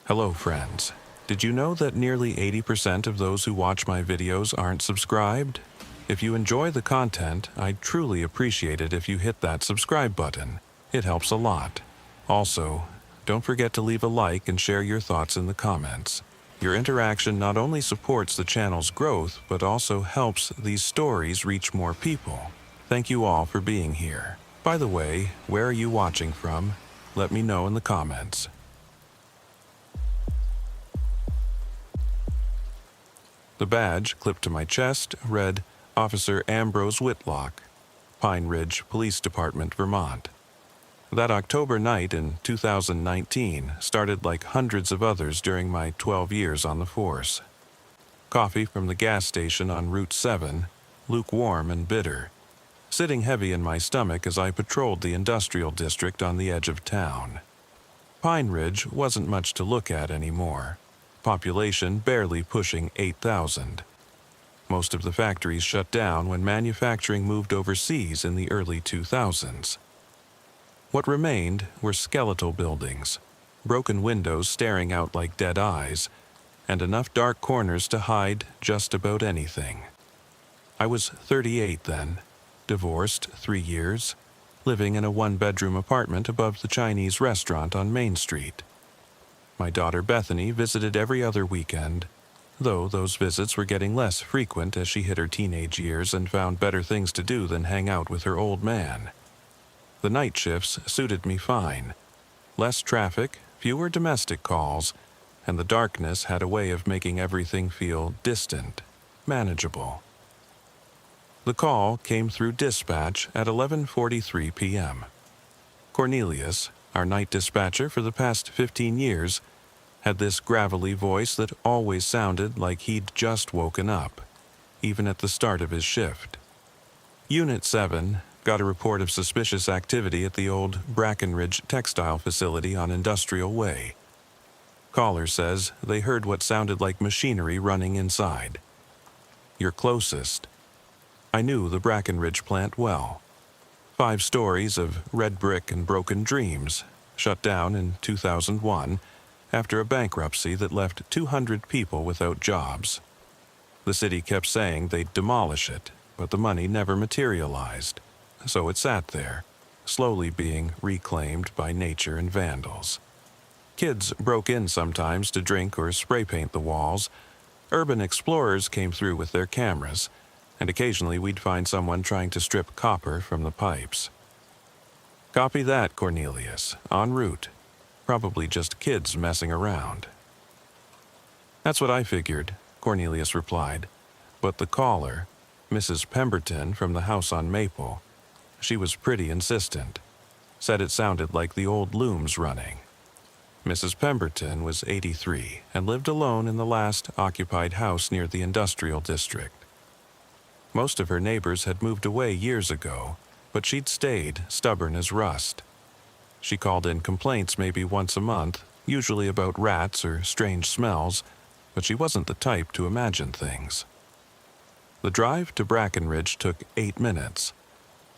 Hello, friends. Did you know that nearly 80% of those who watch my videos aren't subscribed? If you enjoy the content, I'd truly appreciate it if you hit that subscribe button. It helps a lot. Also, don't forget to leave a like and share your thoughts in the comments. Your interaction not only supports the channel's growth, but also helps these stories reach more people. Thank you all for being here. By the way, where are you watching from? Let me know in the comments. The badge clipped to my chest read, Officer Ambrose Whitlock, Pine Ridge Police Department, Vermont. That October night in 2019 started like hundreds of others during my 12 years on the force. Coffee from the gas station on Route 7, lukewarm and bitter, sitting heavy in my stomach as I patrolled the industrial district on the edge of town. Pine Ridge wasn't much to look at anymore. Population barely pushing 8,000. Most of the factories shut down when manufacturing moved overseas in the early 2000s. What remained were skeletal buildings, broken windows staring out like dead eyes, and enough dark corners to hide just about anything. I was 38 then, divorced 3 years, living in a one-bedroom apartment above the Chinese restaurant on Main Street. My daughter Bethany visited every other weekend, though those visits were getting less frequent as she hit her teenage years and found better things to do than hang out with her old man. The night shifts suited me fine. Less traffic, fewer domestic calls, and the darkness had a way of making everything feel distant, manageable. The call came through dispatch at 11:43 p.m. Cornelius, our night dispatcher for the past 15 years, had this gravelly voice that always sounded like he'd just woken up, even at the start of his shift. Unit 7 got a report of suspicious activity at the old Brackenridge textile facility on Industrial Way. Caller says they heard what sounded like machinery running inside. Your closest. I knew the Brackenridge plant well. 5 stories of red brick and broken dreams, shut down in 2001 after a bankruptcy that left 200 people without jobs. The city kept saying they'd demolish it, but the money never materialized, so it sat there, slowly being reclaimed by nature and vandals. Kids broke in sometimes to drink or spray paint the walls. Urban explorers came through with their cameras, and occasionally we'd find someone trying to strip copper from the pipes. Copy that, Cornelius. En route. Probably just kids messing around. That's what I figured, Cornelius replied. But the caller, Mrs. Pemberton from the house on Maple, she was pretty insistent. Said it sounded like the old looms running. Mrs. Pemberton was 83 and lived alone in the last occupied house near the industrial district. Most of her neighbors had moved away years ago, but she'd stayed, stubborn as rust. She called in complaints maybe once a month, usually about rats or strange smells, but she wasn't the type to imagine things. The drive to Brackenridge took 8 minutes.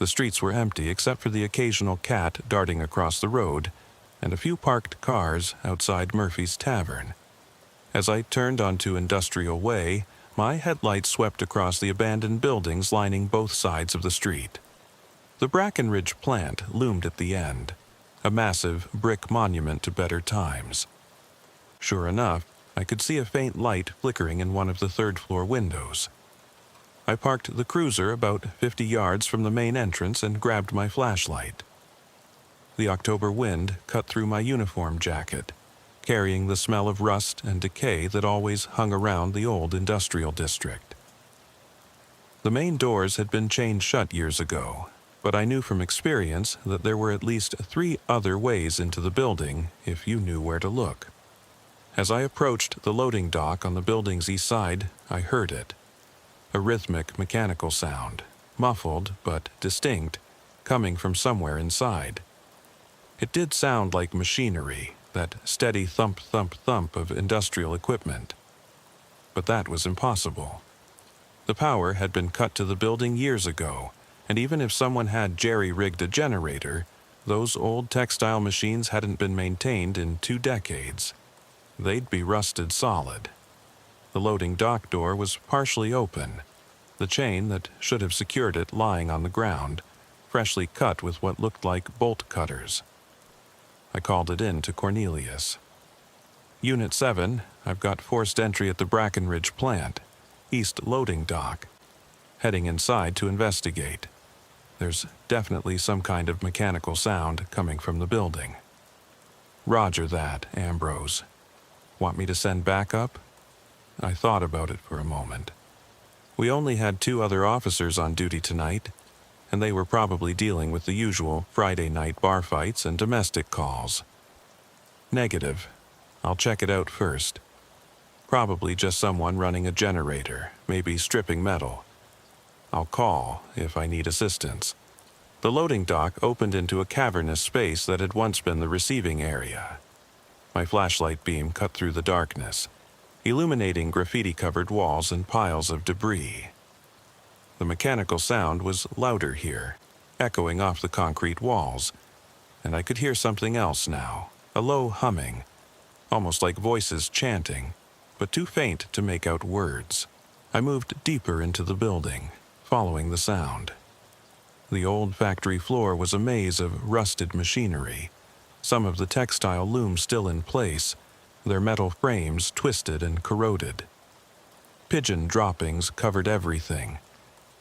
The streets were empty except for the occasional cat darting across the road and a few parked cars outside Murphy's Tavern. As I turned onto Industrial Way, my headlights swept across the abandoned buildings lining both sides of the street. The Brackenridge plant loomed at the end, a massive brick monument to better times. Sure enough, I could see a faint light flickering in one of the third-floor windows. I parked the cruiser about 50 yards from the main entrance and grabbed my flashlight. The October wind cut through my uniform jacket, carrying the smell of rust and decay that always hung around the old industrial district. The main doors had been chained shut years ago, but I knew from experience that there were at least 3 other ways into the building if you knew where to look. As I approached the loading dock on the building's east side, I heard it. A rhythmic mechanical sound, muffled but distinct, coming from somewhere inside. It did sound like machinery, that steady thump, thump, thump of industrial equipment. But that was impossible. The power had been cut to the building years ago, and even if someone had jerry-rigged a generator, those old textile machines hadn't been maintained in 2 decades. they'd be rusted solid. The loading dock door was partially open, the chain that should have secured it lying on the ground, freshly cut with what looked like bolt cutters. I called it in to Cornelius. Unit 7, I've got forced entry at the Brackenridge plant, east loading dock. Heading inside to investigate. There's definitely some kind of mechanical sound coming from the building. Roger that, Ambrose. Want me to send backup? I thought about it for a moment. We only had 2 other officers on duty tonight, and they were probably dealing with the usual Friday night bar fights and domestic calls. Negative. I'll check it out first. Probably just someone running a generator, maybe stripping metal. I'll call if I need assistance. The loading dock opened into a cavernous space that had once been the receiving area. My flashlight beam cut through the darkness, illuminating graffiti-covered walls and piles of debris. The mechanical sound was louder here, echoing off the concrete walls, and I could hear something else now, a low humming, almost like voices chanting, but too faint to make out words. I moved deeper into the building, following the sound. The old factory floor was a maze of rusted machinery, some of the textile looms still in place, their metal frames twisted and corroded. Pigeon droppings covered everything,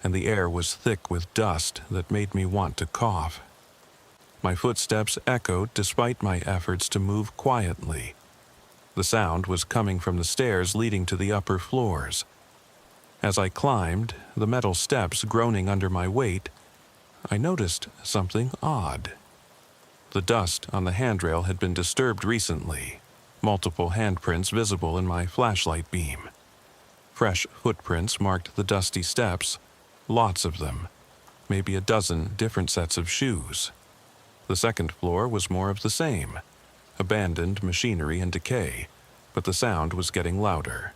and the air was thick with dust that made me want to cough. My footsteps echoed despite my efforts to move quietly. The sound was coming from the stairs leading to the upper floors. As I climbed, the metal steps groaning under my weight, I noticed something odd. The dust on the handrail had been disturbed recently, multiple handprints visible in my flashlight beam. Fresh footprints marked the dusty steps, lots of them, maybe a dozen different sets of shoes. The second floor was more of the same, abandoned machinery and decay, but the sound was getting louder.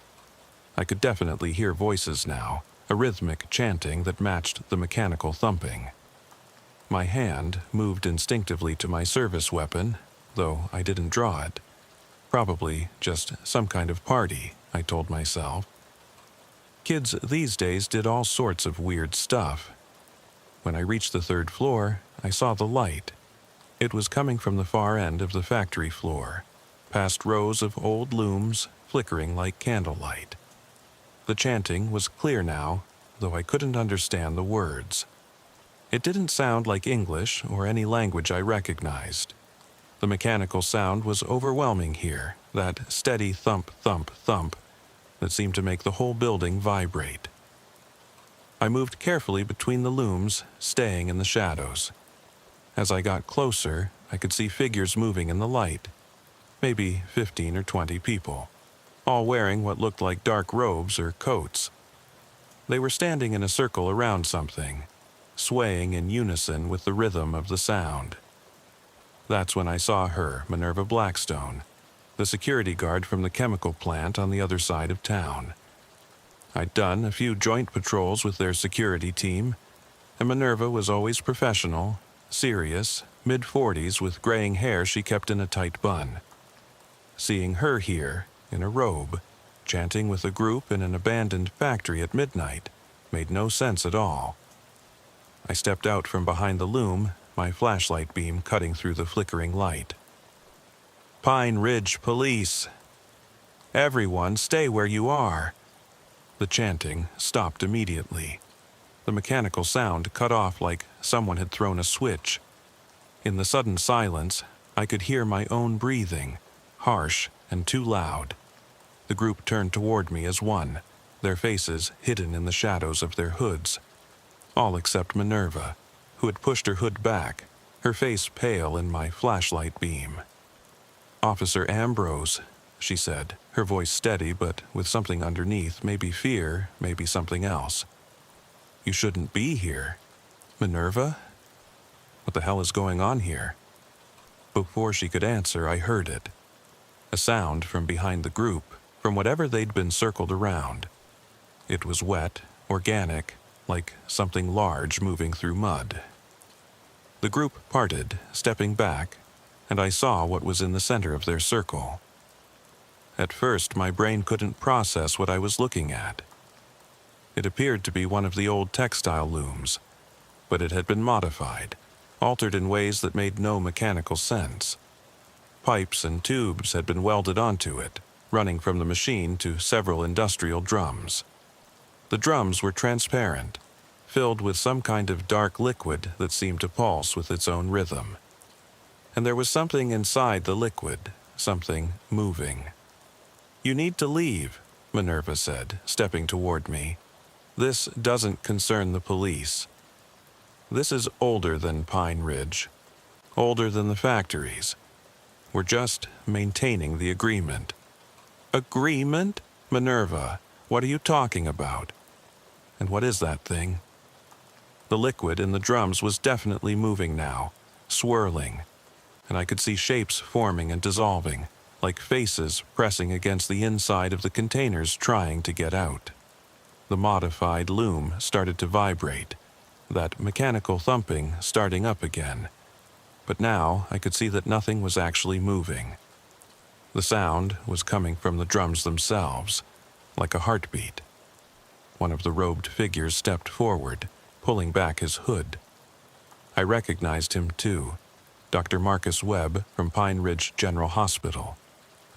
I could definitely hear voices now, a rhythmic chanting that matched the mechanical thumping. My hand moved instinctively to my service weapon, though I didn't draw it. Probably just some kind of party, I told myself. Kids these days did all sorts of weird stuff. When I reached the 3rd floor, I saw the light. It was coming from the far end of the factory floor, past rows of old looms flickering like candlelight. The chanting was clear now, though I couldn't understand the words. It didn't sound like English or any language I recognized. The mechanical sound was overwhelming here, that steady thump, thump, thump that seemed to make the whole building vibrate. I moved carefully between the looms, staying in the shadows. As I got closer, I could see figures moving in the light, maybe 15 or 20 people, all wearing what looked like dark robes or coats. They were standing in a circle around something, swaying in unison with the rhythm of the sound. That's when I saw her, Minerva Blackstone, the security guard from the chemical plant on the other side of town. I'd done a few joint patrols with their security team, and Minerva was always professional, serious, mid-40s with graying hair she kept in a tight bun. Seeing her here, in a robe, chanting with a group in an abandoned factory at midnight, made no sense at all. I stepped out from behind the loom, my flashlight beam cutting through the flickering light. Pine Ridge Police! Everyone, stay where you are! The chanting stopped immediately. The mechanical sound cut off like someone had thrown a switch. In the sudden silence, I could hear my own breathing, harsh and too loud. The group turned toward me as one, their faces hidden in the shadows of their hoods. All except Minerva, who had pushed her hood back, her face pale in my flashlight beam. "Officer Ambrose," she said, her voice steady but with something underneath, maybe fear, maybe something else. "You shouldn't be here. Minerva? What the hell is going on here?" Before she could answer, I heard it. A sound from behind the group, from whatever they'd been circled around. It was wet, organic, like something large moving through mud. The group parted, stepping back, and I saw what was in the center of their circle. At first, my brain couldn't process what I was looking at. It appeared to be one of the old textile looms, but it had been modified, altered in ways that made no mechanical sense. Pipes and tubes had been welded onto it, running from the machine to several industrial drums. The drums were transparent, filled with some kind of dark liquid that seemed to pulse with its own rhythm. And there was something inside the liquid, something moving. "You need to leave," Minerva said, stepping toward me. "This doesn't concern the police. This is older than Pine Ridge, older than the factories. We're just maintaining the agreement." "Agreement? Minerva, what are you talking about? And what is that thing?" The liquid in the drums was definitely moving now, swirling, and I could see shapes forming and dissolving, like faces pressing against the inside of the containers trying to get out. The modified loom started to vibrate, that mechanical thumping starting up again. But now I could see that nothing was actually moving. The sound was coming from the drums themselves, like a heartbeat. One of the robed figures stepped forward, pulling back his hood. I recognized him too, Dr. Marcus Webb from Pine Ridge General Hospital,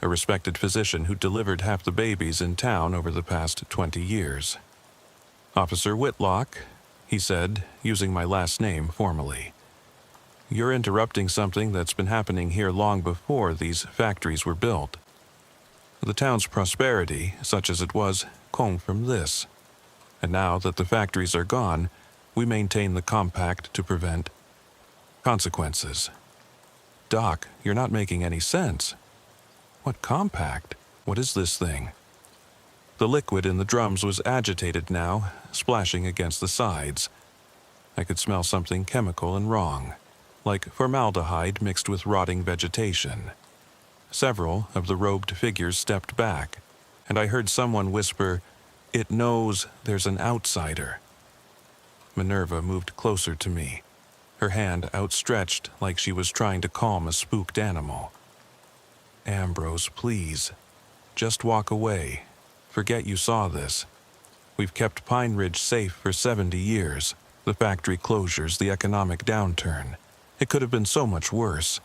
a respected physician who delivered half the babies in town over the past 20 years. "Officer Whitlock," he said, using my last name formally. "You're interrupting something that's been happening here long before these factories were built. The town's prosperity, such as it was, came from this. And now that the factories are gone, we maintain the compact to prevent consequences." "Doc, you're not making any sense." "What compact? What is this thing?" The liquid in the drums was agitated now, splashing against the sides. I could smell something chemical and wrong, like formaldehyde mixed with rotting vegetation. Several of the robed figures stepped back, and I heard someone whisper, "It knows there's an outsider." Minerva moved closer to me, her hand outstretched like she was trying to calm a spooked animal. "Ambrose, please. Just walk away. Forget you saw this. We've kept Pine Ridge safe for 70 years. The factory closures, the economic downturn. It could have been so much worse.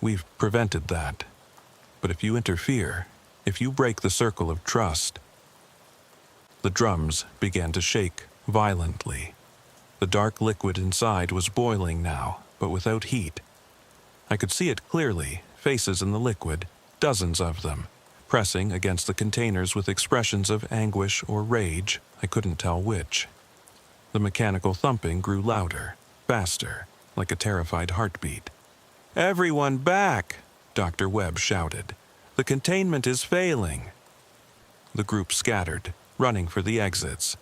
We've prevented that. But if you interfere, if you break the circle of trust..." The drums began to shake violently. The dark liquid inside was boiling now, but without heat. I could see it clearly, faces in the liquid, dozens of them, pressing against the containers with expressions of anguish or rage, I couldn't tell which. The mechanical thumping grew louder, faster, like a terrified heartbeat. "Everyone back!" Dr. Webb shouted. "The containment is failing." The group scattered, running for the exits.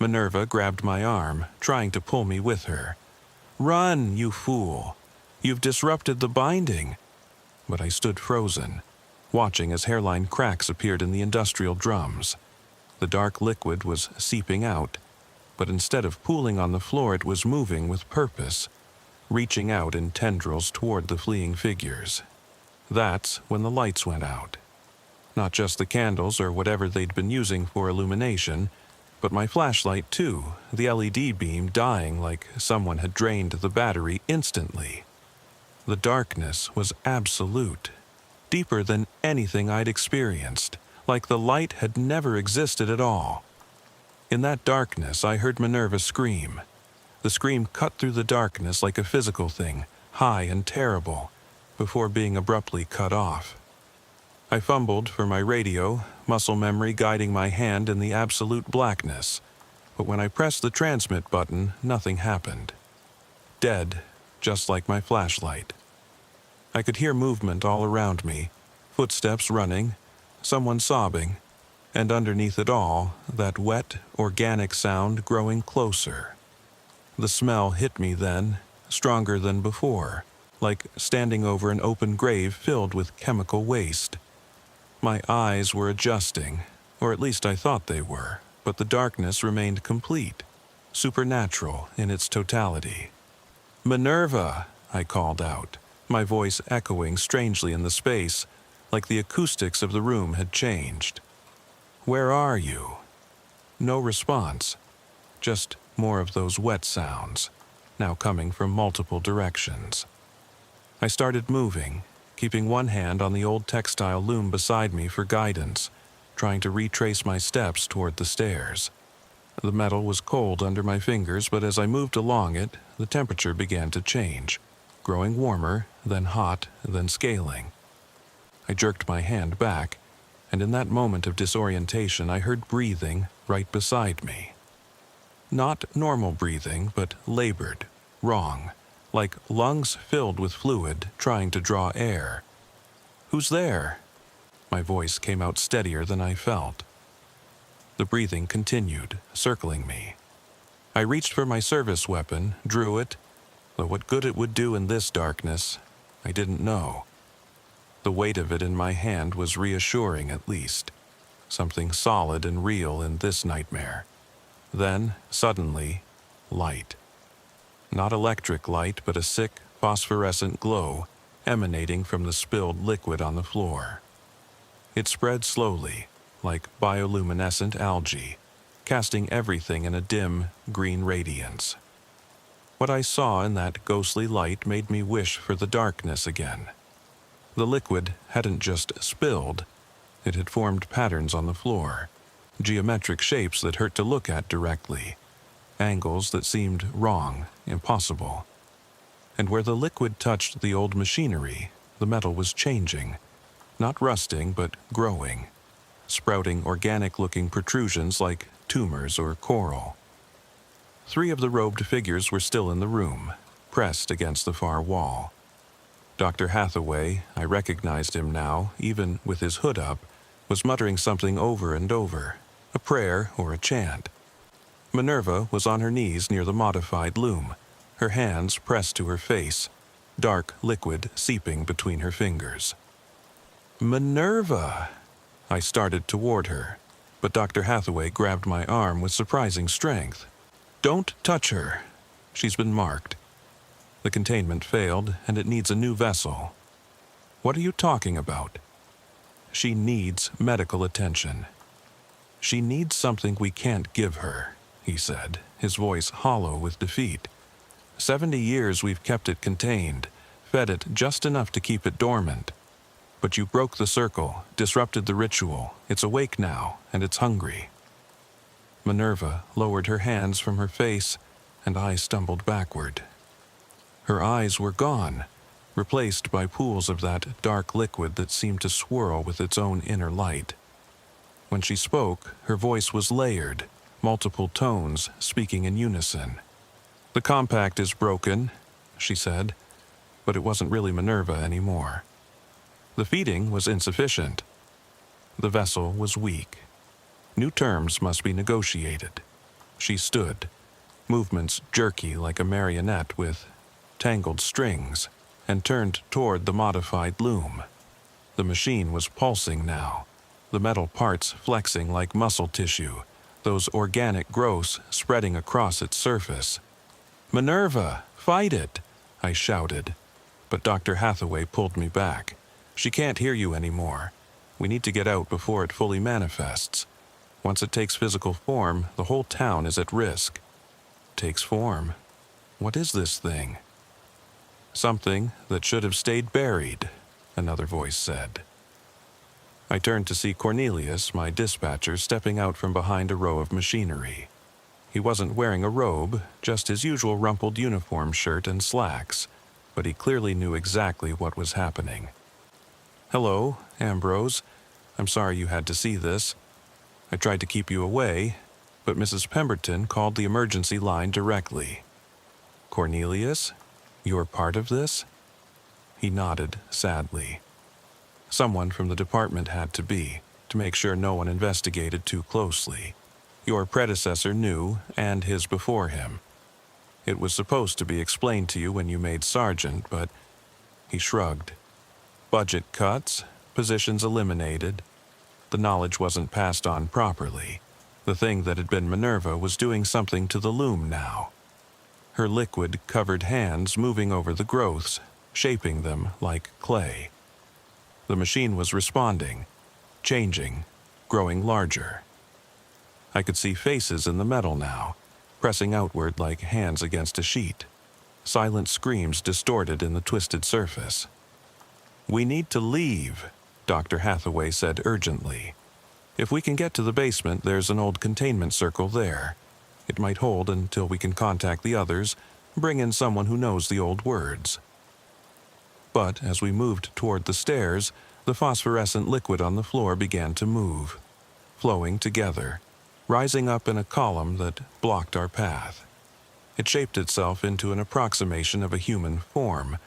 Minerva grabbed my arm, trying to pull me with her. "Run, you fool! You've disrupted the binding." But I stood frozen, watching as hairline cracks appeared in the industrial drums. The dark liquid was seeping out, but instead of pooling on the floor, it was moving with purpose, reaching out in tendrils toward the fleeing figures. That's when the lights went out. Not just the candles or whatever they'd been using for illumination, but my flashlight too, the LED beam dying like someone had drained the battery instantly. The darkness was absolute, deeper than anything I'd experienced, like the light had never existed at all. In that darkness, I heard Minerva scream. The scream cut through the darkness like a physical thing, high and terrible, before being abruptly cut off. I fumbled for my radio, muscle memory guiding my hand in the absolute blackness, but when I pressed the transmit button, nothing happened. Dead, just like my flashlight. I could hear movement all around me, footsteps running, someone sobbing, and underneath it all, that wet, organic sound growing closer. The smell hit me then, stronger than before, like standing over an open grave filled with chemical waste. My eyes were adjusting, or at least I thought they were, but the darkness remained complete, supernatural in its totality. "Minerva!" I called out, my voice echoing strangely in the space, like the acoustics of the room had changed. "Where are you?" No response, just more of those wet sounds, now coming from multiple directions. I started moving, keeping one hand on the old textile loom beside me for guidance, trying to retrace my steps toward the stairs. The metal was cold under my fingers, but as I moved along it, the temperature began to change, growing warmer, then hot, then scaling. I jerked my hand back, and in that moment of disorientation I heard breathing right beside me. Not normal breathing, but labored, wrong, like lungs filled with fluid trying to draw air. "Who's there?" My voice came out steadier than I felt. The breathing continued, circling me. I reached for my service weapon, drew it, though what good it would do in this darkness, I didn't know. The weight of it in my hand was reassuring at least, something solid and real in this nightmare. Then, suddenly, light. Not electric light, but a sick, phosphorescent glow emanating from the spilled liquid on the floor. It spread slowly, like bioluminescent algae, casting everything in a dim, green radiance. What I saw in that ghostly light made me wish for the darkness again. The liquid hadn't just spilled, it had formed patterns on the floor, geometric shapes that hurt to look at directly, angles that seemed wrong, impossible. And where the liquid touched the old machinery, the metal was changing, not rusting but growing, sprouting organic-looking protrusions like tumors or coral. 3 of the robed figures were still in the room, pressed against the far wall. Dr. Hathaway, I recognized him now, even with his hood up, was muttering something over and over, a prayer or a chant. Minerva was on her knees near the modified loom, her hands pressed to her face, dark liquid seeping between her fingers. "Minerva!" I started toward her, but Dr. Hathaway grabbed my arm with surprising strength. "Don't touch her. She's been marked. The containment failed, and it needs a new vessel." "What are you talking about?" "She needs medical attention. She needs something we can't give her," he said, his voice hollow with defeat. 70 years we've kept it contained, fed it just enough to keep it dormant. But you broke the circle, disrupted the ritual. It's awake now, and it's hungry." Minerva lowered her hands from her face, and I stumbled backward. Her eyes were gone, replaced by pools of that dark liquid that seemed to swirl with its own inner light. When she spoke, her voice was layered, multiple tones speaking in unison. "The compact is broken," she said, but it wasn't really Minerva anymore. The feeding was insufficient. The vessel was weak. New terms must be negotiated. She stood, movements jerky like a marionette with tangled strings, and turned toward the modified loom. The machine was pulsing now, the metal parts flexing like muscle tissue, those organic growths spreading across its surface. "Minerva, fight it!" I shouted, but Dr. Hathaway pulled me back. "She can't hear you anymore. We need to get out before it fully manifests. Once it takes physical form, the whole town is at risk." "Takes form? What is this thing?" "Something that should have stayed buried," another voice said. I turned to see Cornelius, my dispatcher, stepping out from behind a row of machinery. He wasn't wearing a robe, just his usual rumpled uniform shirt and slacks, but he clearly knew exactly what was happening. "Hello, Ambrose. I'm sorry you had to see this. I tried to keep you away, but Mrs. Pemberton called the emergency line directly." "Cornelius, you're part of this?" He nodded sadly. "Someone from the department had to be, to make sure no one investigated too closely. Your predecessor knew, and his before him. It was supposed to be explained to you when you made sergeant, but..." He shrugged. "Budget cuts, positions eliminated. The knowledge wasn't passed on properly. The thing that had been Minerva was doing something to the loom now. Her liquid-covered hands moving over the growths, shaping them like clay. The machine was responding, changing, growing larger. I could see faces in the metal now, pressing outward like hands against a sheet. Silent screams distorted in the twisted surface. "We need to leave," Dr. Hathaway said urgently. "If we can get to the basement, there's an old containment circle there. It might hold until we can contact the others, bring in someone who knows the old words." But as we moved toward the stairs, the phosphorescent liquid on the floor began to move, flowing together, rising up in a column that blocked our path. It shaped itself into an approximation of a human form,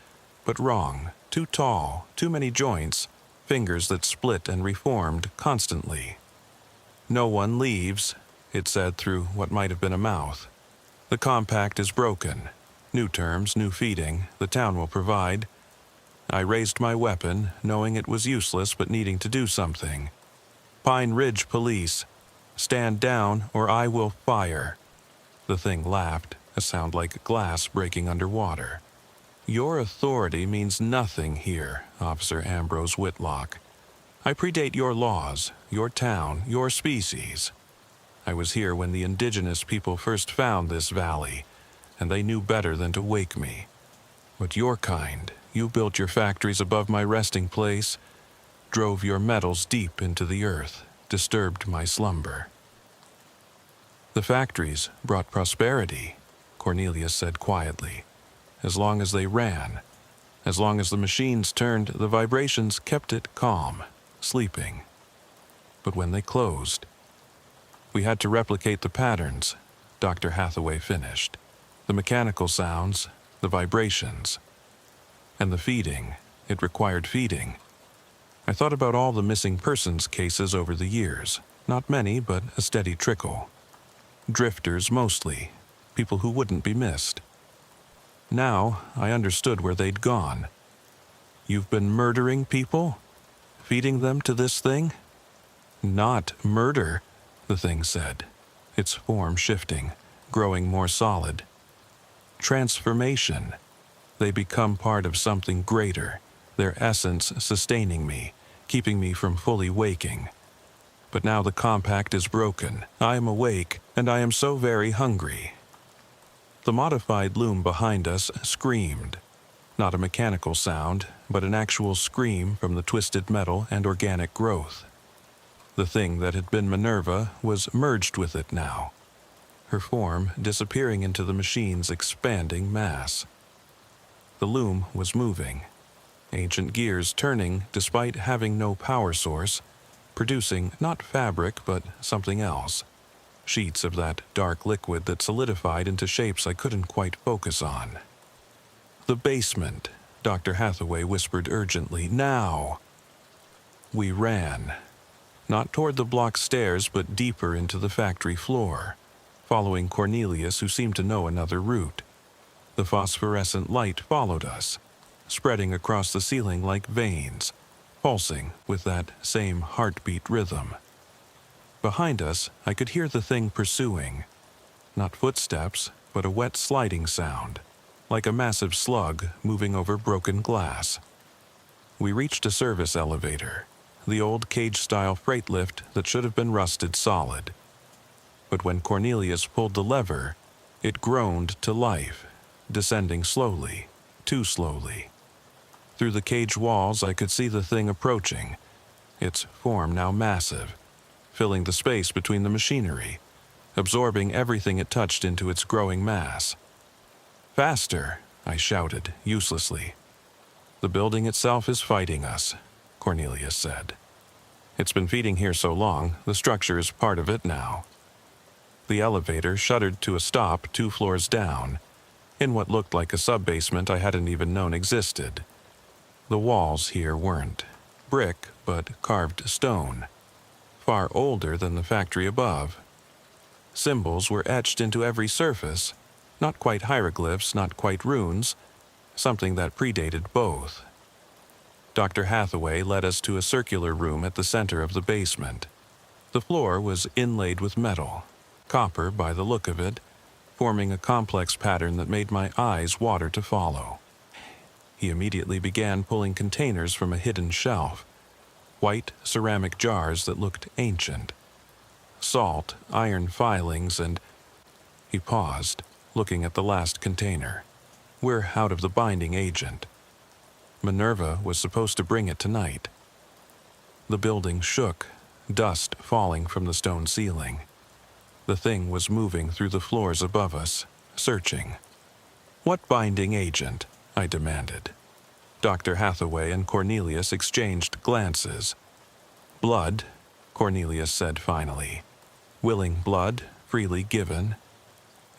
but wrong, too tall, too many joints, fingers that split and reformed constantly. "No one leaves," it said through what might have been a mouth. "The compact is broken. New terms, new feeding, the town will provide." I raised my weapon, knowing it was useless but needing to do something. "Pine Ridge Police. Stand down or I will fire." The thing laughed, a sound like glass breaking underwater. "Your authority means nothing here, Officer Ambrose Whitlock. I predate your laws, your town, your species. I was here when the indigenous people first found this valley, and they knew better than to wake me. But your kind, you built your factories above my resting place, drove your metals deep into the earth, disturbed my slumber." "The factories brought prosperity," Cornelius said quietly. "As long as they ran, as long as the machines turned, the vibrations kept it calm, sleeping. But when they closed, we had to replicate the patterns," Dr. Hathaway finished. "The mechanical sounds, the vibrations. And the feeding. It required feeding. I thought about all the missing persons cases over the years. Not many, but a steady trickle. Drifters mostly, people who wouldn't be missed. Now I understood where they'd gone. You've been murdering people? Feeding them to this thing?" "Not murder," the thing said, its form shifting, growing more solid. "Transformation. They become part of something greater, their essence sustaining me, keeping me from fully waking. But now the compact is broken. I am awake, and I am so very hungry." The modified loom behind us screamed. Not a mechanical sound, but an actual scream from the twisted metal and organic growth. The thing that had been Minerva was merged with it now, her form disappearing into the machine's expanding mass. The loom was moving, ancient gears turning despite having no power source, producing not fabric but something else, sheets of that dark liquid that solidified into shapes I couldn't quite focus on. "The basement," Dr. Hathaway whispered urgently. "Now!" We ran, not toward the block stairs but deeper into the factory floor, following Cornelius, who seemed to know another route. The phosphorescent light followed us, spreading across the ceiling like veins, pulsing with that same heartbeat rhythm. Behind us, I could hear the thing pursuing. Not footsteps, but a wet sliding sound, like a massive slug moving over broken glass. We reached a service elevator, the old cage-style freight lift that should have been rusted solid. But when Cornelius pulled the lever, it groaned to life, descending slowly, too slowly. Through the cage walls, I could see the thing approaching, its form now massive, filling the space between the machinery, absorbing everything it touched into its growing mass. "Faster!" I shouted, uselessly. "The building itself is fighting us," Cornelius said. "It's been feeding here so long, the structure is part of it now." The elevator shuddered to a stop 2 floors down, in what looked like a sub-basement I hadn't even known existed. The walls here weren't brick, but carved stone, far older than the factory above. Symbols were etched into every surface, not quite hieroglyphs, not quite runes, something that predated both. Dr. Hathaway led us to a circular room at the center of the basement. The floor was inlaid with metal, copper by the look of it, forming a complex pattern that made my eyes water to follow. He immediately began pulling containers from a hidden shelf, white ceramic jars that looked ancient. Salt, iron filings, and... He paused, looking at the last container. We're out of the binding agent. Minerva was supposed to bring it tonight. The building shook, dust falling from the stone ceiling. The thing was moving through the floors above us, searching. "What binding agent?" I demanded. Dr. Hathaway and Cornelius exchanged glances. "Blood," Cornelius said finally. "Willing blood, freely given.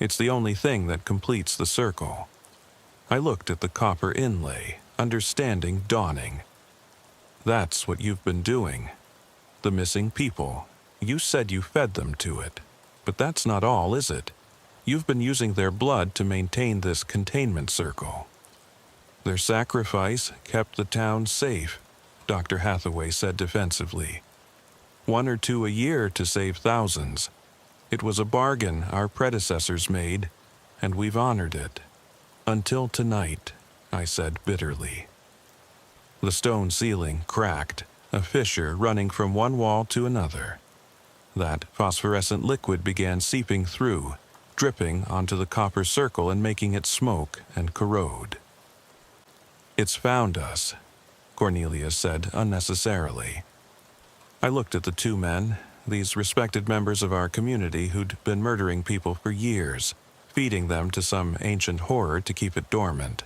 It's the only thing that completes the circle." I looked at the copper inlay, understanding dawning. "That's what you've been doing. The missing people. You said you fed them to it. But that's not all, is it? You've been using their blood to maintain this containment circle." "Their sacrifice kept the town safe," Dr. Hathaway said defensively. "1 or 2 a year to save thousands. It was a bargain our predecessors made, and we've honored it. Until tonight," I said bitterly. The stone ceiling cracked, a fissure running from one wall to another. That phosphorescent liquid began seeping through, dripping onto the copper circle and making it smoke and corrode. "It's found us," Cornelius said unnecessarily. I looked at the 2 men, these respected members of our community who'd been murdering people for years, feeding them to some ancient horror to keep it dormant.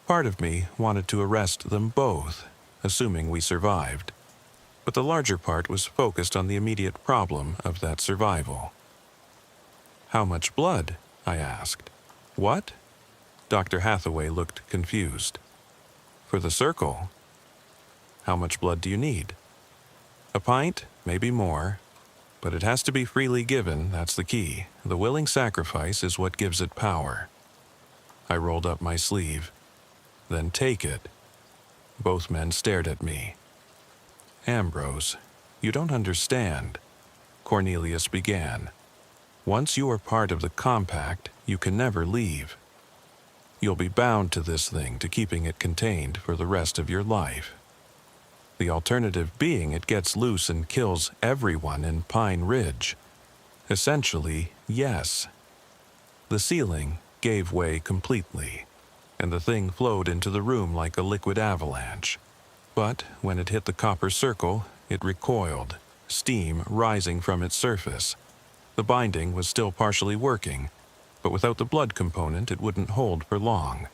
Part of me wanted to arrest them both, assuming we survived. But the larger part was focused on the immediate problem of that survival. "How much blood?" I asked. "What?" Dr. Hathaway looked confused. "For the circle." "How much blood do you need?" "A pint, maybe more. But it has to be freely given, that's the key. The willing sacrifice is what gives it power." I rolled up my sleeve. "Then take it." Both men stared at me. "Ambrose, you don't understand," Cornelius began. "Once you are part of the compact, you can never leave. You'll be bound to this thing, to keeping it contained for the rest of your life. The alternative being it gets loose and kills everyone in Pine Ridge. Essentially, yes." The ceiling gave way completely, and the thing flowed into the room like a liquid avalanche. But when it hit the copper circle, it recoiled, steam rising from its surface. The binding was still partially working, but without the blood component it wouldn't hold for long.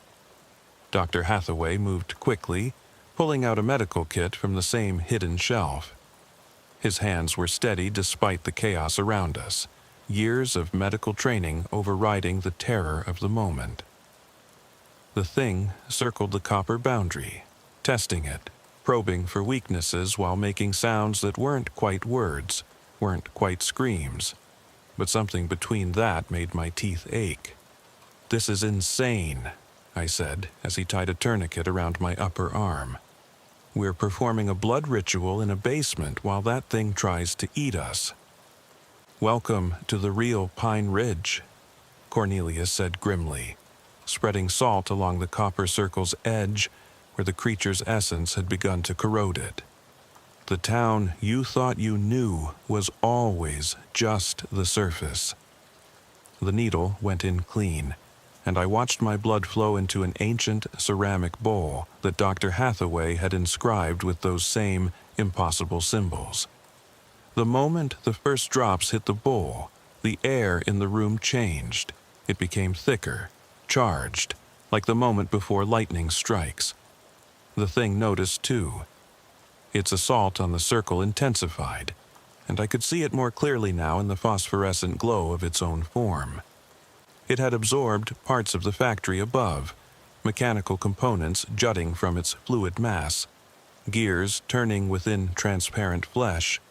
Dr. Hathaway moved quickly, pulling out a medical kit from the same hidden shelf. His hands were steady despite the chaos around us, years of medical training overriding the terror of the moment. The thing circled the copper boundary, testing it, probing for weaknesses while making sounds that weren't quite words, weren't quite screams, but something between that made my teeth ache. "This is insane," I said as he tied a tourniquet around my upper arm. "We're performing a blood ritual in a basement while that thing tries to eat us." "Welcome to the real Pine Ridge," Cornelius said grimly, spreading salt along the copper circle's edge where the creature's essence had begun to corrode it. "The town you thought you knew was always just the surface." The needle went in clean, and I watched my blood flow into an ancient ceramic bowl that Dr. Hathaway had inscribed with those same impossible symbols. The moment the first drops hit the bowl, the air in the room changed. It became thicker, charged, like the moment before lightning strikes. The thing noticed too. Its assault on the circle intensified, and I could see it more clearly now in the phosphorescent glow of its own form. It had absorbed parts of the factory above, mechanical components jutting from its fluid mass, gears turning within transparent flesh,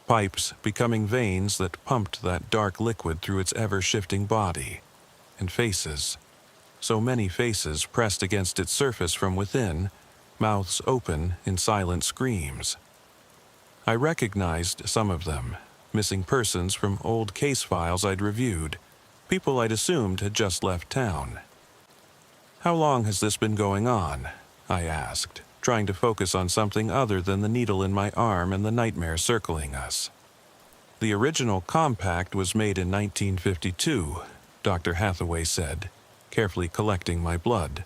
pipes becoming veins that pumped that dark liquid through its ever-shifting body, and faces. So many faces pressed against its surface from within, mouths open in silent screams. I recognized some of them, missing persons from old case files I'd reviewed, people I'd assumed had just left town. "How long has this been going on?" I asked, trying to focus on something other than the needle in my arm and the nightmare circling us. The original compact was made in 1952, Dr. Hathaway said, carefully collecting my blood.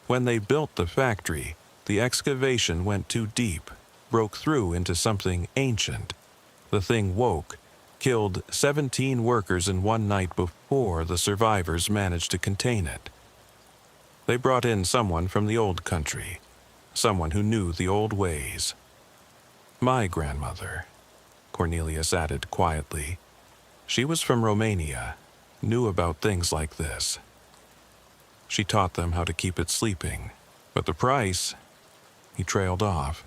When they built the factory, the excavation went too deep, broke through into something ancient. The thing woke, killed 17 workers in one night before the survivors managed to contain it. They brought in someone from the old country, someone who knew the old ways. My grandmother, Cornelius added quietly. She was from Romania, knew about things like this. She taught them how to keep it sleeping. But the price, he trailed off.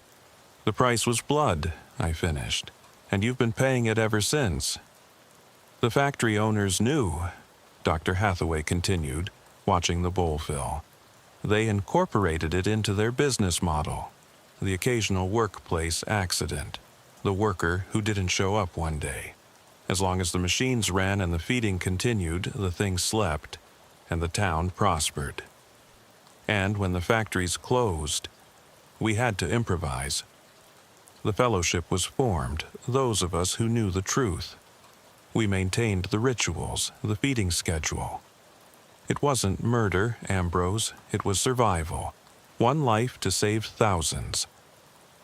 The price was blood, I finished, and you've been paying it ever since. The factory owners knew, Dr. Hathaway continued, watching the bowl fill. They incorporated it into their business model. The occasional workplace accident. The worker who didn't show up one day. As long as the machines ran and the feeding continued, the thing slept, and the town prospered. And when the factories closed, we had to improvise. The fellowship was formed, those of us who knew the truth. We maintained the rituals, the feeding schedule. It wasn't murder, Ambrose, it was survival. One life to save thousands.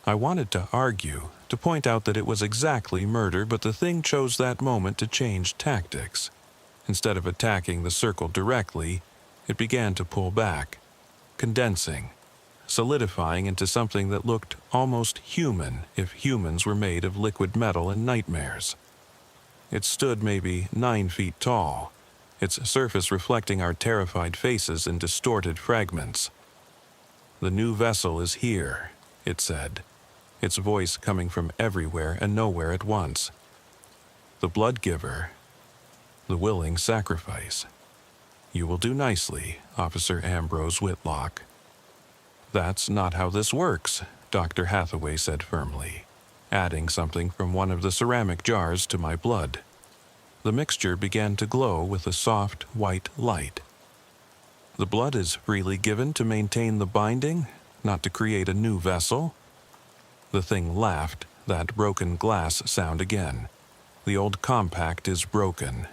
I wanted to argue, to point out that it was exactly murder, but the thing chose that moment to change tactics. Instead of attacking the circle directly, it began to pull back, condensing, solidifying into something that looked almost human if humans were made of liquid metal and nightmares. It stood maybe 9 feet tall, its surface reflecting our terrified faces in distorted fragments. "The new vessel is here," it said, its voice coming from everywhere and nowhere at once. "The blood giver, the willing sacrifice. You will do nicely, Officer Ambrose Whitlock." "That's not how this works," Dr. Hathaway said firmly, adding something from one of the ceramic jars to my blood. The mixture began to glow with a soft, white light. "The blood is freely given to maintain the binding, not to create a new vessel." The thing laughed, that broken glass sound again. "The old compact is broken.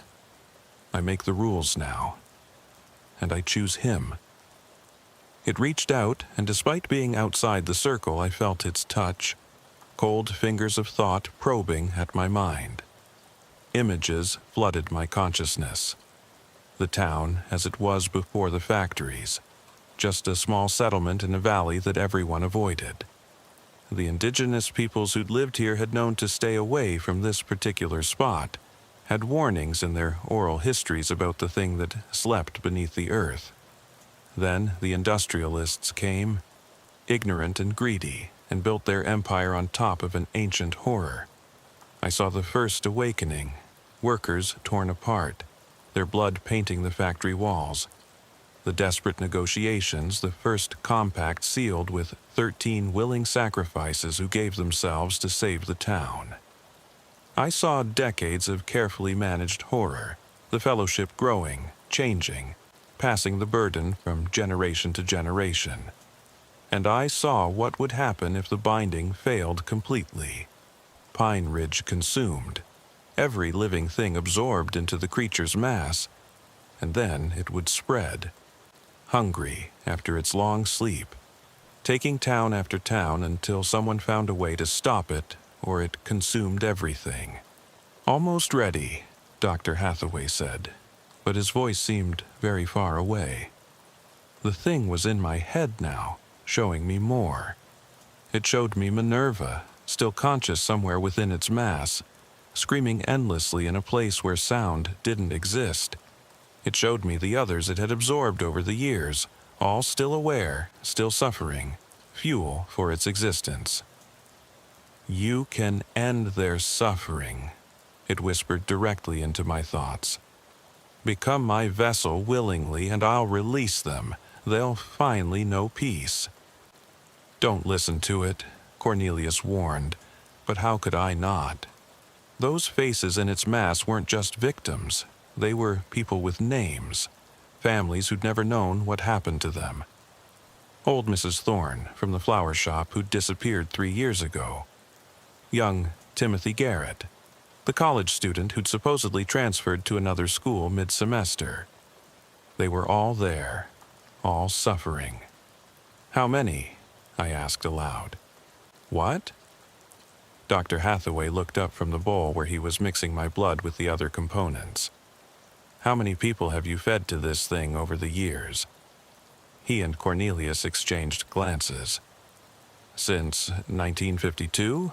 I make the rules now. And I choose him." It reached out, and despite being outside the circle, I felt its touch, cold fingers of thought probing at my mind. Images flooded my consciousness. The town as it was before the factories, just a small settlement in a valley that everyone avoided. The indigenous peoples who'd lived here had known to stay away from this particular spot, had warnings in their oral histories about the thing that slept beneath the earth. Then the industrialists came, ignorant and greedy, and built their empire on top of an ancient horror. I saw the first awakening, workers torn apart, their blood painting the factory walls. The desperate negotiations, the first compact sealed with 13 willing sacrifices who gave themselves to save the town. I saw decades of carefully managed horror, the fellowship growing, changing, passing the burden from generation to generation. And I saw what would happen if the binding failed completely. Pine Ridge consumed, every living thing absorbed into the creature's mass, and then it would spread. Hungry after its long sleep, taking town after town until someone found a way to stop it or it consumed everything. "Almost ready," Dr. Hathaway said, but his voice seemed very far away. The thing was in my head now, showing me more. It showed me Minerva, still conscious somewhere within its mass, screaming endlessly in a place where sound didn't exist. It showed me the others it had absorbed over the years, all still aware, still suffering, fuel for its existence. "You can end their suffering," it whispered directly into my thoughts. "Become my vessel willingly and I'll release them. They'll finally know peace." "Don't listen to it," Cornelius warned, but how could I not? Those faces in its mass weren't just victims. They were people with names, families who'd never known what happened to them. Old Mrs. Thorne from the flower shop who disappeared 3 years ago. Young Timothy Garrett, the college student who'd supposedly transferred to another school mid-semester. They were all there, all suffering. How many? I asked aloud. What? Dr. Hathaway looked up from the bowl where he was mixing my blood with the other components. How many people have you fed to this thing over the years? He and Cornelius exchanged glances. Since 1952?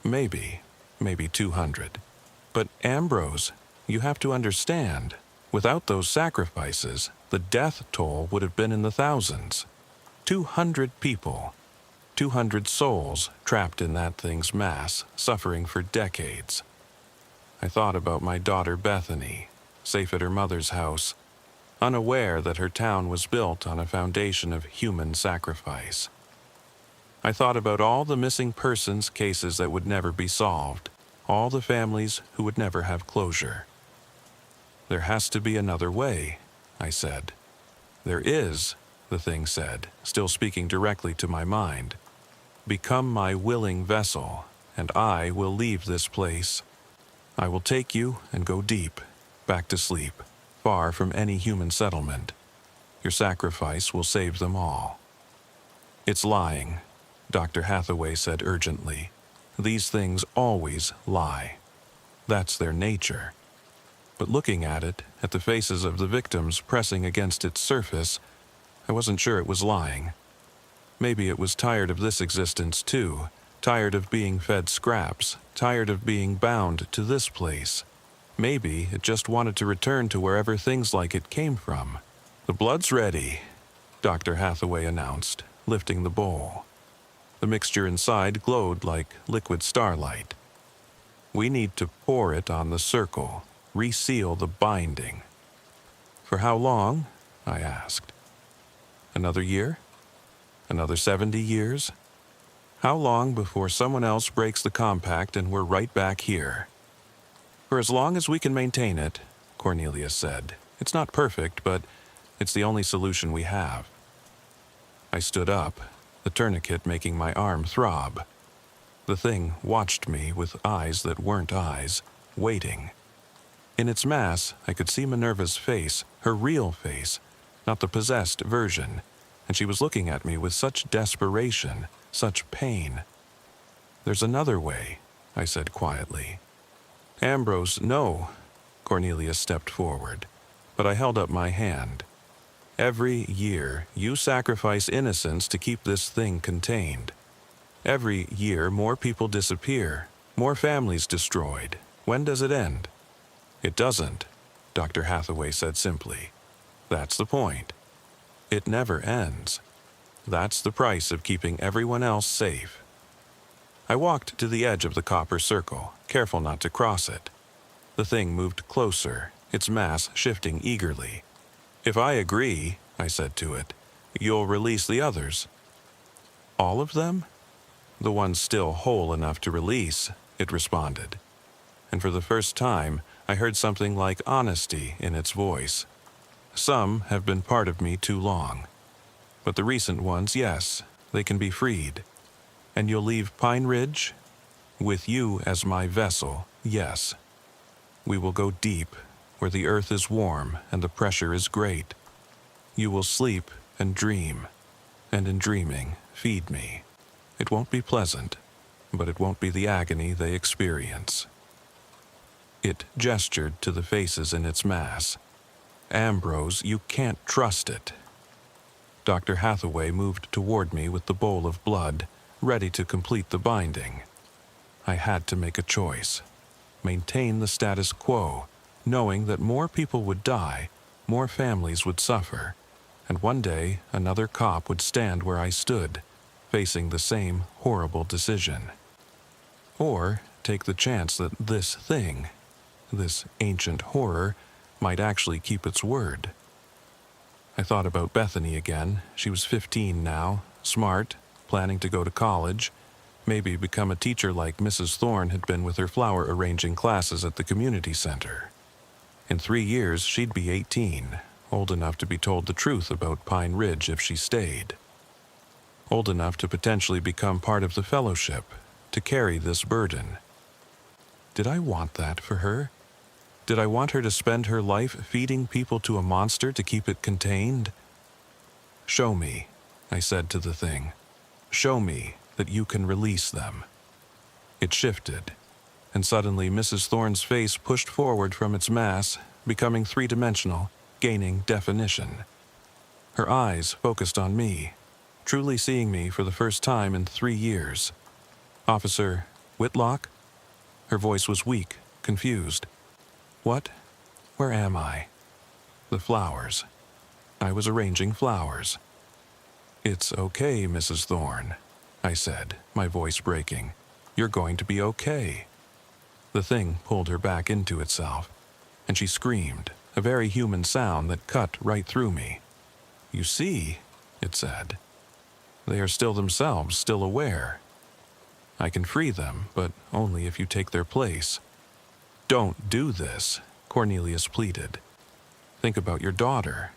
Maybe 200. But Ambrose, you have to understand, without those sacrifices, the death toll would have been in the thousands. 200 people. 200 souls trapped in that thing's mass, suffering for decades. I thought about my daughter Bethany, safe at her mother's house, unaware that her town was built on a foundation of human sacrifice. I thought about all the missing persons cases that would never be solved, all the families who would never have closure. There has to be another way, I said. There is, the thing said, still speaking directly to my mind. Become my willing vessel, and I will leave this place. I will take you and go deep, back to sleep, far from any human settlement. Your sacrifice will save them all. It's lying, Dr. Hathaway said urgently. These things always lie. That's their nature. But looking at it, at the faces of the victims pressing against its surface, I wasn't sure it was lying. Maybe it was tired of this existence too, tired of being fed scraps, tired of being bound to this place. Maybe it just wanted to return to wherever things like it came from. The blood's ready, Dr. Hathaway announced, lifting the bowl. The mixture inside glowed like liquid starlight. We need to pour it on the circle, reseal the binding. For how long? I asked. Another year? Another 70 years? How long before someone else breaks the compact and we're right back here? For as long as we can maintain it, Cornelius said. It's not perfect, but it's the only solution we have. I stood up, the tourniquet making my arm throb. The thing watched me with eyes that weren't eyes, waiting. In its mass, I could see Minerva's face, her real face, not the possessed version, and she was looking at me with such desperation, such pain. There's another way, I said quietly. Ambrose, no. Cornelius stepped forward, but I held up my hand. Every year, you sacrifice innocence to keep this thing contained. Every year, more people disappear, more families destroyed. When does it end? It doesn't, Dr. Hathaway said simply. That's the point. It never ends. That's the price of keeping everyone else safe. I walked to the edge of the copper circle, careful not to cross it. The thing moved closer, its mass shifting eagerly. If I agree, I said to it, you'll release the others. All of them? The ones still whole enough to release, it responded. And for the first time, I heard something like honesty in its voice. Some have been part of me too long. But the recent ones, yes, they can be freed. And you'll leave Pine Ridge? With you as my vessel, yes. We will go deep, where the earth is warm and the pressure is great. You will sleep and dream, and in dreaming, feed me. It won't be pleasant, but it won't be the agony they experience. It gestured to the faces in its mass. Ambrose, you can't trust it. Dr. Hathaway moved toward me with the bowl of blood, ready to complete the binding. I had to make a choice. Maintain the status quo, knowing that more people would die, more families would suffer, and one day another cop would stand where I stood, facing the same horrible decision. Or take the chance that this thing, this ancient horror, might actually keep its word. I thought about Bethany again. She was 15 now, smart, planning to go to college, maybe become a teacher like Mrs. Thorne had been with her flower arranging classes at the community center. In 3 years, she'd be 18, old enough to be told the truth about Pine Ridge if she stayed. old enough to potentially become part of the fellowship, to carry this burden. Did I want that for her? Did I want her to spend her life feeding people to a monster to keep it contained? "Show me," I said to the thing. "Show me that you can release them." It shifted, and suddenly Mrs. Thorne's face pushed forward from its mass, becoming three-dimensional, gaining definition. Her eyes focused on me, truly seeing me for the first time in 3 years. "Officer Whitlock?" Her voice was weak, confused. "What? Where am I?" "The flowers." I was arranging flowers. "It's okay, Mrs. Thorne," I said, my voice breaking. "You're going to be okay." The thing pulled her back into itself, and she screamed, a very human sound that cut right through me. "You see," it said, "they are still themselves, still aware. I can free them, but only if you take their place." "Don't do this," Cornelius pleaded. "Think about your daughter."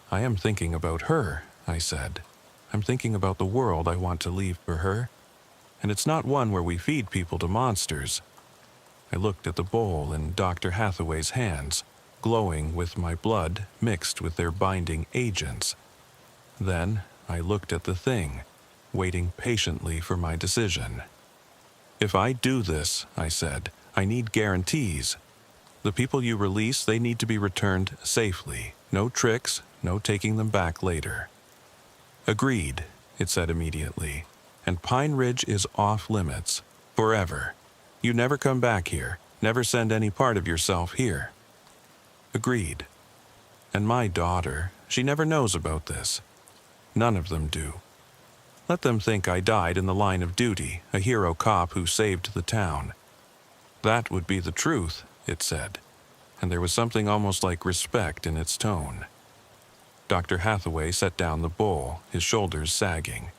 "I am thinking about her," I said. "I'm thinking about the world I want to leave for her. And it's not one where we feed people to monsters." I looked at the bowl in Dr. Hathaway's hands, glowing with my blood mixed with their binding agents. Then I looked at the thing, waiting patiently for my decision. "If I do this," I said, "I need guarantees. The people you release, they need to be returned safely. No tricks, no taking them back later." "Agreed," it said immediately. "And Pine Ridge is off limits. Forever. You never come back here. Never send any part of yourself here." "Agreed. And my daughter, she never knows about this. None of them do. Let them think I died in the line of duty, a hero cop who saved the town. That would be the truth," it said, and there was something almost like respect in its tone. Dr. Hathaway set down the bowl, his shoulders sagging.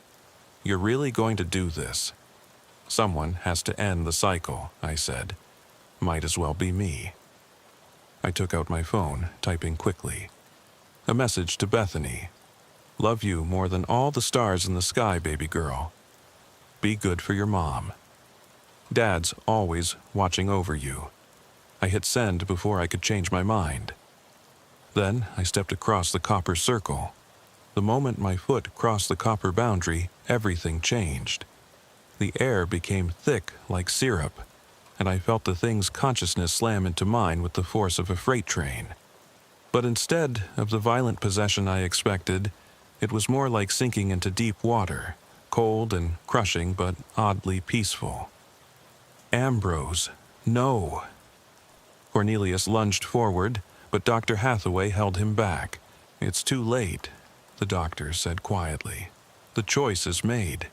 "You're really going to do this? Someone has to end the cycle," I said. "Might as well be me." I took out my phone, typing quickly. A message to Bethany. "Love you more than all the stars in the sky, baby girl. Be good for your mom. Dad's always watching over you." I hit send before I could change my mind. Then I stepped across the copper circle. The moment my foot crossed the copper boundary, everything changed. The air became thick like syrup, and I felt the thing's consciousness slam into mine with the force of a freight train. But instead of the violent possession I expected, it was more like sinking into deep water, cold and crushing but oddly peaceful. "Ambrose, no!" Cornelius lunged forward, but Dr. Hathaway held him back. "It's too late," the doctor said quietly. "The choice is made."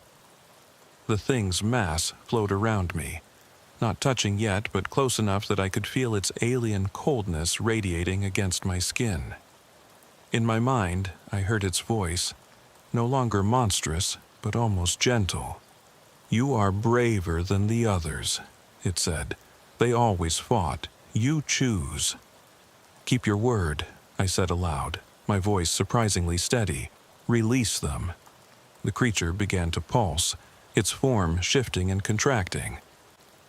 The thing's mass flowed around me, not touching yet, but close enough that I could feel its alien coldness radiating against my skin. In my mind, I heard its voice, no longer monstrous, but almost gentle. "You are braver than the others," it said. "They always fought. You choose." "Keep your word," I said aloud, my voice surprisingly steady. "Release them." The creature began to pulse, its form shifting and contracting.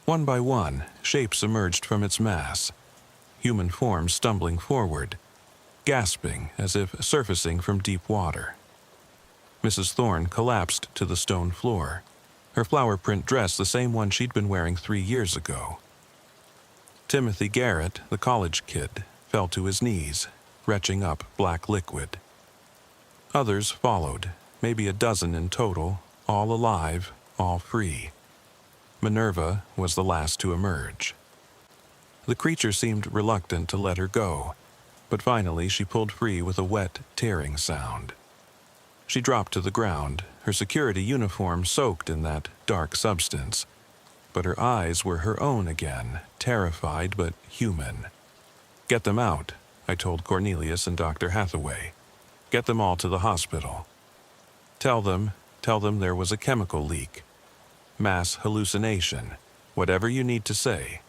One by one, shapes emerged from its mass. Human forms stumbling forward, gasping as if surfacing from deep water. Mrs. Thorne collapsed to the stone floor, her flower print dress the same one she'd been wearing 3 years ago. Timothy Garrett, the college kid, fell to his knees, retching up black liquid. Others followed, maybe a dozen in total, all alive, all free. Minerva was the last to emerge. The creature seemed reluctant to let her go, but finally she pulled free with a wet, tearing sound. She dropped to the ground, her security uniform soaked in that dark substance, but her eyes were her own again, terrified but human. "Get them out," I told Cornelius and Dr. Hathaway. "Get them all to the hospital. Tell them there was a chemical leak. Mass hallucination, whatever you need to say."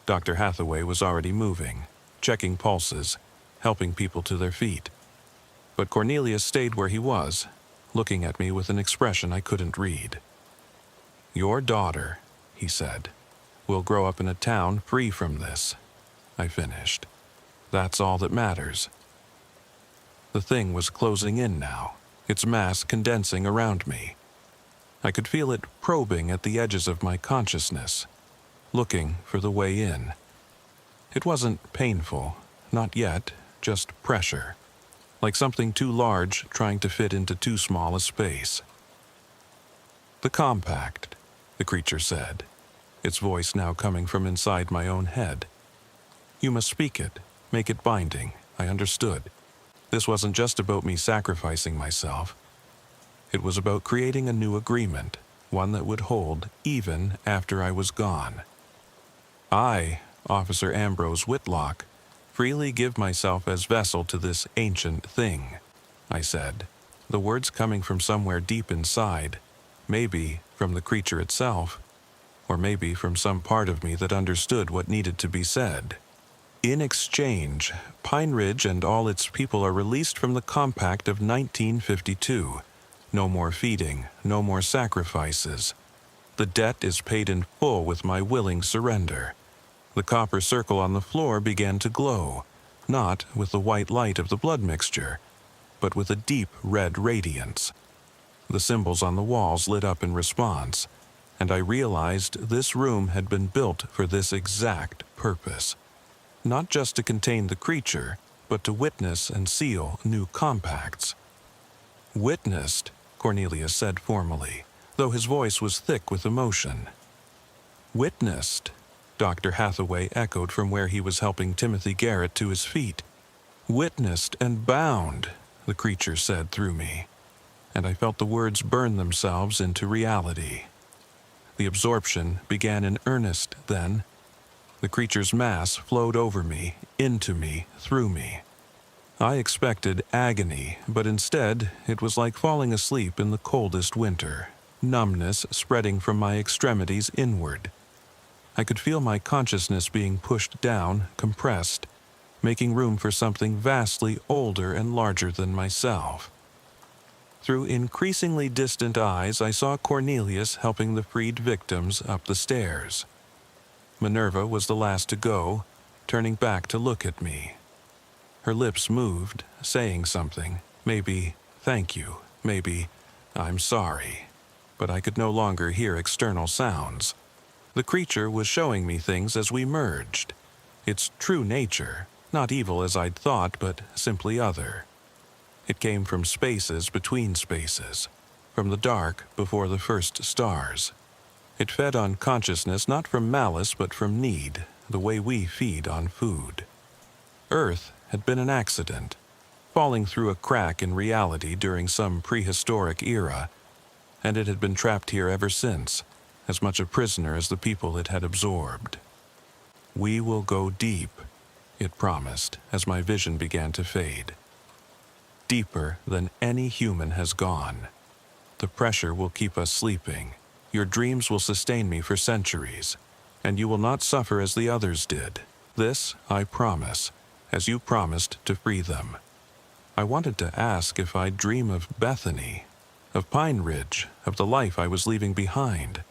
Dr. Hathaway was already moving, checking pulses, helping people to their feet. But Cornelius stayed where he was, looking at me with an expression I couldn't read. "Your daughter," he said, "will grow up in a town free from this," I finished. "That's all that matters." The thing was closing in now, its mass condensing around me. I could feel it probing at the edges of my consciousness, looking for the way in. It wasn't painful, not yet, just pressure, like something too large trying to fit into too small a space. "The compact," the creature said, its voice now coming from inside my own head. "You must speak it, make it binding," I understood. This wasn't just about me sacrificing myself. It was about creating a new agreement, one that would hold even after I was gone. "I, Officer Ambrose Whitlock, freely give myself as vessel to this ancient thing," I said, the words coming from somewhere deep inside, maybe from the creature itself, or maybe from some part of me that understood what needed to be said. "In exchange, Pine Ridge and all its people are released from the compact of 1952. No more feeding, no more sacrifices. The debt is paid in full with my willing surrender." The copper circle on the floor began to glow, not with the white light of the blood mixture, but with a deep red radiance. The symbols on the walls lit up in response, and I realized this room had been built for this exact purpose. Not just to contain the creature, but to witness and seal new compacts. "Witnessed," Cornelius said formally, though his voice was thick with emotion. "Witnessed," Dr. Hathaway echoed from where he was helping Timothy Garrett to his feet. "Witnessed and bound," the creature said through me, and I felt the words burn themselves into reality. The absorption began in earnest then. The creature's mass flowed over me, into me, through me. I expected agony, but instead it was like falling asleep in the coldest winter, numbness spreading from my extremities inward. I could feel my consciousness being pushed down, compressed, making room for something vastly older and larger than myself. Through increasingly distant eyes, I saw Cornelius helping the freed victims up the stairs. Minerva was the last to go, turning back to look at me. Her lips moved, saying something, maybe "thank you," maybe "I'm sorry," but I could no longer hear external sounds. The creature was showing me things as we merged. Its true nature, not evil as I'd thought, but simply other. It came from spaces between spaces, from the dark before the first stars. It fed on consciousness not from malice but from need, the way we feed on food. Earth had been an accident, falling through a crack in reality during some prehistoric era, and it had been trapped here ever since, as much a prisoner as the people it had absorbed. "We will go deep," it promised as my vision began to fade. "Deeper than any human has gone. The pressure will keep us sleeping. Your dreams will sustain me for centuries, and you will not suffer as the others did. This I promise, as you promised to free them." I wanted to ask if I'd dream of Bethany, of Pine Ridge, of the life I was leaving behind,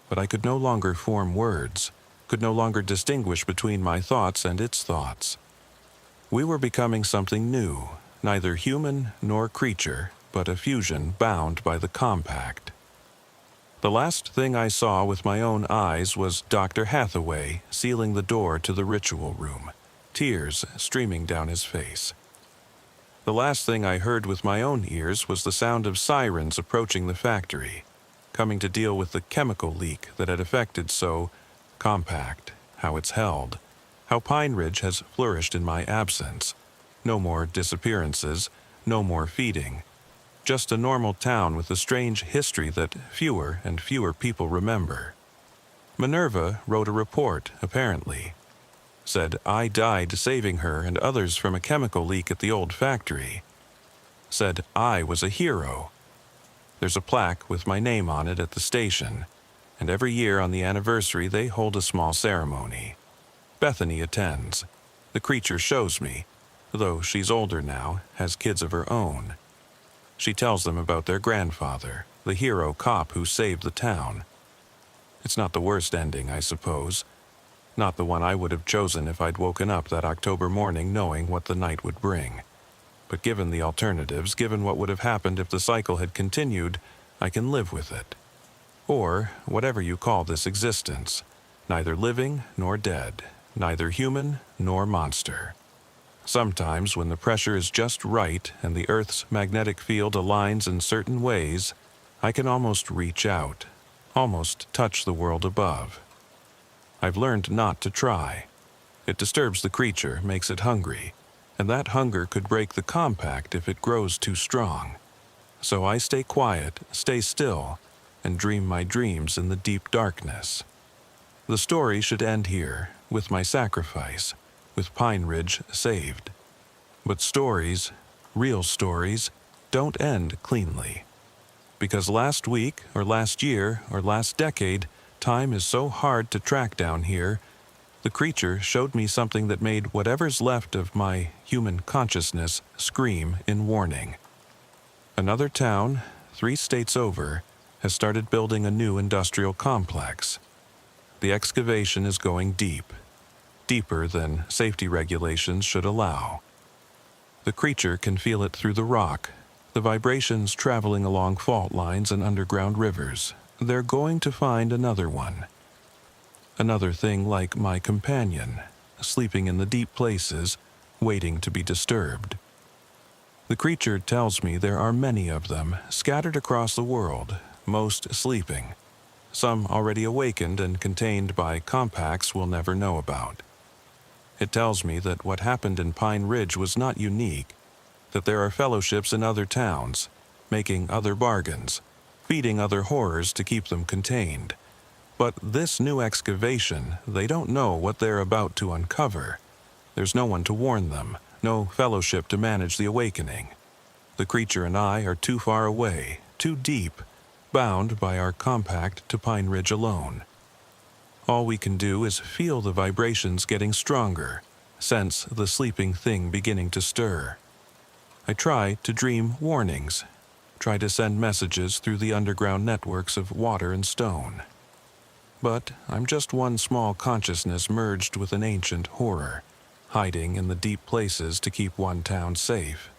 but I could no longer form words, could no longer distinguish between my thoughts and its thoughts. We were becoming something new, neither human nor creature, but a fusion bound by the compact. The last thing I saw with my own eyes was Dr. Hathaway sealing the door to the ritual room, tears streaming down his face. The last thing I heard with my own ears was the sound of sirens approaching the factory, coming to deal with the chemical leak that had affected so compact, how it's held, how Pine Ridge has flourished in my absence. No more disappearances, no more feeding. Just a normal town with a strange history that fewer and fewer people remember. Minerva wrote a report, apparently. Said I died saving her and others from a chemical leak at the old factory. Said I was a hero. There's a plaque with my name on it at the station, and every year on the anniversary they hold a small ceremony. Bethany attends. The creature shows me, though she's older now, has kids of her own. She tells them about their grandfather, the hero cop who saved the town. It's not the worst ending, I suppose. Not the one I would have chosen if I'd woken up that October morning knowing what the night would bring. But given the alternatives, given what would have happened if the cycle had continued, I can live with it. Or whatever you call this existence, neither living nor dead, neither human nor monster. Sometimes when the pressure is just right and the Earth's magnetic field aligns in certain ways, I can almost reach out, almost touch the world above. I've learned not to try. It disturbs the creature, makes it hungry, and that hunger could break the compact if it grows too strong. So I stay quiet, stay still, and dream my dreams in the deep darkness. The story should end here, with my sacrifice, with Pine Ridge saved. But stories, real stories, don't end cleanly. Because last week, or last year, or last decade, time is so hard to track down here, the creature showed me something that made whatever's left of my human consciousness scream in warning. Another town, 3 states over, has started building a new industrial complex. The excavation is going deep, deeper than safety regulations should allow. The creature can feel it through the rock, the vibrations traveling along fault lines and underground rivers. They're going to find another one. Another thing like my companion, sleeping in the deep places, waiting to be disturbed. The creature tells me there are many of them scattered across the world, most sleeping. Some already awakened and contained by compacts we'll never know about. It tells me that what happened in Pine Ridge was not unique, that there are fellowships in other towns, making other bargains, feeding other horrors to keep them contained. But this new excavation, they don't know what they're about to uncover. There's no one to warn them, no fellowship to manage the awakening. The creature and I are too far away, too deep, bound by our compact to Pine Ridge alone. All we can do is feel the vibrations getting stronger, sense the sleeping thing beginning to stir. I try to dream warnings, try to send messages through the underground networks of water and stone. But I'm just one small consciousness merged with an ancient horror, hiding in the deep places to keep one town safe.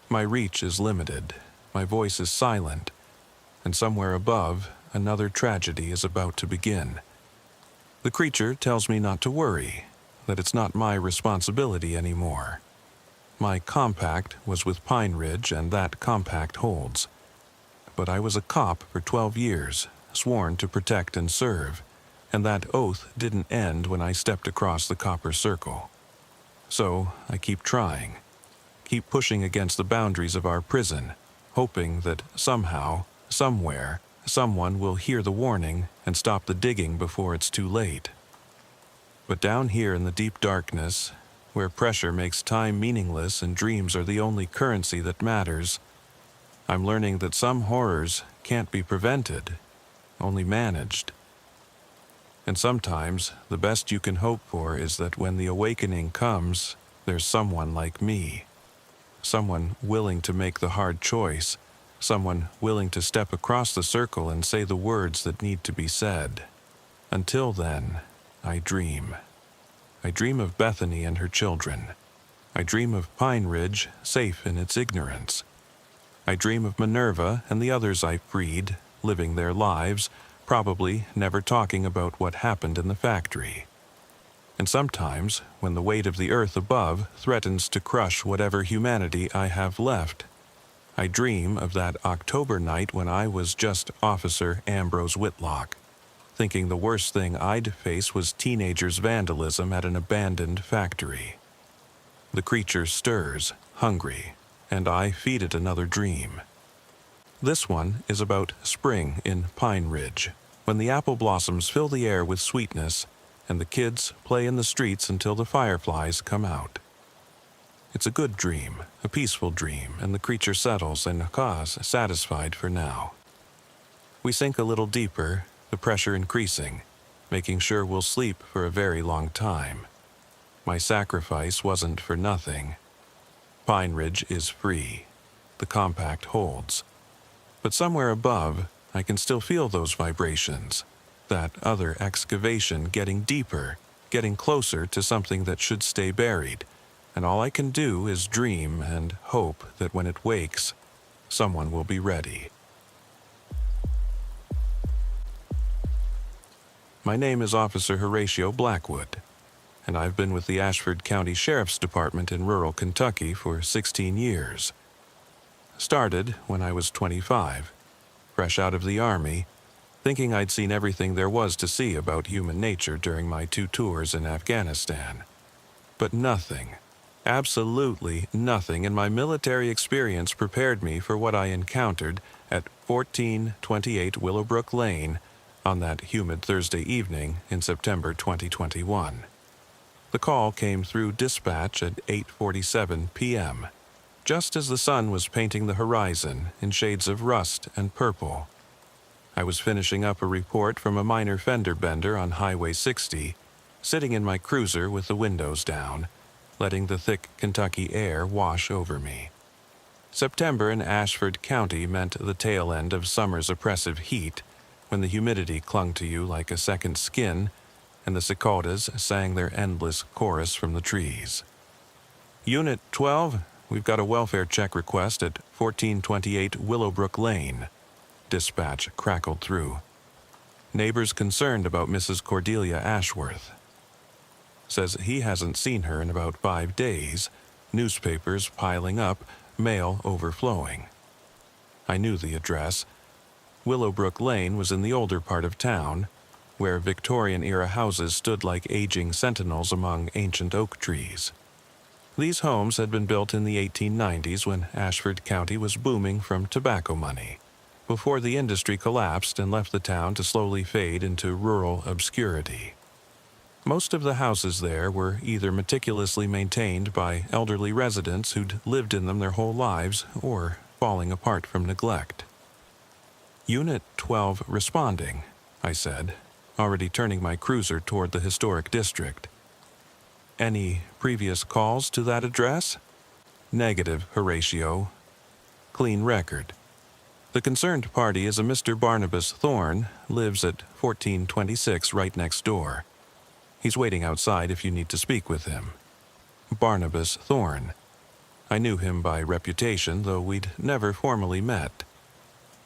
My reach is limited, my voice is silent, and somewhere above, another tragedy is about to begin. The creature tells me not to worry, that it's not my responsibility anymore. My compact was with Pine Ridge, and that compact holds. But I was a cop for 12 years, sworn to protect and serve, and that oath didn't end when I stepped across the copper circle. So I keep trying, keep pushing against the boundaries of our prison, hoping that somehow, somewhere, someone will hear the warning and stop the digging before it's too late. But down here in the deep darkness, where pressure makes time meaningless and dreams are the only currency that matters, I'm learning that some horrors can't be prevented, only managed. And sometimes the best you can hope for is that when the awakening comes, there's someone like me, someone willing to make the hard choice, someone willing to step across the circle and say the words that need to be said. Until then, I dream. I dream of Bethany and her children. I dream of Pine Ridge, safe in its ignorance. I dream of Minerva and the others I freed, living their lives, probably never talking about what happened in the factory. And sometimes, when the weight of the earth above threatens to crush whatever humanity I have left, I dream of that October night when I was just Officer Ambrose Whitlock, thinking the worst thing I'd face was teenagers' vandalism at an abandoned factory. The creature stirs, hungry, and I feed it another dream. This one is about spring in Pine Ridge, when the apple blossoms fill the air with sweetness and the kids play in the streets until the fireflies come out. It's a good dream, a peaceful dream, and the creature settles and Kaz satisfied for now. We sink a little deeper, the pressure increasing, making sure we'll sleep for a very long time. My sacrifice wasn't for nothing. Pine Ridge is free. the compact holds. But somewhere above, I can still feel those vibrations, that other excavation getting deeper, getting closer to something that should stay buried, and all I can do is dream and hope that when it wakes, someone will be ready. My name is Officer Horatio Blackwood, and I've been with the Ashford County Sheriff's Department in rural Kentucky for 16 years. Started when I was 25, fresh out of the Army, thinking I'd seen everything there was to see about human nature during my 2 tours in Afghanistan. But nothing, absolutely nothing in my military experience prepared me for what I encountered at 1428 Willowbrook Lane on that humid Thursday evening in September 2021. The call came through dispatch at 8:47 p.m., just as the sun was painting the horizon in shades of rust and purple. I was finishing up a report from a minor fender bender on Highway 60, sitting in my cruiser with the windows down, letting the thick Kentucky air wash over me. September in Ashford County meant the tail end of summer's oppressive heat, when the humidity clung to you like a second skin, and the cicadas sang their endless chorus from the trees. Unit 12, we've got a welfare check request at 1428 Willowbrook Lane. Dispatch crackled through. Neighbors concerned about Mrs. Cordelia Ashworth. Says he hasn't seen her in about 5 days, newspapers piling up, mail overflowing. I knew the address. Willowbrook Lane was in the older part of town, where Victorian-era houses stood like aging sentinels among ancient oak trees. These homes had been built in the 1890s when Ashford County was booming from tobacco money, before the industry collapsed and left the town to slowly fade into rural obscurity. Most of the houses there were either meticulously maintained by elderly residents who'd lived in them their whole lives or falling apart from neglect. Unit 12 responding, I said, already turning my cruiser toward the historic district. Any previous calls to that address? Negative, Horatio. Clean record. The concerned party is a Mr. Barnabas Thorne, lives at 1426 right next door. He's waiting outside if you need to speak with him. Barnabas Thorne. I knew him by reputation, though we'd never formally met.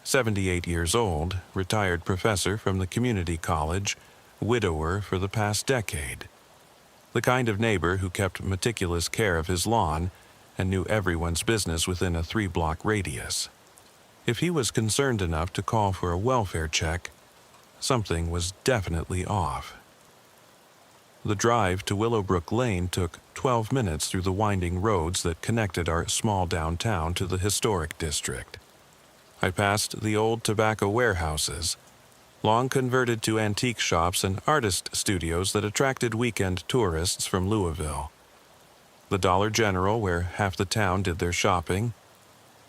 78 years old, retired professor from the community college, widower for the past decade. The kind of neighbor who kept meticulous care of his lawn and knew everyone's business within a 3-block radius. If he was concerned enough to call for a welfare check, something was definitely off. The drive to Willowbrook Lane took 12 minutes through the winding roads that connected our small downtown to the historic district. I passed the old tobacco warehouses, long converted to antique shops and artist studios that attracted weekend tourists from Louisville. The Dollar General, where half the town did their shopping.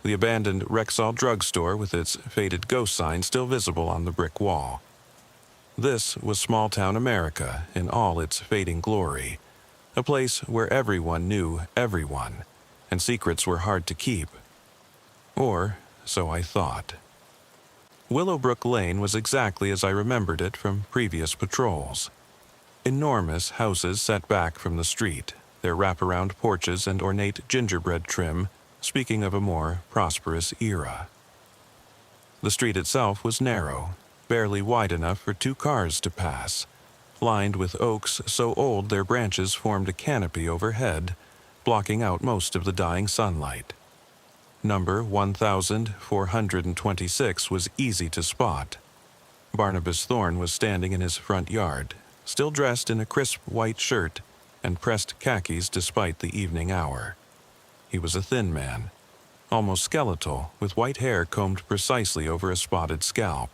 The abandoned Rexall drugstore with its faded ghost sign still visible on the brick wall. This was small-town America in all its fading glory, a place where everyone knew everyone, and secrets were hard to keep. Or so I thought. Willowbrook Lane was exactly as I remembered it from previous patrols. Enormous houses set back from the street, their wraparound porches and ornate gingerbread trim speaking of a more prosperous era. The street itself was narrow, barely wide enough for 2 cars to pass, lined with oaks so old their branches formed a canopy overhead, blocking out most of the dying sunlight. Number 1426 was easy to spot. Barnabas Thorne was standing in his front yard, still dressed in a crisp white shirt and pressed khakis despite the evening hour. He was a thin man, almost skeletal, with white hair combed precisely over a spotted scalp.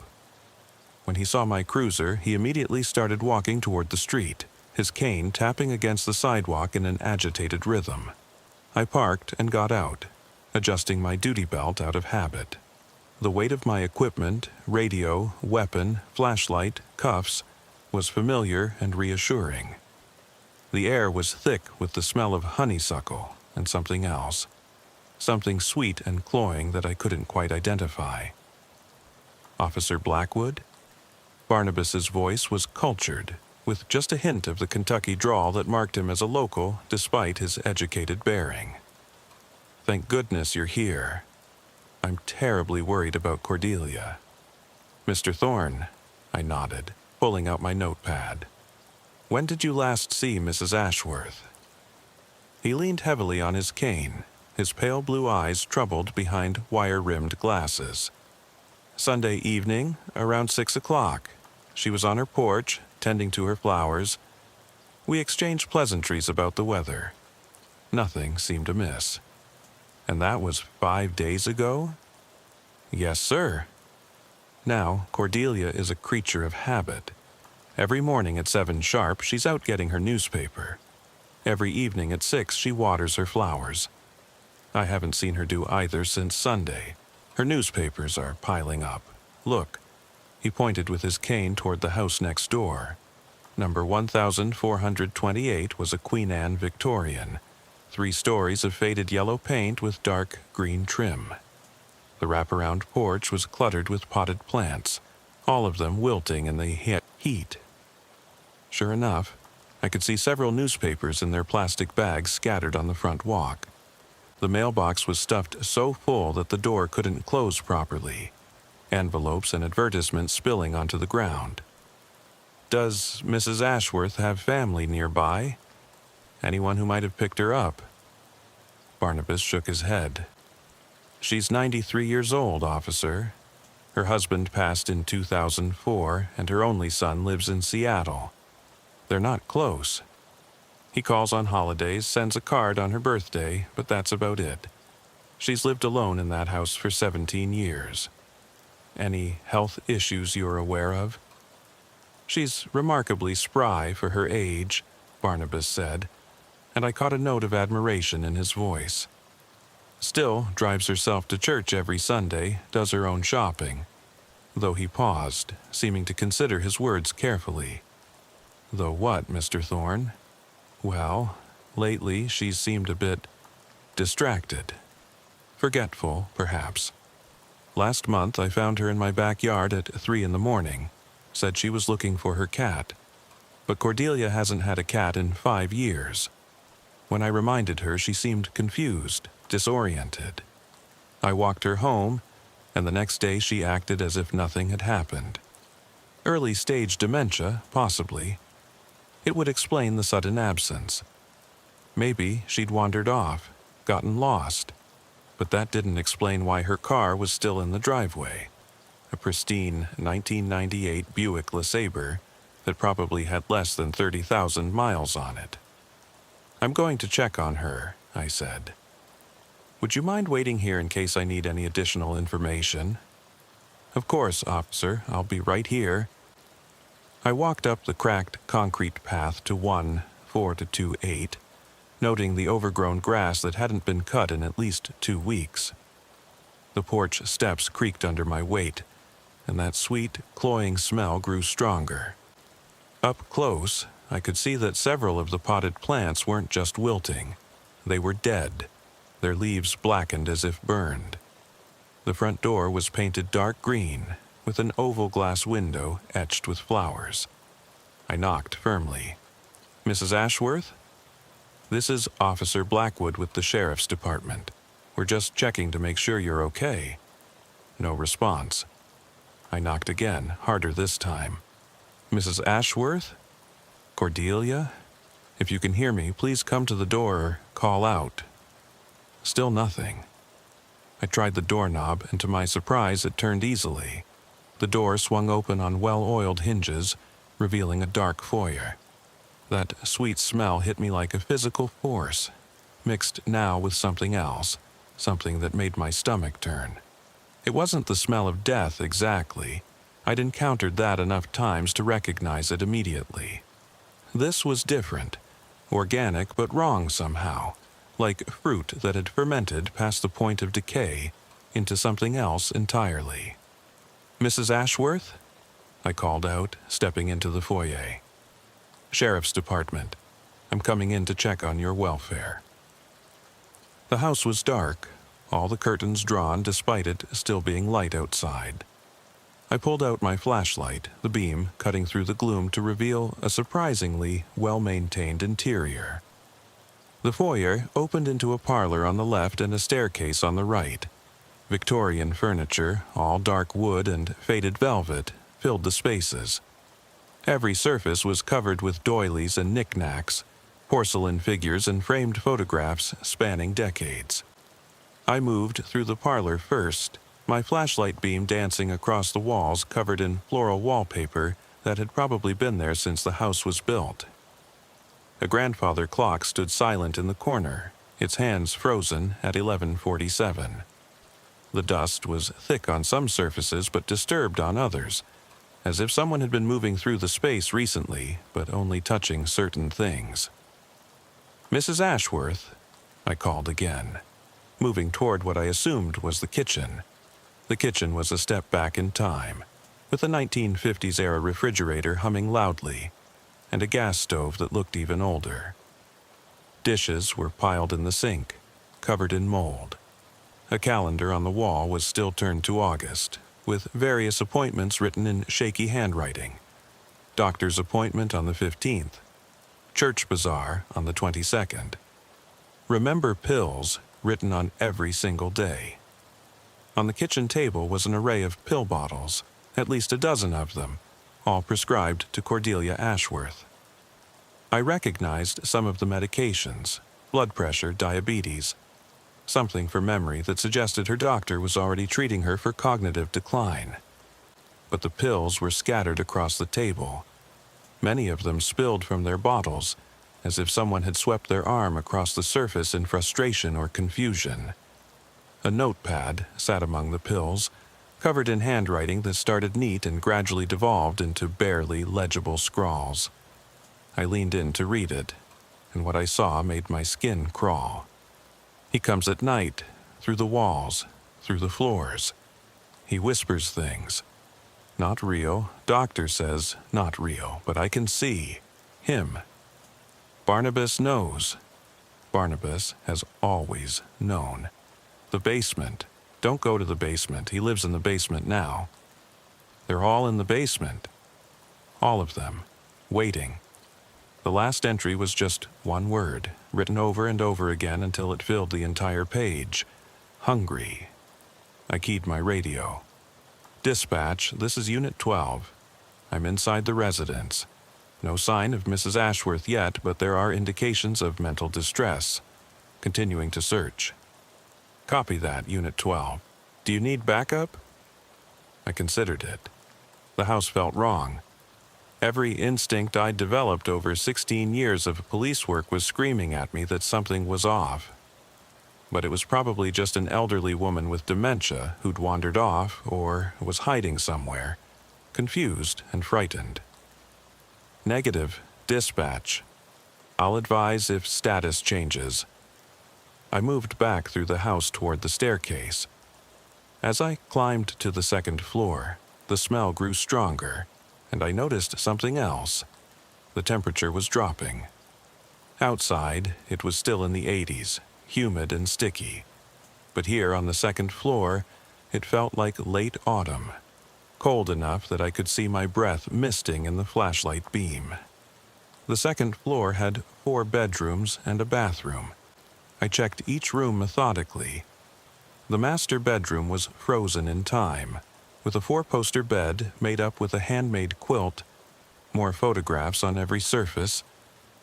When he saw my cruiser, he immediately started walking toward the street, his cane tapping against the sidewalk in an agitated rhythm. I parked and got out, adjusting my duty belt out of habit. The weight of my equipment, radio, weapon, flashlight, cuffs, was familiar and reassuring. The air was thick with the smell of honeysuckle and something else. something sweet and cloying that I couldn't quite identify. Officer Blackwood? Barnabas's voice was cultured, with just a hint of the Kentucky drawl that marked him as a local despite his educated bearing. Thank goodness you're here. I'm terribly worried about Cordelia. Mr. Thorne, I nodded, pulling out my notepad. When did you last see Mrs. Ashworth? He leaned heavily on his cane, his pale blue eyes troubled behind wire-rimmed glasses. Sunday evening, around 6 o'clock. She was on her porch, tending to her flowers. We exchanged pleasantries about the weather. Nothing seemed amiss. And that was 5 days ago? Yes, sir. Now, Cordelia is a creature of habit. Every morning at 7 sharp, she's out getting her newspaper. Every evening at 6, she waters her flowers. I haven't seen her do either since Sunday. Her newspapers are piling up. Look. He pointed with his cane toward the house next door. Number 1428 was a Queen Anne Victorian. 3 stories of faded yellow paint with dark green trim. The wraparound porch was cluttered with potted plants, all of them wilting in the heat. Sure enough, I could see several newspapers in their plastic bags scattered on the front walk. The mailbox was stuffed so full that the door couldn't close properly, envelopes and advertisements spilling onto the ground. Does Mrs. Ashworth have family nearby? Anyone who might have picked her up? Barnabas shook his head. She's 93 years old, officer. Her husband passed in 2004, and her only son lives in Seattle. They're not close. He calls on holidays, sends a card on her birthday, but that's about it. She's lived alone in that house for 17 years. Any health issues you're aware of? She's remarkably spry for her age, Barnabas said, and I caught a note of admiration in his voice. Still drives herself to church every Sunday, does her own shopping. Though he paused, seeming to consider his words carefully. Though what, Mr. Thorne? Well, lately she's seemed a bit distracted. Forgetful, perhaps. Last month I found her in my backyard at 3 in the morning. Said she was looking for her cat. But Cordelia hasn't had a cat in 5 years. When I reminded her, she seemed confused, disoriented. I walked her home, and the next day she acted as if nothing had happened. Early stage dementia, possibly. It would explain the sudden absence. Maybe she'd wandered off, gotten lost. But that didn't explain why her car was still in the driveway. A pristine 1998 Buick LeSabre that probably had less than 30,000 miles on it. I'm going to check on her, I said. Would you mind waiting here in case I need any additional information? Of course, officer, I'll be right here. I walked up the cracked concrete path to 14228, noting the overgrown grass that hadn't been cut in at least 2 weeks. The porch steps creaked under my weight, and that sweet, cloying smell grew stronger. Up close, I could see that several of the potted plants weren't just wilting. They were dead, their leaves blackened as if burned. The front door was painted dark green, with an oval glass window etched with flowers. I knocked firmly. Mrs. Ashworth? This is Officer Blackwood with the Sheriff's Department. We're just checking to make sure you're okay. No response. I knocked again, harder this time. Mrs. Ashworth? Cordelia? If you can hear me, please come to the door or call out. Still nothing. I tried the doorknob, and to my surprise, it turned easily. The door swung open on well-oiled hinges, revealing a dark foyer. That sweet smell hit me like a physical force, mixed now with something else, something that made my stomach turn. It wasn't the smell of death exactly. I'd encountered that enough times to recognize it immediately. This was different, organic but wrong somehow, like fruit that had fermented past the point of decay into something else entirely. Mrs. Ashworth? I called out, stepping into the foyer. Sheriff's Department. I'm coming in to check on your welfare. The house was dark, all the curtains drawn despite it still being light outside. I pulled out my flashlight, the beam cutting through the gloom to reveal a surprisingly well-maintained interior. The foyer opened into a parlor on the left and a staircase on the right. Victorian furniture, all dark wood and faded velvet, filled the spaces. Every surface was covered with doilies and knickknacks, porcelain figures and framed photographs spanning decades. I moved through the parlor first, my flashlight beam dancing across the walls covered in floral wallpaper that had probably been there since the house was built. A grandfather clock stood silent in the corner, its hands frozen at 11:47. The dust was thick on some surfaces but disturbed on others, as if someone had been moving through the space recently but only touching certain things. "Mrs. Ashworth," I called again, moving toward what I assumed was the kitchen. The kitchen was a step back in time, with a 1950s-era refrigerator humming loudly, and a gas stove that looked even older. Dishes were piled in the sink, covered in mold. A calendar on the wall was still turned to August, with various appointments written in shaky handwriting. Doctor's appointment on the 15th. Church bazaar on the 22nd. Remember pills written on every single day. On the kitchen table was an array of pill bottles, at least a dozen of them, all prescribed to Cordelia Ashworth. I recognized some of the medications: blood pressure, diabetes, something for memory that suggested her doctor was already treating her for cognitive decline. But the pills were scattered across the table. Many of them spilled from their bottles, as if someone had swept their arm across the surface in frustration or confusion. A notepad sat among the pills, covered in handwriting that started neat and gradually devolved into barely legible scrawls. I leaned in to read it, and what I saw made my skin crawl. "He comes at night, through the walls, through the floors. He whispers things. Not real, doctor says not real, but I can see him. Barnabas knows. Barnabas has always known. The basement. Don't go to the basement. He lives in the basement now. They're all in the basement. All of them. Waiting." The last entry was just one word, written over and over again until it filled the entire page. Hungry. I keyed my radio. "Dispatch, this is Unit 12. I'm inside the residence. No sign of Mrs. Ashworth yet, but there are indications of mental distress. Continuing to search." "Copy that, Unit 12. Do you need backup?" I considered it. The house felt wrong. Every instinct I'd developed over 16 years of police work was screaming at me that something was off. But it was probably just an elderly woman with dementia who'd wandered off or was hiding somewhere, confused and frightened. "Negative. Dispatch. I'll advise if status changes." I moved back through the house toward the staircase. As I climbed to the second floor, the smell grew stronger, and I noticed something else. The temperature was dropping. Outside, it was still in the 80s, humid and sticky. But here on the second floor, it felt like late autumn, cold enough that I could see my breath misting in the flashlight beam. The second floor had 4 bedrooms and a bathroom. I checked each room methodically. The master bedroom was frozen in time, with a 4-poster bed made up with a handmade quilt, more photographs on every surface,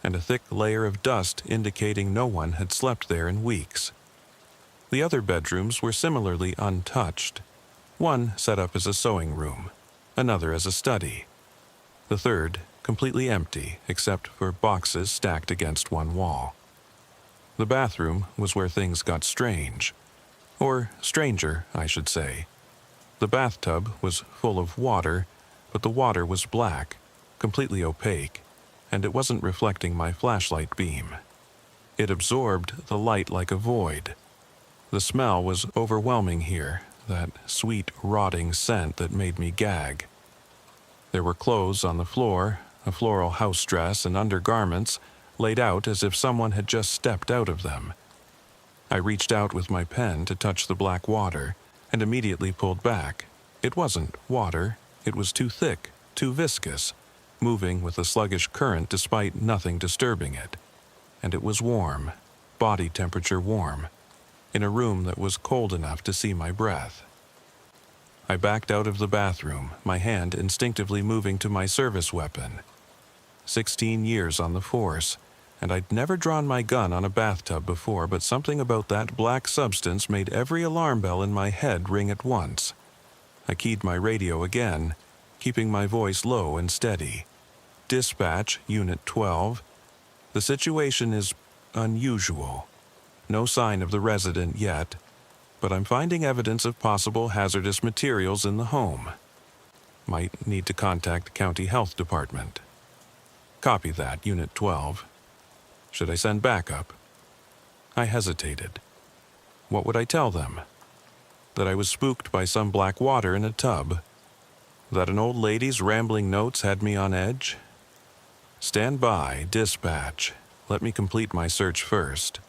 and a thick layer of dust indicating no one had slept there in weeks. The other bedrooms were similarly untouched. One set up as a sewing room, another as a study. The third completely empty except for boxes stacked against one wall. The bathroom was where things got strange. Or stranger, I should say. The bathtub was full of water, but the water was black, completely opaque, and it wasn't reflecting my flashlight beam. It absorbed the light like a void. The smell was overwhelming here, that sweet, rotting scent that made me gag. There were clothes on the floor, a floral house dress and undergarments, laid out as if someone had just stepped out of them. I reached out with my pen to touch the black water and immediately pulled back. It wasn't water, it was too thick, too viscous, moving with a sluggish current despite nothing disturbing it. And it was warm, body temperature warm, in a room that was cold enough to see my breath. I backed out of the bathroom, my hand instinctively moving to my service weapon. 16 years on the force, and I'd never drawn my gun on a bathtub before, but something about that black substance made every alarm bell in my head ring at once. I keyed my radio again, keeping my voice low and steady. Dispatch, Unit 12. The situation is unusual. No sign of the resident yet, but I'm finding evidence of possible hazardous materials in the home. Might need to contact County Health Department. Copy that, Unit 12. Should I send backup? I hesitated. What would I tell them? That I was spooked by some black water in a tub? That an old lady's rambling notes had me on edge? Stand by, dispatch. Let me complete my search first.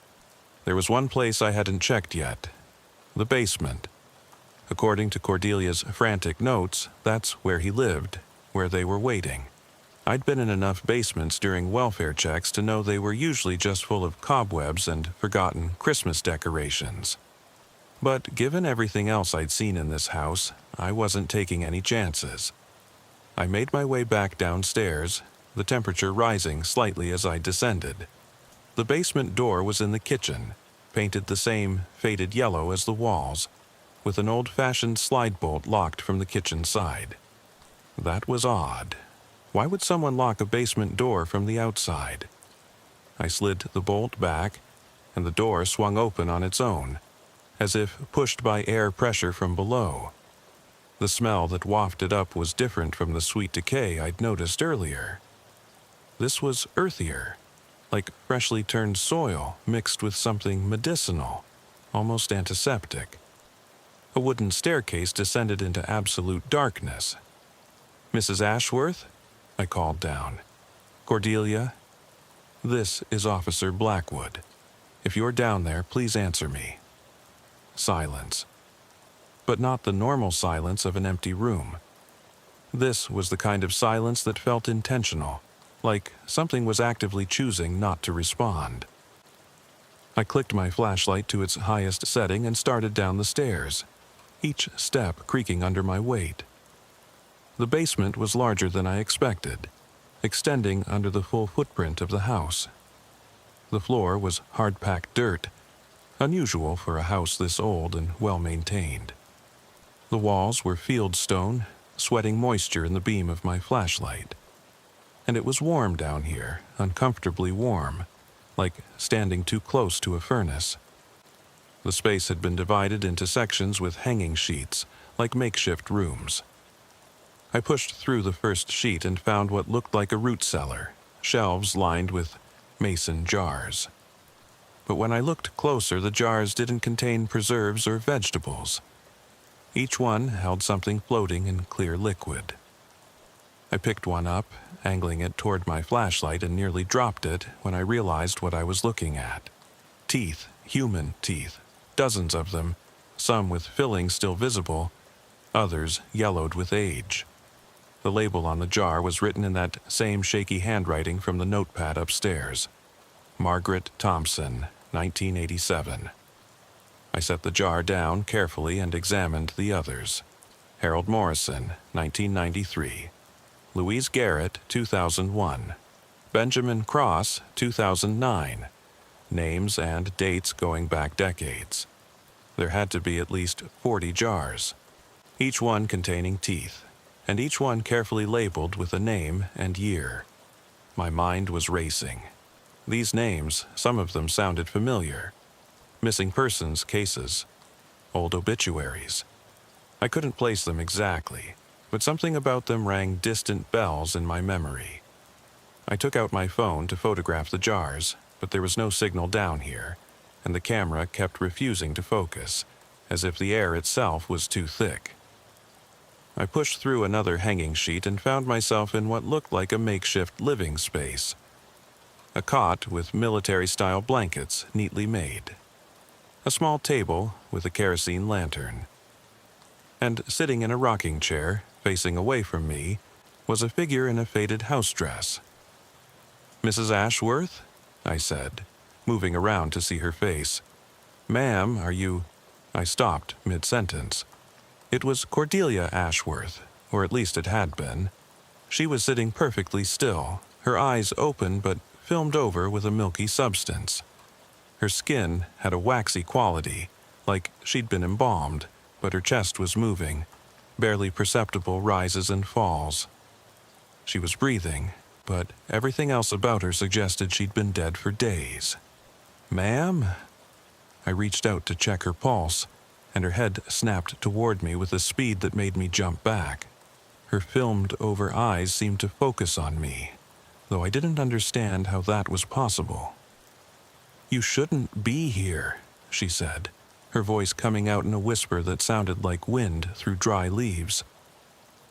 There was one place I hadn't checked yet. The basement. According to Cordelia's frantic notes, that's where he lived, where they were waiting. I'd been in enough basements during welfare checks to know they were usually just full of cobwebs and forgotten Christmas decorations. But given everything else I'd seen in this house, I wasn't taking any chances. I made my way back downstairs, the temperature rising slightly as I descended. The basement door was in the kitchen, painted the same faded yellow as the walls, with an old-fashioned slide bolt locked from the kitchen side. That was odd. Why would someone lock a basement door from the outside? I slid the bolt back, and the door swung open on its own, as if pushed by air pressure from below. The smell that wafted up was different from the sweet decay I'd noticed earlier. This was earthier, like freshly turned soil mixed with something medicinal, almost antiseptic. A wooden staircase descended into absolute darkness. "Mrs. Ashworth?" I called down. "Cordelia? This is Officer Blackwood. If you're down there, please answer me." Silence. But not the normal silence of an empty room. This was the kind of silence that felt intentional, like something was actively choosing not to respond. I clicked my flashlight to its highest setting and started down the stairs, each step creaking under my weight. The basement was larger than I expected, extending under the full footprint of the house. The floor was hard-packed dirt, unusual for a house this old and well-maintained. The walls were field stone, sweating moisture in the beam of my flashlight. And it was warm down here, uncomfortably warm, like standing too close to a furnace. The space had been divided into sections with hanging sheets, like makeshift rooms. I pushed through the first sheet and found what looked like a root cellar, shelves lined with mason jars. But when I looked closer, the jars didn't contain preserves or vegetables. Each one held something floating in clear liquid. I picked one up, angling it toward my flashlight, and nearly dropped it when I realized what I was looking at. Teeth, human teeth, dozens of them, some with fillings still visible, others yellowed with age. The label on the jar was written in that same shaky handwriting from the notepad upstairs. Margaret Thompson, 1987. I set the jar down carefully and examined the others. Harold Morrison, 1993. Louise Garrett, 2001. Benjamin Cross, 2009. Names and dates going back decades. There had to be at least 40 jars, each one containing teeth, and each one carefully labeled with a name and year. My mind was racing. These names, some of them sounded familiar. Missing persons cases, old obituaries. I couldn't place them exactly, but something about them rang distant bells in my memory. I took out my phone to photograph the jars, but there was no signal down here, and the camera kept refusing to focus, as if the air itself was too thick. I pushed through another hanging sheet and found myself in what looked like a makeshift living space. A cot with military-style blankets neatly made. a small table with a kerosene lantern. And sitting in a rocking chair, facing away from me, was a figure in a faded house dress. "Mrs. Ashworth?" I said, moving around to see her face. "Ma'am, are you—" I stopped mid-sentence. It was Cordelia Ashworth, or at least it had been. She was sitting perfectly still, her eyes open but filmed over with a milky substance. Her skin had a waxy quality, like she'd been embalmed, but her chest was moving, barely perceptible rises and falls. She was breathing, but everything else about her suggested she'd been dead for days. "Ma'am?" I reached out to check her pulse, and her head snapped toward me with a speed that made me jump back. Her filmed-over eyes seemed to focus on me, though I didn't understand how that was possible. "You shouldn't be here," she said, her voice coming out in a whisper that sounded like wind through dry leaves.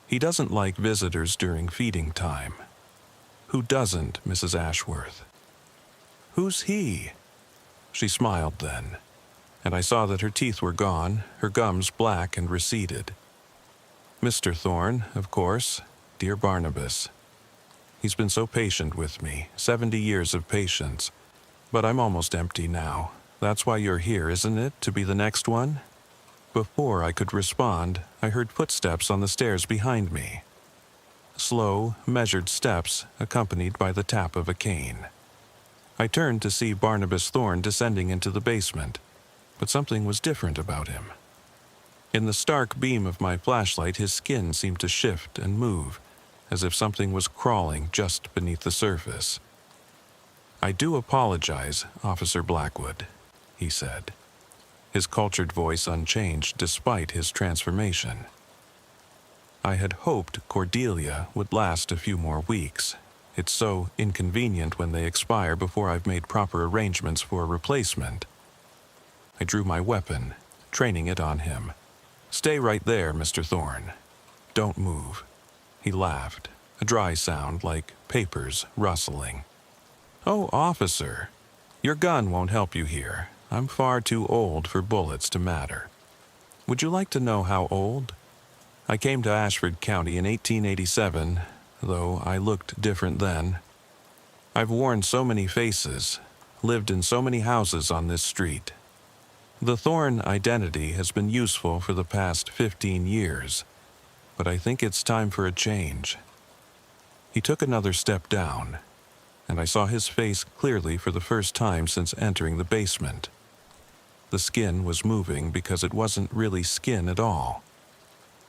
"He doesn't like visitors during feeding time." "Who doesn't, Mrs. Ashworth?" "Who's he?" She smiled then, and I saw that her teeth were gone, her gums black and receded. "Mr. Thorne, of course, dear Barnabas. He's been so patient with me, 70 years of patience. But I'm almost empty now. That's why you're here, isn't it, to be the next one?" Before I could respond, I heard footsteps on the stairs behind me. Slow, measured steps accompanied by the tap of a cane. I turned to see Barnabas Thorne descending into the basement, but something was different about him. In the stark beam of my flashlight, his skin seemed to shift and move, as if something was crawling just beneath the surface. "I do apologize, Officer Blackwood," he said, his cultured voice unchanged despite his transformation. "I had hoped Cordelia would last a few more weeks. It's so inconvenient when they expire before I've made proper arrangements for a replacement." I drew my weapon, training it on him. "Stay right there, Mr. Thorne. Don't move." He laughed, a dry sound like papers rustling. "Oh, officer, your gun won't help you here. I'm far too old for bullets to matter. Would you like to know how old? I came to Ashford County in 1887, though I looked different then. I've worn so many faces, lived in so many houses on this street. The Thorne identity has been useful for the past 15 years, but I think it's time for a change." He took another step down, and I saw his face clearly for the first time since entering the basement. The skin was moving because it wasn't really skin at all.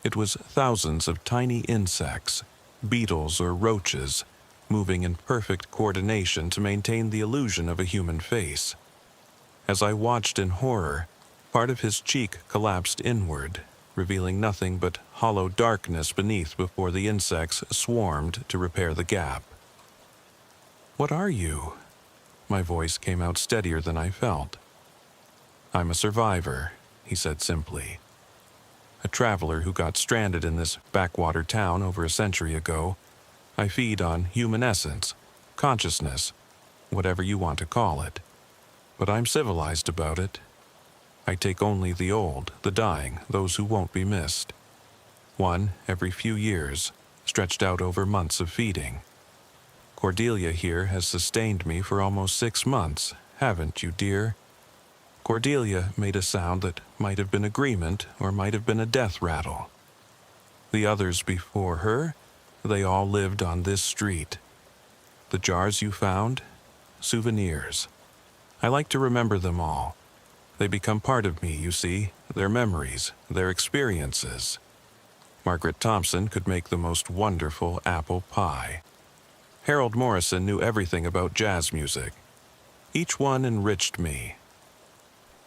It was thousands of tiny insects, beetles or roaches, moving in perfect coordination to maintain the illusion of a human face. As I watched in horror, part of his cheek collapsed inward, revealing nothing but hollow darkness beneath before the insects swarmed to repair the gap. "What are you?" My voice came out steadier than I felt. "I'm a survivor," he said simply. "A traveler who got stranded in this backwater town over a century ago. I feed on human essence, consciousness, whatever you want to call it. But I'm civilized about it. I take only the old, the dying, those who won't be missed. One every few years, stretched out over months of feeding. Cordelia here has sustained me for almost 6 months, haven't you, dear?" Cordelia made a sound that might have been agreement or might have been a death rattle. "The others before her, they all lived on this street. The jars you found, souvenirs. I like to remember them all. They become part of me, you see, their memories, their experiences. Margaret Thompson could make the most wonderful apple pie. Harold Morrison knew everything about jazz music. Each one enriched me."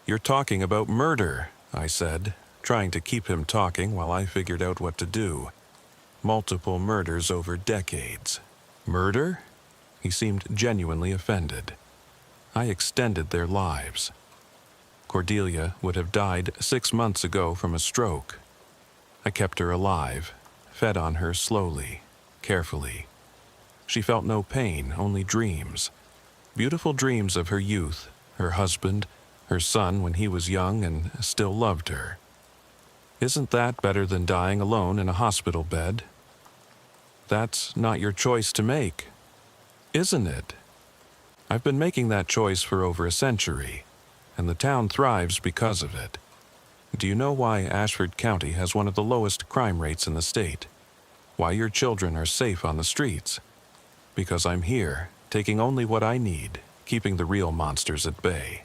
"You're talking about murder," I said, trying to keep him talking while I figured out what to do. "Multiple murders over decades. Murder?" He seemed genuinely offended. "I extended their lives. Cordelia would have died 6 months ago from a stroke. I kept her alive, fed on her slowly, carefully. She felt no pain, only dreams. Beautiful dreams of her youth, her husband, her son when he was young and still loved her. Isn't that better than dying alone in a hospital bed? That's not your choice to make, isn't it? I've been making that choice for over a century, and the town thrives because of it. Do you know why Ashford County has one of the lowest crime rates in the state? Why your children are safe on the streets? Because I'm here, taking only what I need, keeping the real monsters at bay.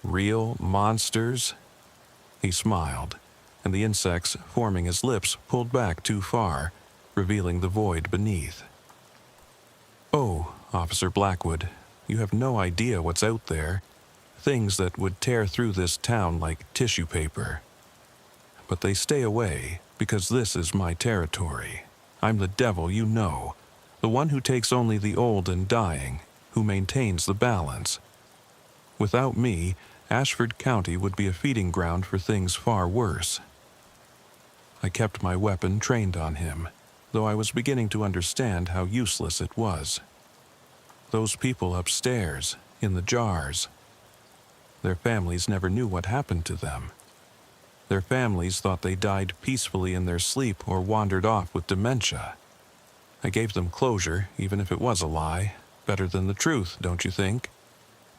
Real monsters? He smiled, and the insects forming his lips pulled back too far, revealing the void beneath. Oh, Officer Blackwood, you have no idea what's out there. Things that would tear through this town like tissue paper. But they stay away because this is my territory. I'm the devil you know, the one who takes only the old and dying, who maintains the balance. Without me, Ashford County would be a feeding ground for things far worse. I kept my weapon trained on him, though I was beginning to understand how useless it was. Those people upstairs, in the jars, their families never knew what happened to them. Their families thought they died peacefully in their sleep or wandered off with dementia. I gave them closure, even if it was a lie. Better than the truth, don't you think?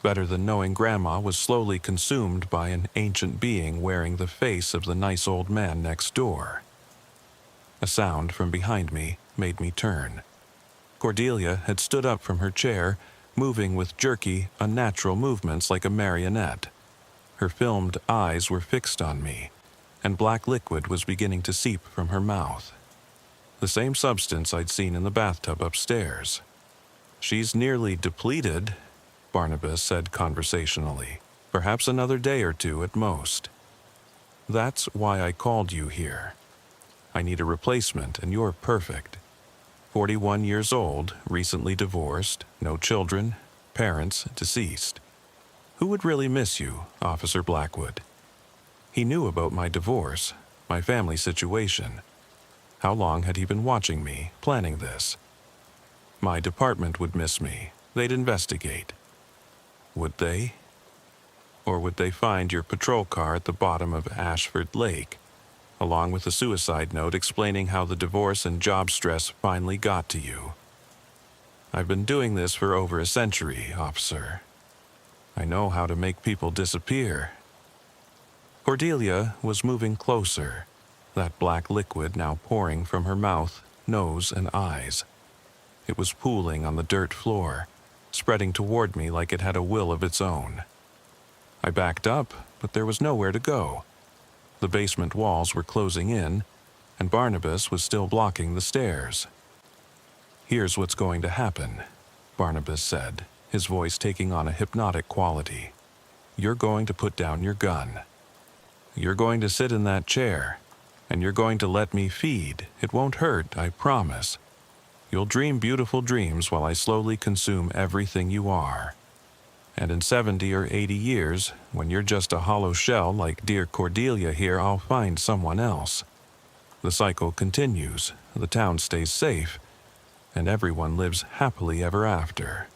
Better than knowing Grandma was slowly consumed by an ancient being wearing the face of the nice old man next door. A sound from behind me made me turn. Cordelia had stood up from her chair, moving with jerky, unnatural movements like a marionette. Her filmed eyes were fixed on me, and black liquid was beginning to seep from her mouth. The same substance I'd seen in the bathtub upstairs. "She's nearly depleted," Barnabas said conversationally. "Perhaps another day or two at most. That's why I called you here. I need a replacement, and you're perfect. 41 years old, recently divorced, no children, parents deceased. Who would really miss you, Officer Blackwood?" He knew about my divorce, my family situation. How long had he been watching me, planning this? My department would miss me. They'd investigate. Would they? Or would they find your patrol car at the bottom of Ashford Lake, along with a suicide note explaining how the divorce and job stress finally got to you? I've been doing this for over a century, officer. I know how to make people disappear. Cordelia was moving closer, that black liquid now pouring from her mouth, nose, and eyes. It was pooling on the dirt floor, spreading toward me like it had a will of its own. I backed up, but there was nowhere to go. The basement walls were closing in, and Barnabas was still blocking the stairs. "Here's what's going to happen," Barnabas said, his voice taking on a hypnotic quality. "You're going to put down your gun. You're going to sit in that chair, and you're going to let me feed. It won't hurt, I promise. You'll dream beautiful dreams while I slowly consume everything you are. And in 70 or 80 years, when you're just a hollow shell like dear Cordelia here, I'll find someone else. The cycle continues, the town stays safe, and everyone lives happily ever after."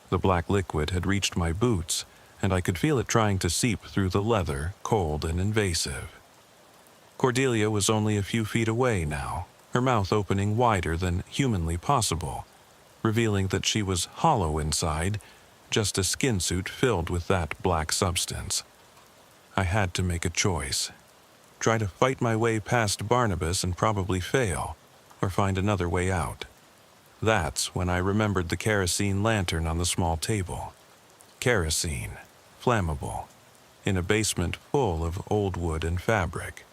The black liquid had reached my boots, and I could feel it trying to seep through the leather, cold and invasive. Cordelia was only a few feet away now, her mouth opening wider than humanly possible, revealing that she was hollow inside, just a skin suit filled with that black substance. I had to make a choice. Try to fight my way past Barnabas and probably fail, or find another way out. That's when I remembered the kerosene lantern on the small table. Kerosene, flammable, in a basement full of old wood and fabric.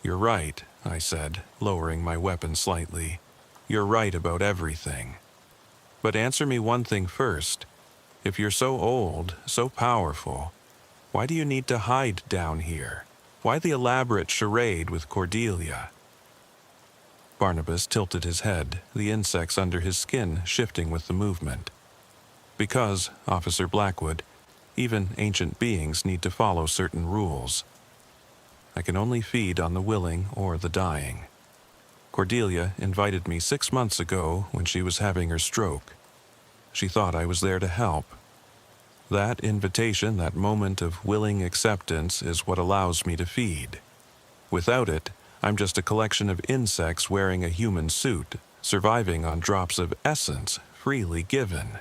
"You're right," I said, lowering my weapon slightly. "You're right about everything. But answer me one thing first. If you're so old, so powerful, why do you need to hide down here? Why the elaborate charade with Cordelia?" Barnabas tilted his head, the insects under his skin shifting with the movement. "Because, Officer Blackwood, even ancient beings need to follow certain rules. I can only feed on the willing or the dying. Cordelia invited me 6 months ago when she was having her stroke. She thought I was there to help. That invitation, that moment of willing acceptance, is what allows me to feed. Without it, I'm just a collection of insects wearing a human suit, surviving on drops of essence freely given.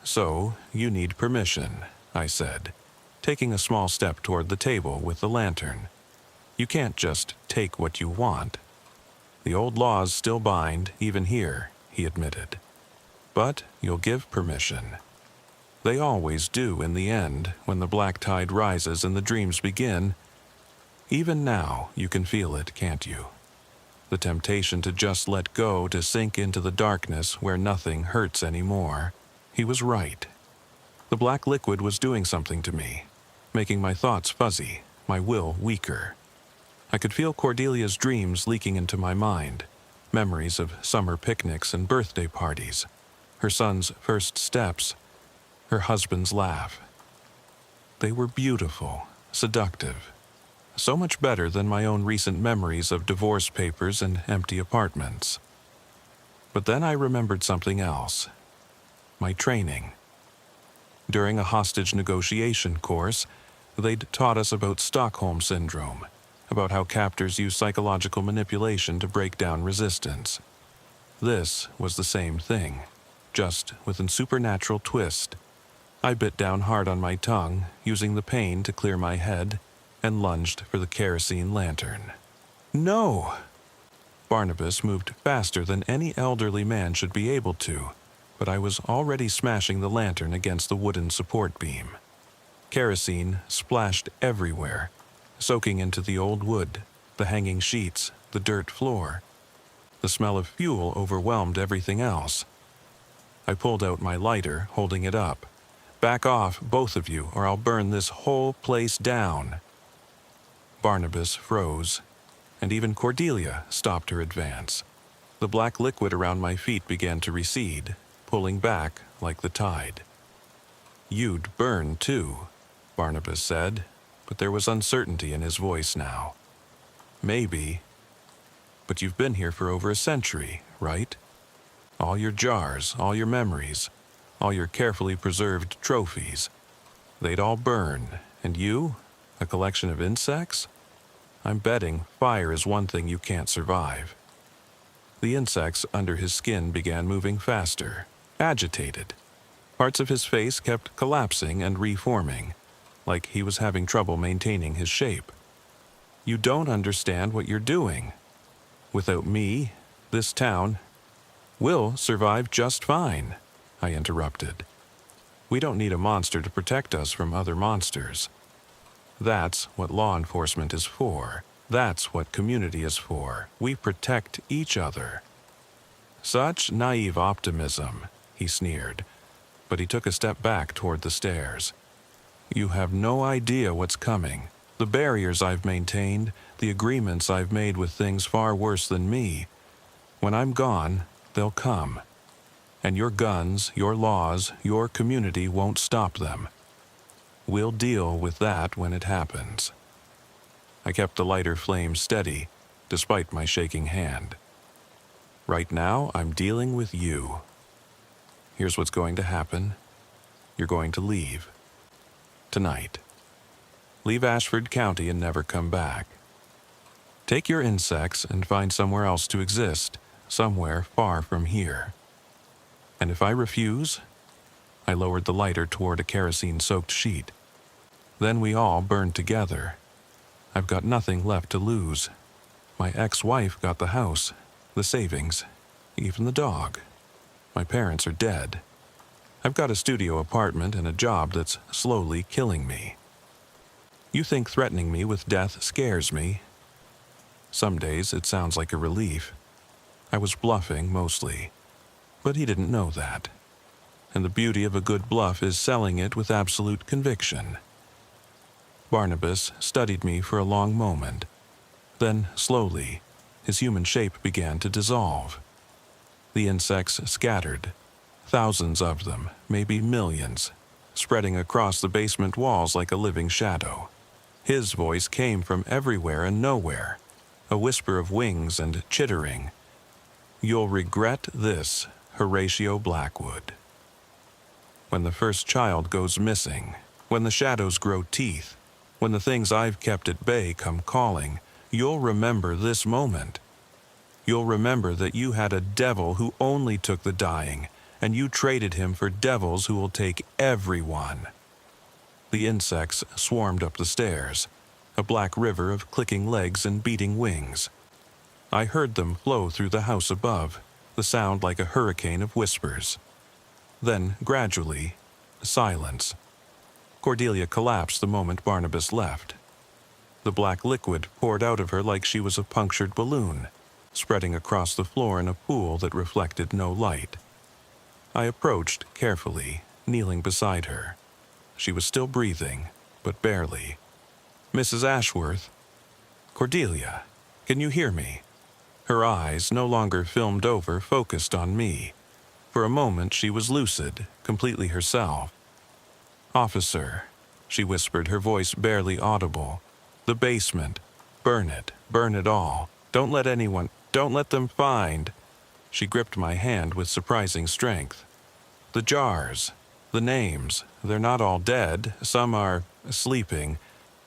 So, you need permission, I said, taking a small step toward the table with the lantern. You can't just take what you want. The old laws still bind, even here, he admitted. But you'll give permission. They always do in the end, when the black tide rises and the dreams begin. Even now, you can feel it, can't you? The temptation to just let go, to sink into the darkness where nothing hurts anymore. He was right. The black liquid was doing something to me, making my thoughts fuzzy, my will weaker. I could feel Cordelia's dreams leaking into my mind, memories of summer picnics and birthday parties, her son's first steps, her husband's laugh. They were beautiful, seductive, so much better than my own recent memories of divorce papers and empty apartments. But then I remembered something else. My training. During a hostage negotiation course, they'd taught us about Stockholm Syndrome, about how captors use psychological manipulation to break down resistance. This was the same thing, just with a supernatural twist. I bit down hard on my tongue, using the pain to clear my head, and lunged for the kerosene lantern. No! Barnabas moved faster than any elderly man should be able to, but I was already smashing the lantern against the wooden support beam. Kerosene splashed everywhere, soaking into the old wood, the hanging sheets, the dirt floor. The smell of fuel overwhelmed everything else. I pulled out my lighter, holding it up. Back off, both of you, or I'll burn this whole place down. Barnabas froze, and even Cordelia stopped her advance. The black liquid around my feet began to recede, pulling back like the tide. You'd burn too, Barnabas said, but there was uncertainty in his voice now. Maybe, but you've been here for over a century, right? All your jars, all your memories, all your carefully preserved trophies. They'd all burn, and you, a collection of insects? I'm betting fire is one thing you can't survive. The insects under his skin began moving faster, agitated. Parts of his face kept collapsing and reforming, like he was having trouble maintaining his shape. You don't understand what you're doing. Without me, this town will survive just fine, I interrupted. We don't need a monster to protect us from other monsters. That's what law enforcement is for. That's what community is for. We protect each other. Such naive optimism, he sneered, but he took a step back toward the stairs. You have no idea what's coming. The barriers I've maintained, the agreements I've made with things far worse than me. When I'm gone, they'll come. And your guns, your laws, your community won't stop them. We'll deal with that when it happens. I kept the lighter flame steady, despite my shaking hand. Right now, I'm dealing with you. Here's what's going to happen. You're going to leave. Tonight. Leave Ashford County and never come back. Take your insects and find somewhere else to exist, somewhere far from here. And if I refuse, I lowered the lighter toward a kerosene-soaked sheet. Then we all burned together. I've got nothing left to lose. My ex-wife got the house, the savings, even the dog. My parents are dead. I've got a studio apartment and a job that's slowly killing me. You think threatening me with death scares me? Some days it sounds like a relief. I was bluffing mostly, but he didn't know that. And the beauty of a good bluff is selling it with absolute conviction. Barnabas studied me for a long moment. Then, slowly, his human shape began to dissolve. The insects scattered, thousands of them, maybe millions, spreading across the basement walls like a living shadow. His voice came from everywhere and nowhere, a whisper of wings and chittering. You'll regret this, Horatio Blackwood. when the first child goes missing, when the shadows grow teeth, when the things I've kept at bay come calling, you'll remember this moment. You'll remember that you had a devil who only took the dying, and you traded him for devils who will take everyone. The insects swarmed up the stairs, a black river of clicking legs and beating wings. I heard them flow through the house above, the sound like a hurricane of whispers. Then, gradually, silence. Cordelia collapsed the moment Barnabas left. The black liquid poured out of her like she was a punctured balloon, spreading across the floor in a pool that reflected no light. I approached carefully, kneeling beside her. She was still breathing, but barely. "Mrs. Ashworth?" "Cordelia, can you hear me?" Her eyes, no longer filmed over, focused on me. For a moment she was lucid, completely herself. "Officer," she whispered, her voice barely audible. "The basement. Burn it all. Don't let them find." She gripped my hand with surprising strength. "The jars, the names, they're not all dead. Some are sleeping.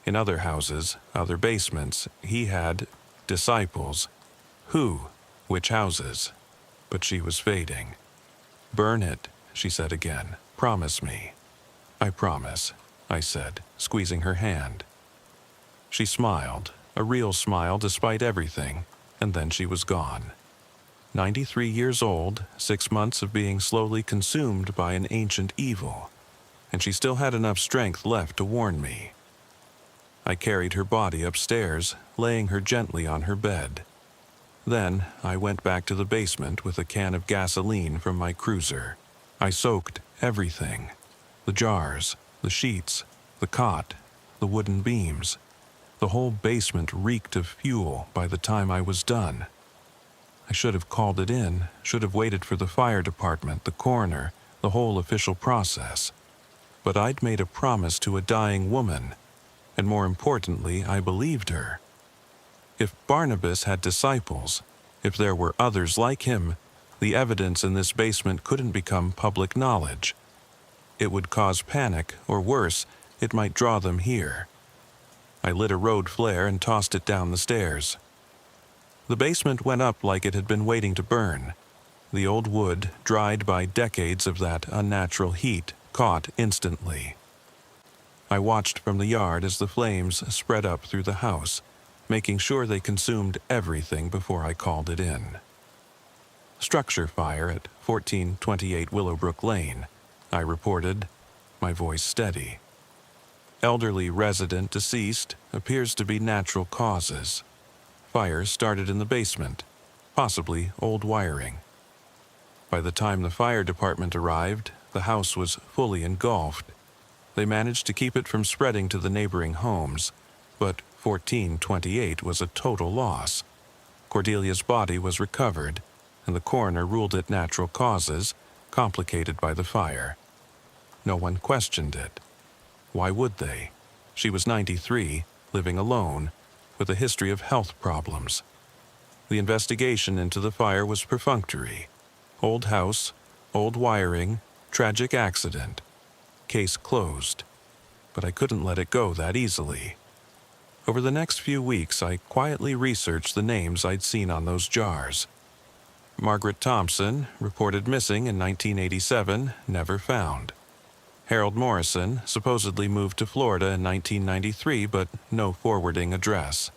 In other houses, other basements, he had disciples. Who? Which houses?" But she was fading. "Burn it," she said again. "Promise me." "I promise," I said, squeezing her hand. She smiled, a real smile despite everything, and then she was gone. 93 years old, 6 months of being slowly consumed by an ancient evil, and she still had enough strength left to warn me. I carried her body upstairs, laying her gently on her bed. Then I went back to the basement with a can of gasoline from my cruiser. I soaked everything. The jars, the sheets, the cot, the wooden beams. The whole basement reeked of fuel by the time I was done. I should have called it in, should have waited for the fire department, the coroner, the whole official process. But I'd made a promise to a dying woman, and more importantly, I believed her. If Barnabas had disciples, if there were others like him, the evidence in this basement couldn't become public knowledge. It would cause panic, or worse, it might draw them here. I lit a road flare and tossed it down the stairs. The basement went up like it had been waiting to burn. The old wood, dried by decades of that unnatural heat, caught instantly. I watched from the yard as the flames spread up through the house, making sure they consumed everything before I called it in. "Structure fire at 1428 Willowbrook Lane," I reported, my voice steady. "Elderly resident deceased, appears to be natural causes. Fire started in the basement, possibly old wiring." By the time the fire department arrived, the house was fully engulfed. They managed to keep it from spreading to the neighboring homes, but 1428 was a total loss. Cordelia's body was recovered, and the coroner ruled it natural causes, complicated by the fire. No one questioned it. Why would they? She was 93, living alone, with a history of health problems. The investigation into the fire was perfunctory. Old house, old wiring, tragic accident. Case closed. But I couldn't let it go that easily. Over the next few weeks, I quietly researched the names I'd seen on those jars. Margaret Thompson, reported missing in 1987, never found. Harold Morrison, supposedly moved to Florida in 1993, but no forwarding address.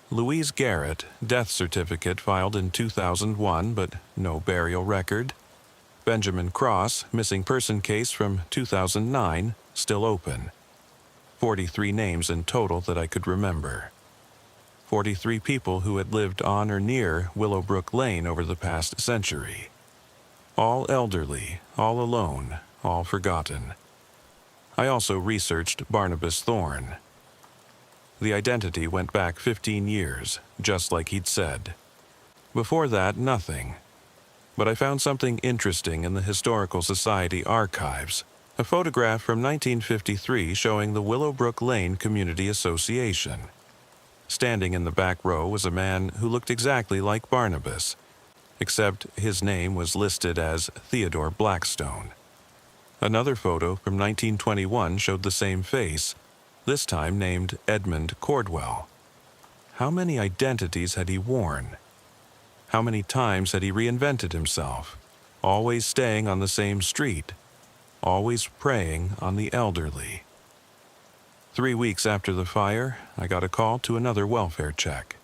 Louise Garrett, death certificate filed in 2001, but no burial record. Benjamin Cross, missing person case from 2009, still open. 43 names in total that I could remember. 43 people who had lived on or near Willowbrook Lane over the past century. All elderly, all alone, all forgotten. I also researched Barnabas Thorne. The identity went back 15 years, just like he'd said. Before that, nothing. But I found something interesting in the Historical Society archives, a photograph from 1953 showing the Willowbrook Lane Community Association. Standing in the back row was a man who looked exactly like Barnabas, except his name was listed as Theodore Blackstone. Another photo from 1921 showed the same face, this time named Edmund Cordwell. How many identities had he worn? How many times had he reinvented himself, always staying on the same street, always preying on the elderly? 3 weeks after the fire, I got a call to another welfare check.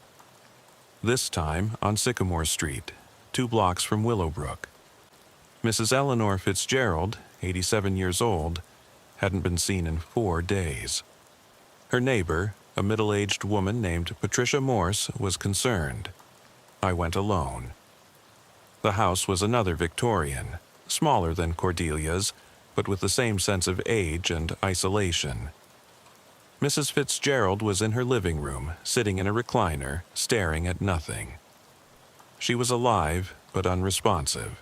This time on Sycamore Street, 2 blocks from Willowbrook. Mrs. Eleanor Fitzgerald, 87 years old, hadn't been seen in 4 days. Her neighbor, a middle-aged woman named Patricia Morse, was concerned. I went alone. The house was another Victorian, smaller than Cordelia's, but with the same sense of age and isolation. Mrs. Fitzgerald was in her living room, sitting in a recliner, staring at nothing. She was alive, but unresponsive,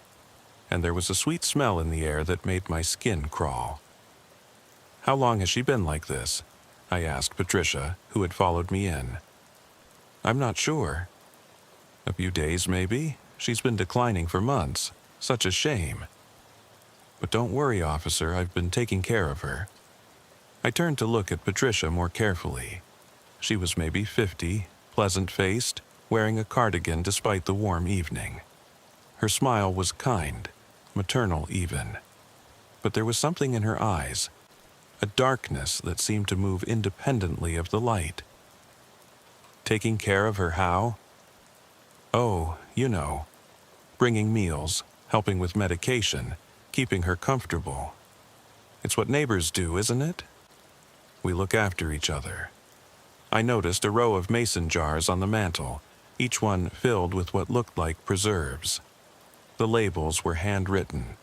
and there was a sweet smell in the air that made my skin crawl. "How long has she been like this?" I asked Patricia, who had followed me in. "I'm not sure." "A few days, maybe? She's been declining for months. Such a shame." "But don't worry, officer, I've been taking care of her." I turned to look at Patricia more carefully. She was maybe 50, pleasant-faced, wearing a cardigan despite the warm evening. Her smile was kind, maternal even. But there was something in her eyes, a darkness that seemed to move independently of the light. "Taking care of her how?" "Oh, you know. Bringing meals, helping with medication, keeping her comfortable. It's what neighbors do, isn't it? We look after each other." I noticed a row of mason jars on the mantel, each one filled with what looked like preserves. The labels were handwritten.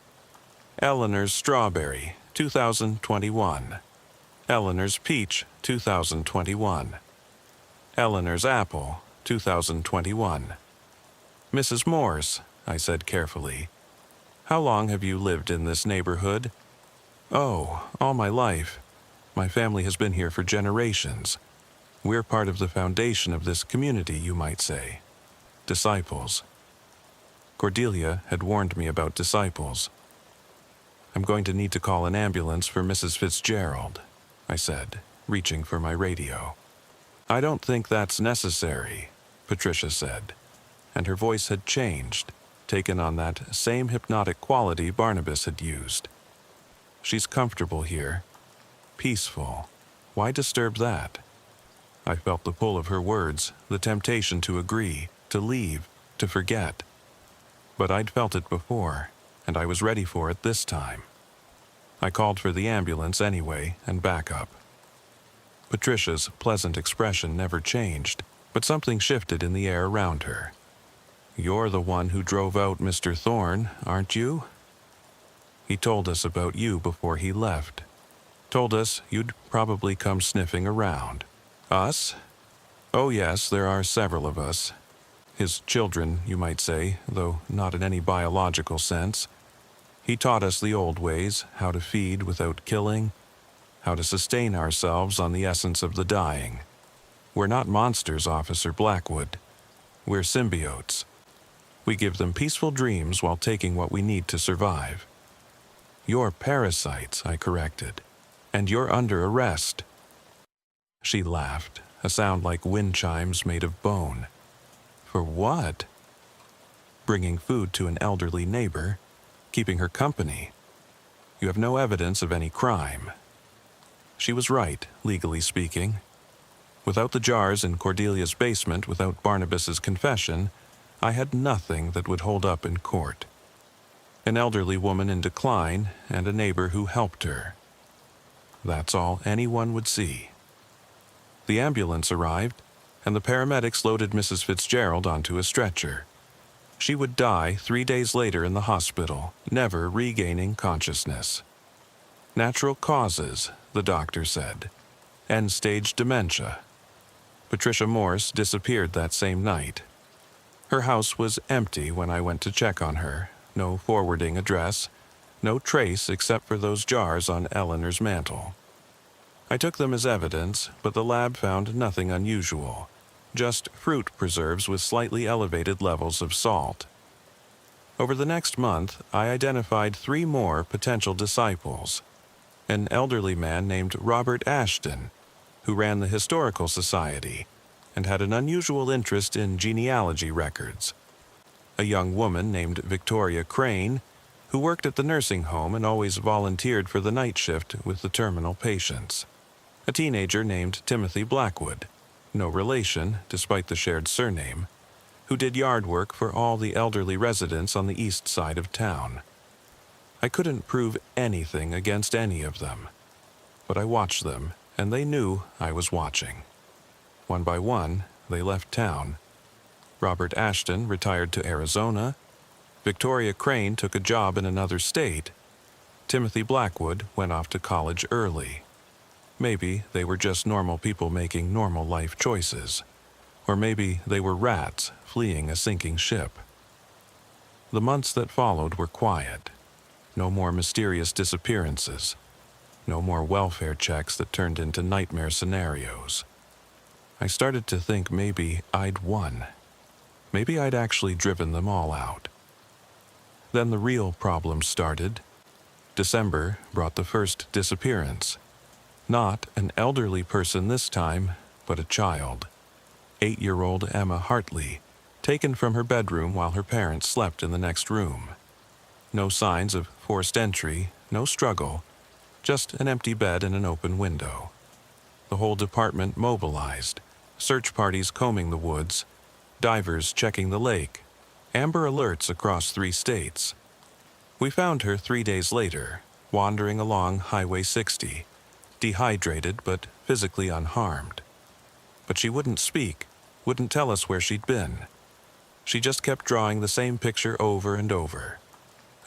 Eleanor's Strawberry, 2021. Eleanor's Peach, 2021. Eleanor's Apple, 2021. "Mrs. Morse," I said carefully, "how long have you lived in this neighborhood?" "Oh, all my life. My family has been here for generations. We're part of the foundation of this community, you might say. Disciples." Cordelia had warned me about disciples. "I'm going to need to call an ambulance for Mrs. Fitzgerald," I said, reaching for my radio. "I don't think that's necessary," Patricia said, and her voice had changed, taken on that same hypnotic quality Barnabas had used. "She's comfortable here. Peaceful. Why disturb that?" I felt the pull of her words, the temptation to agree, to leave, to forget. But I'd felt it before, and I was ready for it this time. I called for the ambulance anyway and backup. Patricia's pleasant expression never changed, but something shifted in the air around her. "You're the one who drove out Mr. Thorne, aren't you? He told us about you before he left. Told us you'd probably come sniffing around. Us? Oh yes, there are several of us. His children, you might say, though not in any biological sense. He taught us the old ways, how to feed without killing, how to sustain ourselves on the essence of the dying. We're not monsters, Officer Blackwood. We're symbiotes. We give them peaceful dreams while taking what we need to survive." "You're parasites," I corrected, "and you're under arrest." She laughed, a sound like wind chimes made of bone. "For what?" "Bringing food to an elderly neighbor, keeping her company. You have no evidence of any crime." She was right, legally speaking. Without the jars in Cordelia's basement, without Barnabas's confession, I had nothing that would hold up in court. An elderly woman in decline and a neighbor who helped her. That's all anyone would see. The ambulance arrived, and the paramedics loaded Mrs. Fitzgerald onto a stretcher. She would die 3 days later in the hospital, never regaining consciousness. Natural causes, the doctor said. End-stage dementia. Patricia Morse disappeared that same night. Her house was empty when I went to check on her. No forwarding address, no trace except for those jars on Eleanor's mantel. I took them as evidence, but the lab found nothing unusual, just fruit preserves with slightly elevated levels of salt. Over the next month, I identified 3 more potential disciples. An elderly man named Robert Ashton, who ran the Historical Society and had an unusual interest in genealogy records. A young woman named Victoria Crane, who worked at the nursing home and always volunteered for the night shift with the terminal patients. A teenager named Timothy Blackwood, no relation despite the shared surname, who did yard work for all the elderly residents on the east side of town. I couldn't prove anything against any of them, but I watched them, and they knew I was watching. One by one, they left town. Robert Ashton retired to Arizona. Victoria Crane took a job in another state. Timothy Blackwood went off to college early. Maybe they were just normal people making normal life choices. Or maybe they were rats fleeing a sinking ship. The months that followed were quiet. No more mysterious disappearances. No more welfare checks that turned into nightmare scenarios. I started to think maybe I'd won. Maybe I'd actually driven them all out. Then the real problem started. December brought the first disappearance. Not an elderly person this time, but a child. 8-year-old Emma Hartley, taken from her bedroom while her parents slept in the next room. No signs of forced entry, no struggle, just an empty bed and an open window. The whole department mobilized, search parties combing the woods, divers checking the lake, Amber Alerts across 3 states. We found her 3 days later, wandering along Highway 60, dehydrated but physically unharmed. But she wouldn't speak, wouldn't tell us where she'd been. She just kept drawing the same picture over and over.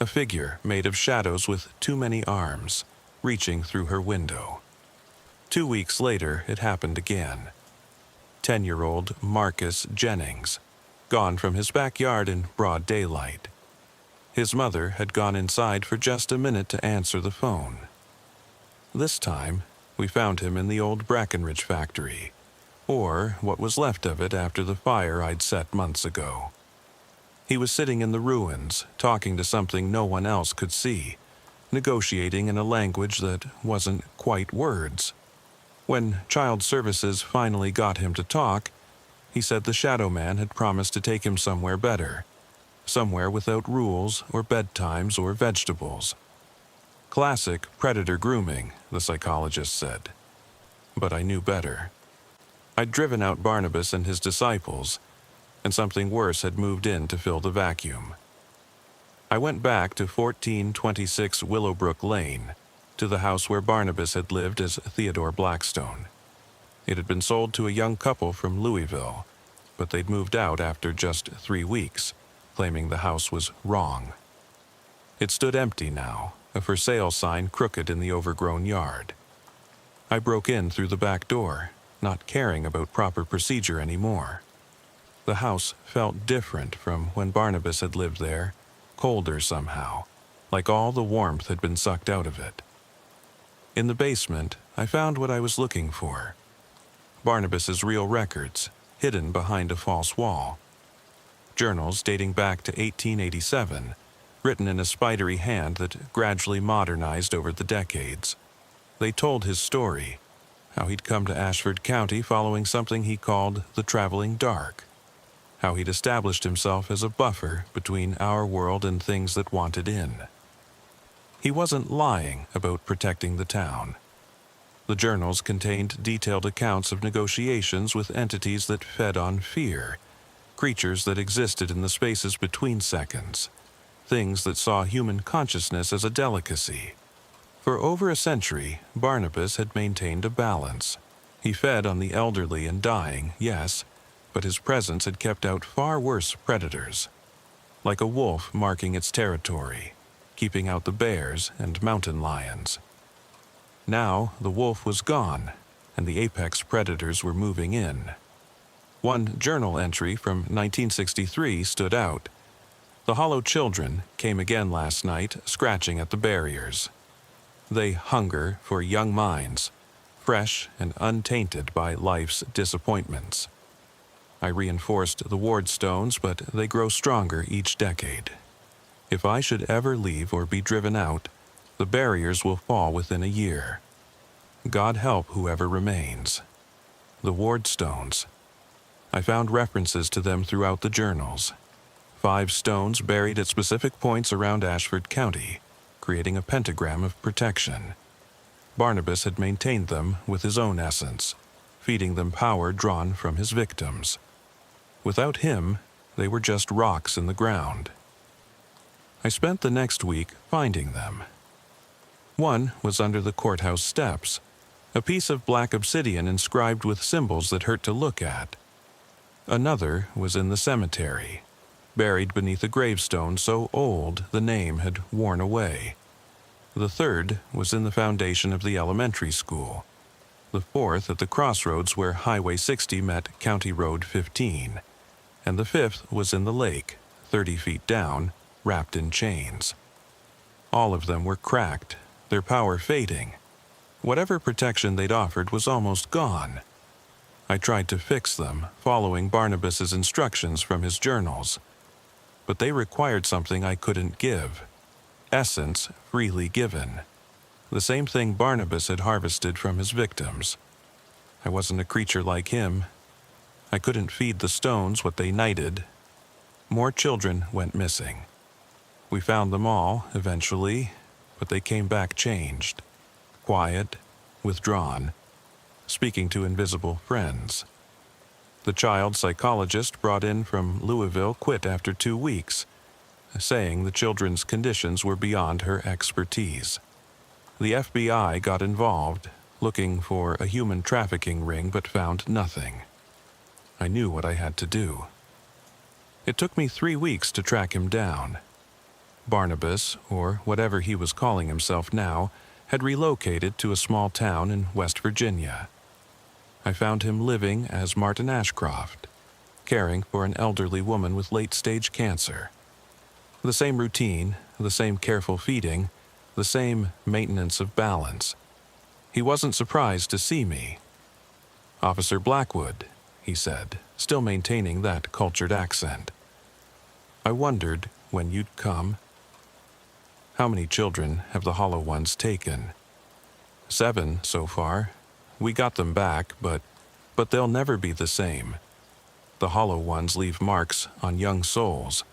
A figure made of shadows with too many arms, reaching through her window. 2 weeks later, it happened again. 10-year-old Marcus Jennings, gone from his backyard in broad daylight. His mother had gone inside for just a minute to answer the phone. This time, we found him in the old Brackenridge factory, or what was left of it after the fire I'd set months ago. He was sitting in the ruins, talking to something no one else could see, negotiating in a language that wasn't quite words. When Child Services finally got him to talk, he said the Shadow Man had promised to take him somewhere better, somewhere without rules or bedtimes or vegetables. Classic predator grooming, the psychologist said. But I knew better. I'd driven out Barnabas and his disciples, and something worse had moved in to fill the vacuum. I went back to 1426 Willowbrook Lane, to the house where Barnabas had lived as Theodore Blackstone. It had been sold to a young couple from Louisville, but they'd moved out after just 3 weeks, claiming the house was wrong. It stood empty now, a for sale sign crooked in the overgrown yard. I broke in through the back door, not caring about proper procedure anymore. The house felt different from when Barnabas had lived there, colder somehow, like all the warmth had been sucked out of it. In the basement, I found what I was looking for. Barnabas's real records, hidden behind a false wall. Journals dating back to 1887, written in a spidery hand that gradually modernized over the decades. They told his story, how he'd come to Ashford County following something he called the traveling dark, how he'd established himself as a buffer between our world and things that wanted in. He wasn't lying about protecting the town. The journals contained detailed accounts of negotiations with entities that fed on fear, creatures that existed in the spaces between seconds, things that saw human consciousness as a delicacy. For over a century, Barnabas had maintained a balance. He fed on the elderly and dying, yes, but his presence had kept out far worse predators. Like a wolf marking its territory, keeping out the bears and mountain lions. Now the wolf was gone, and the apex predators were moving in. One journal entry from 1963 stood out. The hollow children came again last night, scratching at the barriers. They hunger for young minds, fresh and untainted by life's disappointments. I reinforced the ward stones, but they grow stronger each decade. If I should ever leave or be driven out, the barriers will fall within a year. God help whoever remains. The Wardstones. I found references to them throughout the journals. 5 stones buried at specific points around Ashford County, creating a pentagram of protection. Barnabas had maintained them with his own essence, feeding them power drawn from his victims. Without him, they were just rocks in the ground. I spent the next week finding them. One was under the courthouse steps, a piece of black obsidian inscribed with symbols that hurt to look at. Another was in the cemetery, buried beneath a gravestone so old the name had worn away. The third was in the foundation of the elementary school. The fourth at the crossroads where Highway 60 met County Road 15. And the fifth was in the lake, 30 feet down, wrapped in chains. All of them were cracked, their power fading. Whatever protection they'd offered was almost gone. I tried to fix them, following Barnabas's instructions from his journals. But they required something I couldn't give. Essence freely given. The same thing Barnabas had harvested from his victims. I wasn't a creature like him. I couldn't feed the stones what they knighted. More children went missing. We found them all, eventually, but they came back changed. Quiet, withdrawn, speaking to invisible friends. The child psychologist brought in from Louisville quit after 2 weeks, saying the children's conditions were beyond her expertise. The FBI got involved, looking for a human trafficking ring, but found nothing. I knew what I had to do. It took me 3 weeks to track him down. Barnabas, or whatever he was calling himself now, had relocated to a small town in West Virginia. I found him living as Martin Ashcroft, caring for an elderly woman with late-stage cancer. The same routine, the same careful feeding, the same maintenance of balance. He wasn't surprised to see me. "Officer Blackwood," he said, still maintaining that cultured accent. "I wondered when you'd come. How many children have the Hollow Ones taken?" 7 so far. We got them back, but they'll never be the same. The Hollow Ones leave marks on young souls.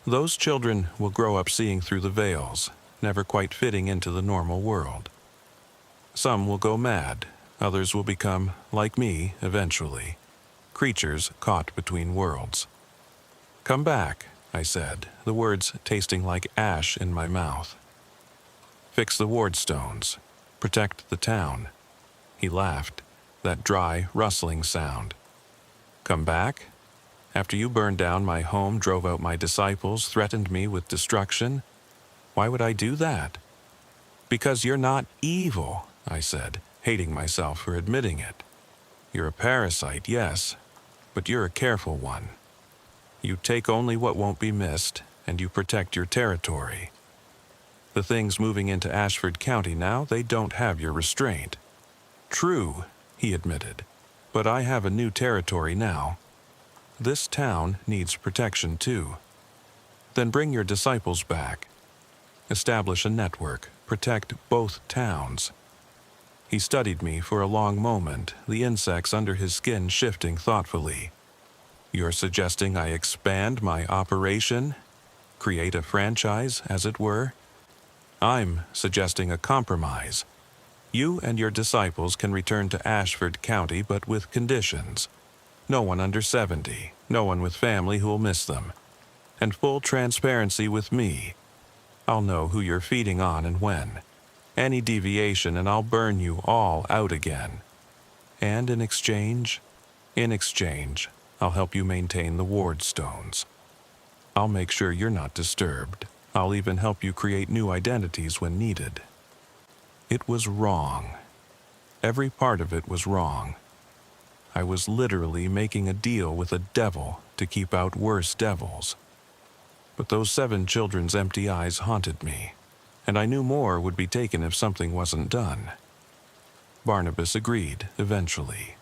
Those children will grow up seeing through the veils, never quite fitting into the normal world. Some will go mad, others will become, like me, eventually, creatures caught between worlds. "Come back," I said, the words tasting like ash in my mouth. "Fix the Wardstones. Protect the town." He laughed, that dry, rustling sound. "Come back? After you burned down my home, drove out my disciples, threatened me with destruction? Why would I do that?" "Because you're not evil," I said, hating myself for admitting it. "You're a parasite, yes, but you're a careful one. You take only what won't be missed, and you protect your territory. The things moving into Ashford County now, they don't have your restraint." "True," he admitted, "but I have a new territory now. This town needs protection too. Then bring your disciples back. Establish a network, protect both towns." He studied me for a long moment, the insects under his skin shifting thoughtfully. "You're suggesting I expand my operation? Create a franchise, as it were?" "I'm suggesting a compromise. You and your disciples can return to Ashford County, but with conditions. No one under 70, no one with family who'll miss them. And full transparency with me. I'll know who you're feeding on and when. Any deviation and I'll burn you all out again. And in exchange, I'll help you maintain the Wardstones. I'll make sure you're not disturbed. I'll even help you create new identities when needed." It was wrong. Every part of it was wrong. I was literally making a deal with a devil to keep out worse devils. But those 7 children's empty eyes haunted me, and I knew more would be taken if something wasn't done. Barnabas agreed, eventually.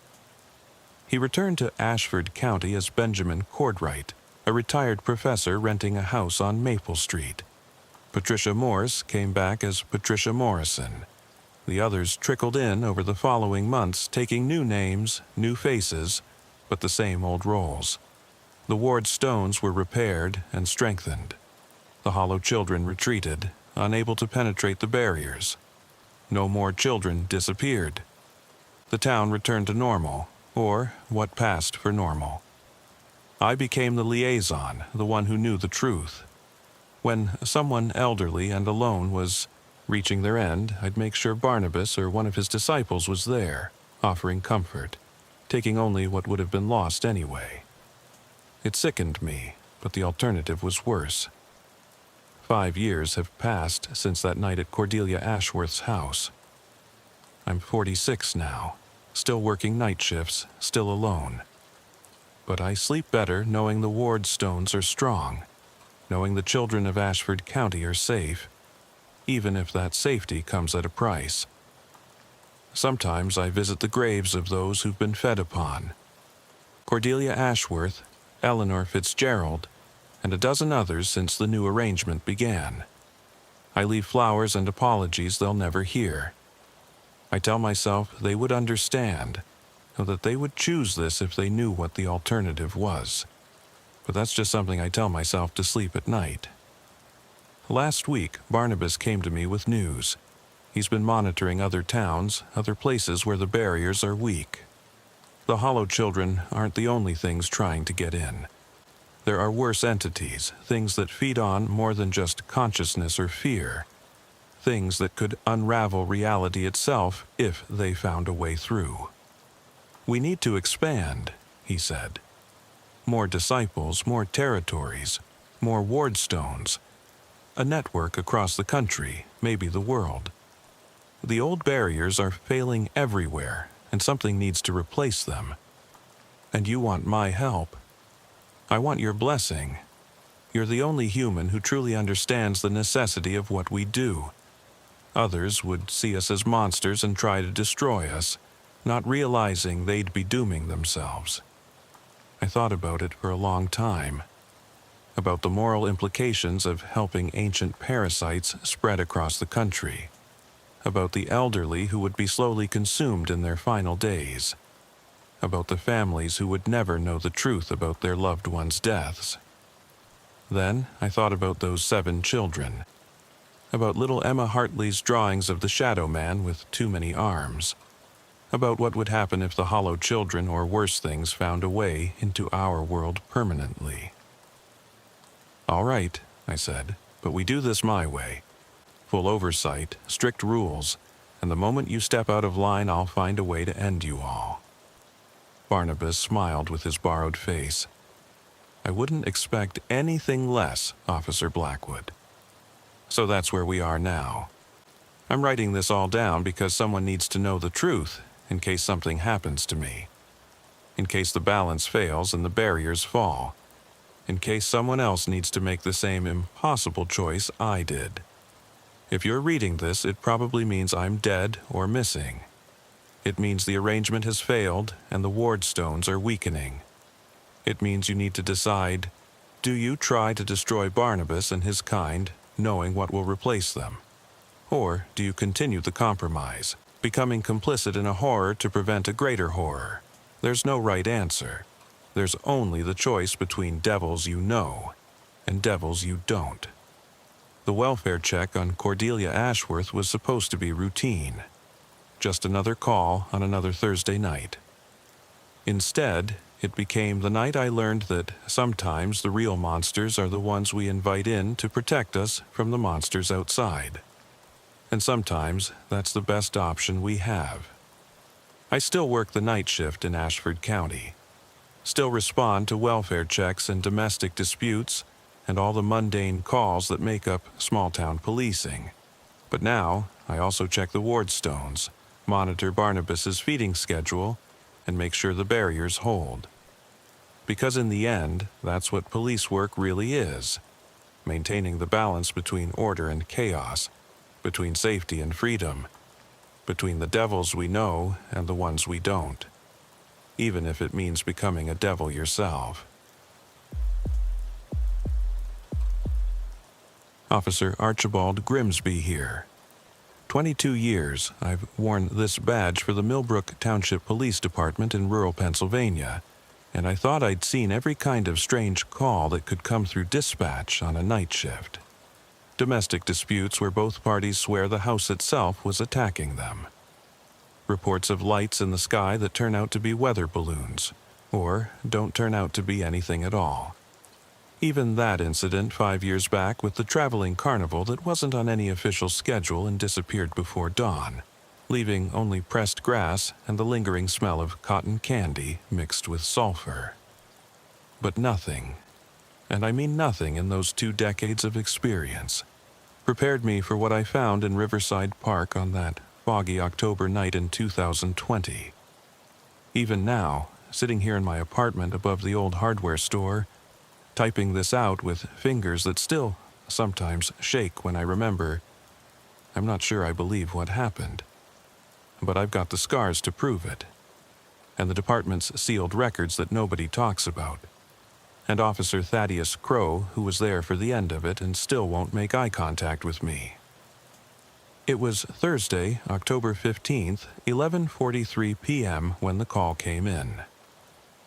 He returned to Ashford County as Benjamin Cordwright, a retired professor renting a house on Maple Street. Patricia Morse came back as Patricia Morrison. The others trickled in over the following months, taking new names, new faces, but the same old roles. The ward stones were repaired and strengthened. The hollow children retreated, unable to penetrate the barriers. No more children disappeared. The town returned to normal, or what passed for normal. I became the liaison, the one who knew the truth. When someone elderly and alone was reaching their end, I'd make sure Barnabas or one of his disciples was there, offering comfort, taking only what would have been lost anyway. It sickened me, but the alternative was worse. 5 years have passed since that night at Cordelia Ashworth's house. I'm 46 now, still working night shifts, still alone. But I sleep better knowing the ward stones are strong, knowing the children of Ashford County are safe, even if that safety comes at a price. Sometimes I visit the graves of those who've been fed upon. Cordelia Ashworth, Eleanor Fitzgerald, and a dozen others since the new arrangement began. I leave flowers and apologies they'll never hear. I tell myself they would understand, or that they would choose this if they knew what the alternative was. But that's just something I tell myself to sleep at night. Last week, Barnabas came to me with news. He's been monitoring other towns, other places where the barriers are weak. The hollow children aren't the only things trying to get in. There are worse entities, things that feed on more than just consciousness or fear. Things that could unravel reality itself if they found a way through. We need to expand, he said. More disciples, more territories, more ward stones. A network across the country, maybe the world. The old barriers are failing everywhere, and something needs to replace them. And you want my help. I want your blessing. You're the only human who truly understands the necessity of what we do. Others would see us as monsters and try to destroy us, not realizing they'd be dooming themselves. I thought about it for a long time. About the moral implications of helping ancient parasites spread across the country. About the elderly who would be slowly consumed in their final days. About the families who would never know the truth about their loved ones' deaths. Then I thought about those 7 children. About little Emma Hartley's drawings of the Shadow Man with too many arms. About what would happen if the hollow children or worse things found a way into our world permanently. All right, I said, but we do this my way. Full oversight, strict rules, and the moment you step out of line, I'll find a way to end you all. Barnabas smiled with his borrowed face. I wouldn't expect anything less, Officer Blackwood. So that's where we are now. I'm writing this all down because someone needs to know the truth in case something happens to me. In case the balance fails and the barriers fall. In case someone else needs to make the same impossible choice I did. If you're reading this, it probably means I'm dead or missing. It means the arrangement has failed and the ward stones are weakening. It means you need to decide, do you try to destroy Barnabas and his kind, knowing what will replace them? Or do you continue the compromise, becoming complicit in a horror to prevent a greater horror? There's no right answer. There's only the choice between devils you know and devils you don't. The welfare check on Cordelia Ashworth was supposed to be routine. Just another call on another Thursday night. Instead, it became the night I learned that sometimes the real monsters are the ones we invite in to protect us from the monsters outside. And sometimes that's the best option we have. I still work the night shift in Ashford County. Still respond to welfare checks and domestic disputes and all the mundane calls that make up small-town policing. But now, I also check the ward stones, monitor Barnabas's feeding schedule, and make sure the barriers hold. Because in the end, that's what police work really is. Maintaining the balance between order and chaos, between safety and freedom, between the devils we know and the ones we don't. Even if it means becoming a devil yourself. Officer Archibald Grimsby here. 22 years I've worn this badge for the Millbrook Township Police Department in rural Pennsylvania, and I thought I'd seen every kind of strange call that could come through dispatch on a night shift. Domestic disputes where both parties swear the house itself was attacking them. Reports of lights in the sky that turn out to be weather balloons, or don't turn out to be anything at all. Even that incident 5 years back with the traveling carnival that wasn't on any official schedule and disappeared before dawn, leaving only pressed grass and the lingering smell of cotton candy mixed with sulfur. But nothing, and I mean nothing in those 2 decades of experience, prepared me for what I found in Riverside Park on that foggy October night in 2020. Even now, sitting here in my apartment above the old hardware store, typing this out with fingers that still sometimes shake when I remember, I'm not sure I believe what happened. But I've got the scars to prove it, and the department's sealed records that nobody talks about, and Officer Thaddeus Crow, who was there for the end of it and still won't make eye contact with me. It was Thursday, October 15th, 11:43 p.m. when the call came in.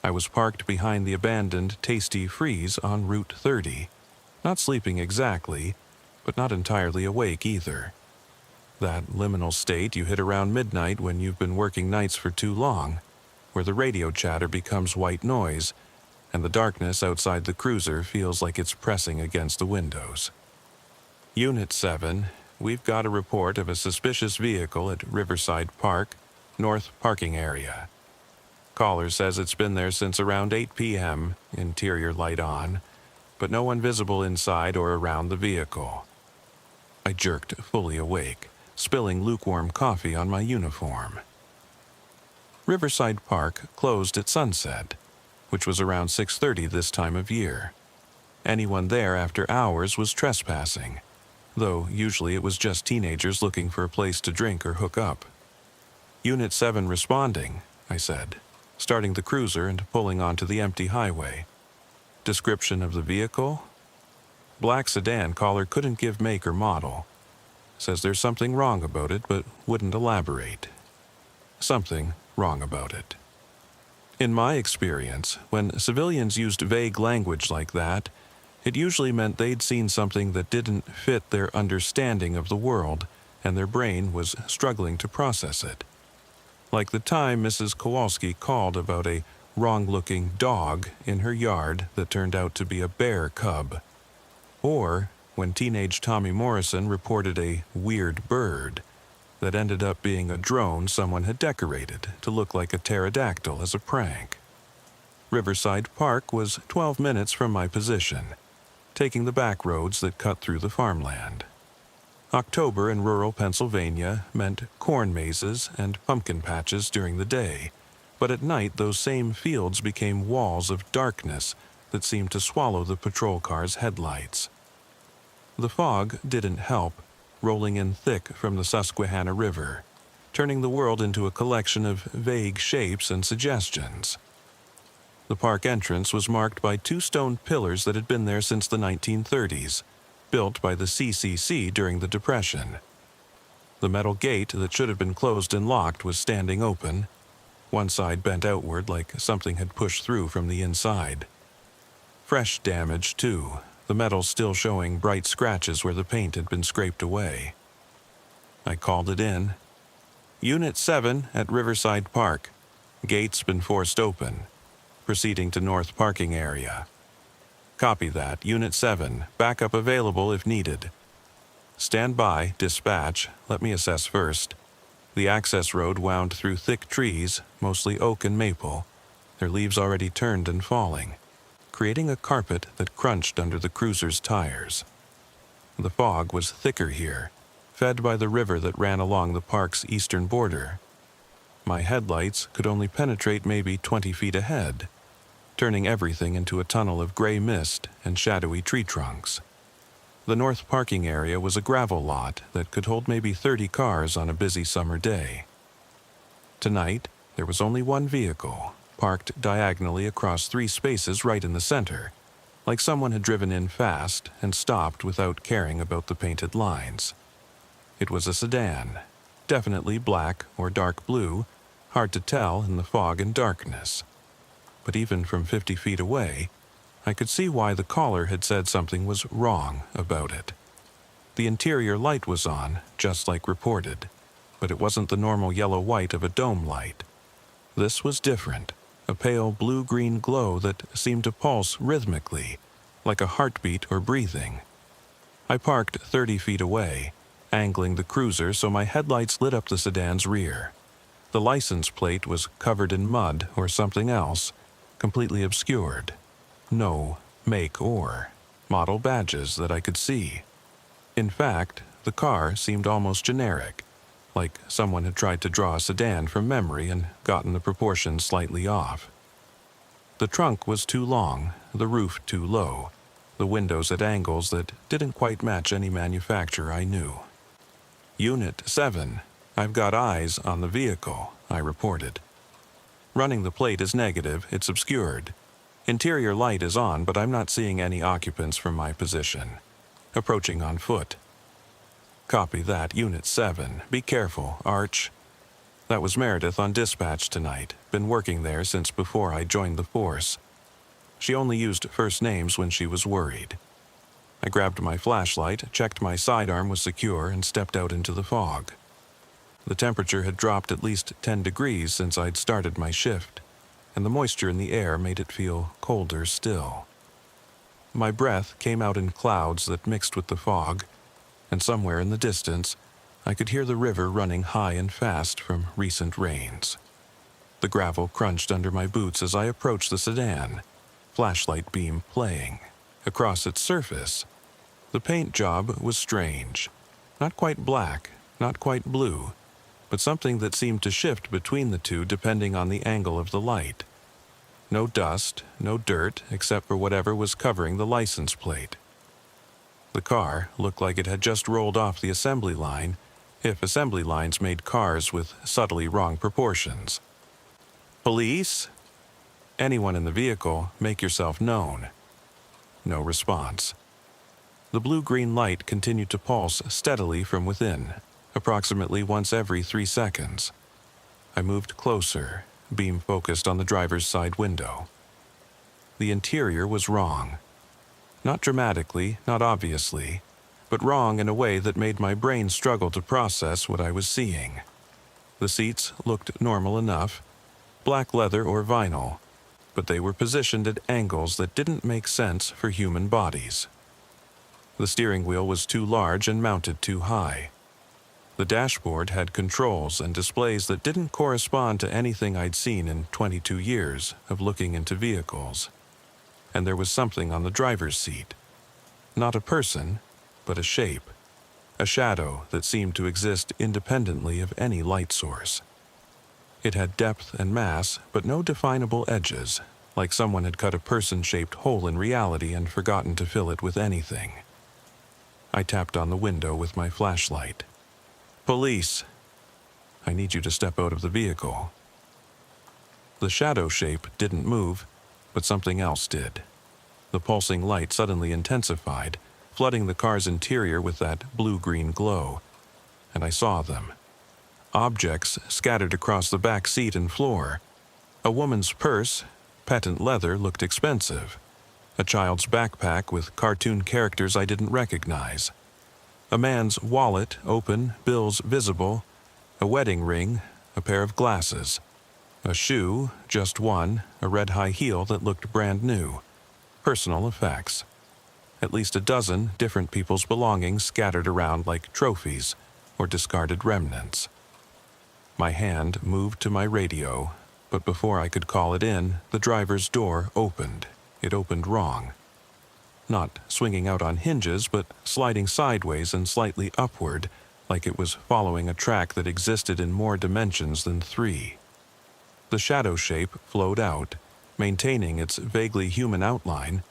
I was parked behind the abandoned Tasty Freeze on Route 30, not sleeping exactly, but not entirely awake either. That liminal state you hit around midnight when you've been working nights for too long, where the radio chatter becomes white noise, and the darkness outside the cruiser feels like it's pressing against the windows. Unit 7, we've got a report of a suspicious vehicle at Riverside Park, North Parking Area. Caller says it's been there since around 8 p.m., interior light on, but no one visible inside or around the vehicle. I jerked fully awake, spilling lukewarm coffee on my uniform. Riverside Park closed at sunset, which was around 6:30 this time of year. Anyone there after hours was trespassing, though usually it was just teenagers looking for a place to drink or hook up. Unit 7 responding, I said, starting the cruiser and pulling onto the empty highway. Description of the vehicle? Black sedan. Caller couldn't give make or model. Says there's something wrong about it, but wouldn't elaborate. Something wrong about it. In my experience, when civilians used vague language like that, it usually meant they'd seen something that didn't fit their understanding of the world, and their brain was struggling to process it. Like the time Mrs. Kowalski called about a wrong-looking dog in her yard that turned out to be a bear cub. Or when teenage Tommy Morrison reported a weird bird that ended up being a drone someone had decorated to look like a pterodactyl as a prank. Riverside Park was 12 minutes from my position, taking the back roads that cut through the farmland. October in rural Pennsylvania meant corn mazes and pumpkin patches during the day, but at night those same fields became walls of darkness that seemed to swallow the patrol car's headlights. The fog didn't help, rolling in thick from the Susquehanna River, turning the world into a collection of vague shapes and suggestions. The park entrance was marked by 2 stone pillars that had been there since the 1930s, built by the CCC during the Depression. The metal gate that should have been closed and locked was standing open, one side bent outward like something had pushed through from the inside. Fresh damage, too, the metal still showing bright scratches where the paint had been scraped away. I called it in. Unit 7 at Riverside Park. Gates been forced open. Proceeding to North Parking Area. Copy that. Unit 7. Backup available if needed. Stand by. Dispatch. Let me assess first. The access road wound through thick trees, mostly oak and maple, their leaves already turned and falling, creating a carpet that crunched under the cruiser's tires. The fog was thicker here, fed by the river that ran along the park's eastern border. My headlights could only penetrate maybe 20 feet ahead, turning everything into a tunnel of gray mist and shadowy tree trunks. The North Parking Area was a gravel lot that could hold maybe 30 cars on a busy summer day. Tonight, there was only one vehicle, parked diagonally across 3 spaces right in the center, like someone had driven in fast and stopped without caring about the painted lines. It was a sedan, definitely black or dark blue, hard to tell in the fog and darkness. But even from 50 feet away, I could see why the caller had said something was wrong about it. The interior light was on, just like reported, but it wasn't the normal yellow-white of a dome light. This was different, a pale blue-green glow that seemed to pulse rhythmically, like a heartbeat or breathing. I parked 30 feet away, angling the cruiser so my headlights lit up the sedan's rear. The license plate was covered in mud or something else, completely obscured. No make or model badges that I could see. In fact, the car seemed almost generic, like someone had tried to draw a sedan from memory and gotten the proportions slightly off. The trunk was too long, the roof too low, the windows at angles that didn't quite match any manufacturer I knew. Unit 7, I've got eyes on the vehicle, I reported. Running the plate is negative, it's obscured. Interior light is on, but I'm not seeing any occupants from my position. Approaching on foot. Copy that, Unit 7. Be careful, Arch. That was Meredith on dispatch tonight. Been working there since before I joined the force. She only used first names when she was worried. I grabbed my flashlight, checked my sidearm was secure, and stepped out into the fog. The temperature had dropped at least 10 degrees since I'd started my shift, and the moisture in the air made it feel colder still. My breath came out in clouds that mixed with the fog, and somewhere in the distance, I could hear the river running high and fast from recent rains. The gravel crunched under my boots as I approached the sedan, flashlight beam playing. Across its surface, the paint job was strange. Not quite black, not quite blue, but something that seemed to shift between the two depending on the angle of the light. No dust, no dirt, except for whatever was covering the license plate. The car looked like it had just rolled off the assembly line, if assembly lines made cars with subtly wrong proportions. Police? Anyone in the vehicle, make yourself known. No response. The blue-green light continued to pulse steadily from within, approximately once every 3 seconds. I moved closer, beam focused on the driver's side window. The interior was wrong. Not dramatically, not obviously, but wrong in a way that made my brain struggle to process what I was seeing. The seats looked normal enough, black leather or vinyl, but they were positioned at angles that didn't make sense for human bodies. The steering wheel was too large and mounted too high. The dashboard had controls and displays that didn't correspond to anything I'd seen in 22 years of looking into vehicles. And there was something on the driver's seat. Not a person, but a shape. A shadow that seemed to exist independently of any light source. It had depth and mass, but no definable edges, like someone had cut a person-shaped hole in reality and forgotten to fill it with anything. I tapped on the window with my flashlight. Police! I need you to step out of the vehicle. The shadow shape didn't move, but something else did. The pulsing light suddenly intensified, flooding the car's interior with that blue-green glow, and I saw them. Objects scattered across the back seat and floor. A woman's purse, patent leather, looked expensive. A child's backpack with cartoon characters I didn't recognize. A man's wallet, open, bills visible. A wedding ring, a pair of glasses. A shoe, just one, a red high heel that looked brand new. Personal effects. At least a dozen different people's belongings scattered around like trophies or discarded remnants. My hand moved to my radio, but before I could call it in, the driver's door opened. It opened wrong. Not swinging out on hinges, but sliding sideways and slightly upward, like it was following a track that existed in more dimensions than 3. The shadow shape flowed out, maintaining its vaguely human outline,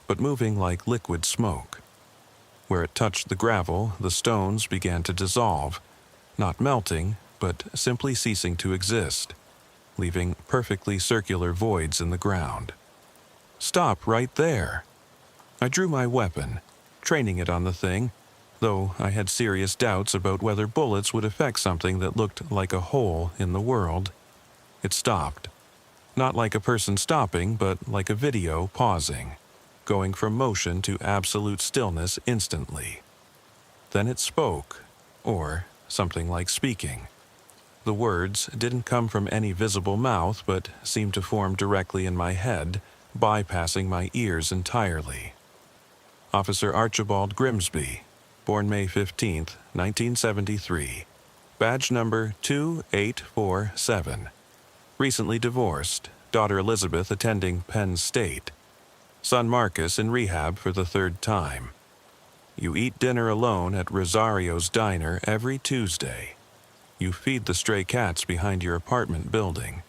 but moving like liquid smoke. Where it touched the gravel, the stones began to dissolve, not melting, but simply ceasing to exist, leaving perfectly circular voids in the ground. Stop right there! I drew my weapon, training it on the thing, though I had serious doubts about whether bullets would affect something that looked like a hole in the world. It stopped. Not like a person stopping, but like a video pausing, going from motion to absolute stillness instantly. Then it spoke, or something like speaking. The words didn't come from any visible mouth, but seemed to form directly in my head, bypassing my ears entirely. Officer Archibald Grimsby, born May 15, 1973, badge number 2847. Recently divorced, daughter Elizabeth attending Penn State. Son Marcus in rehab for the third time. You eat dinner alone at Rosario's Diner every Tuesday. You feed the stray cats behind your apartment building.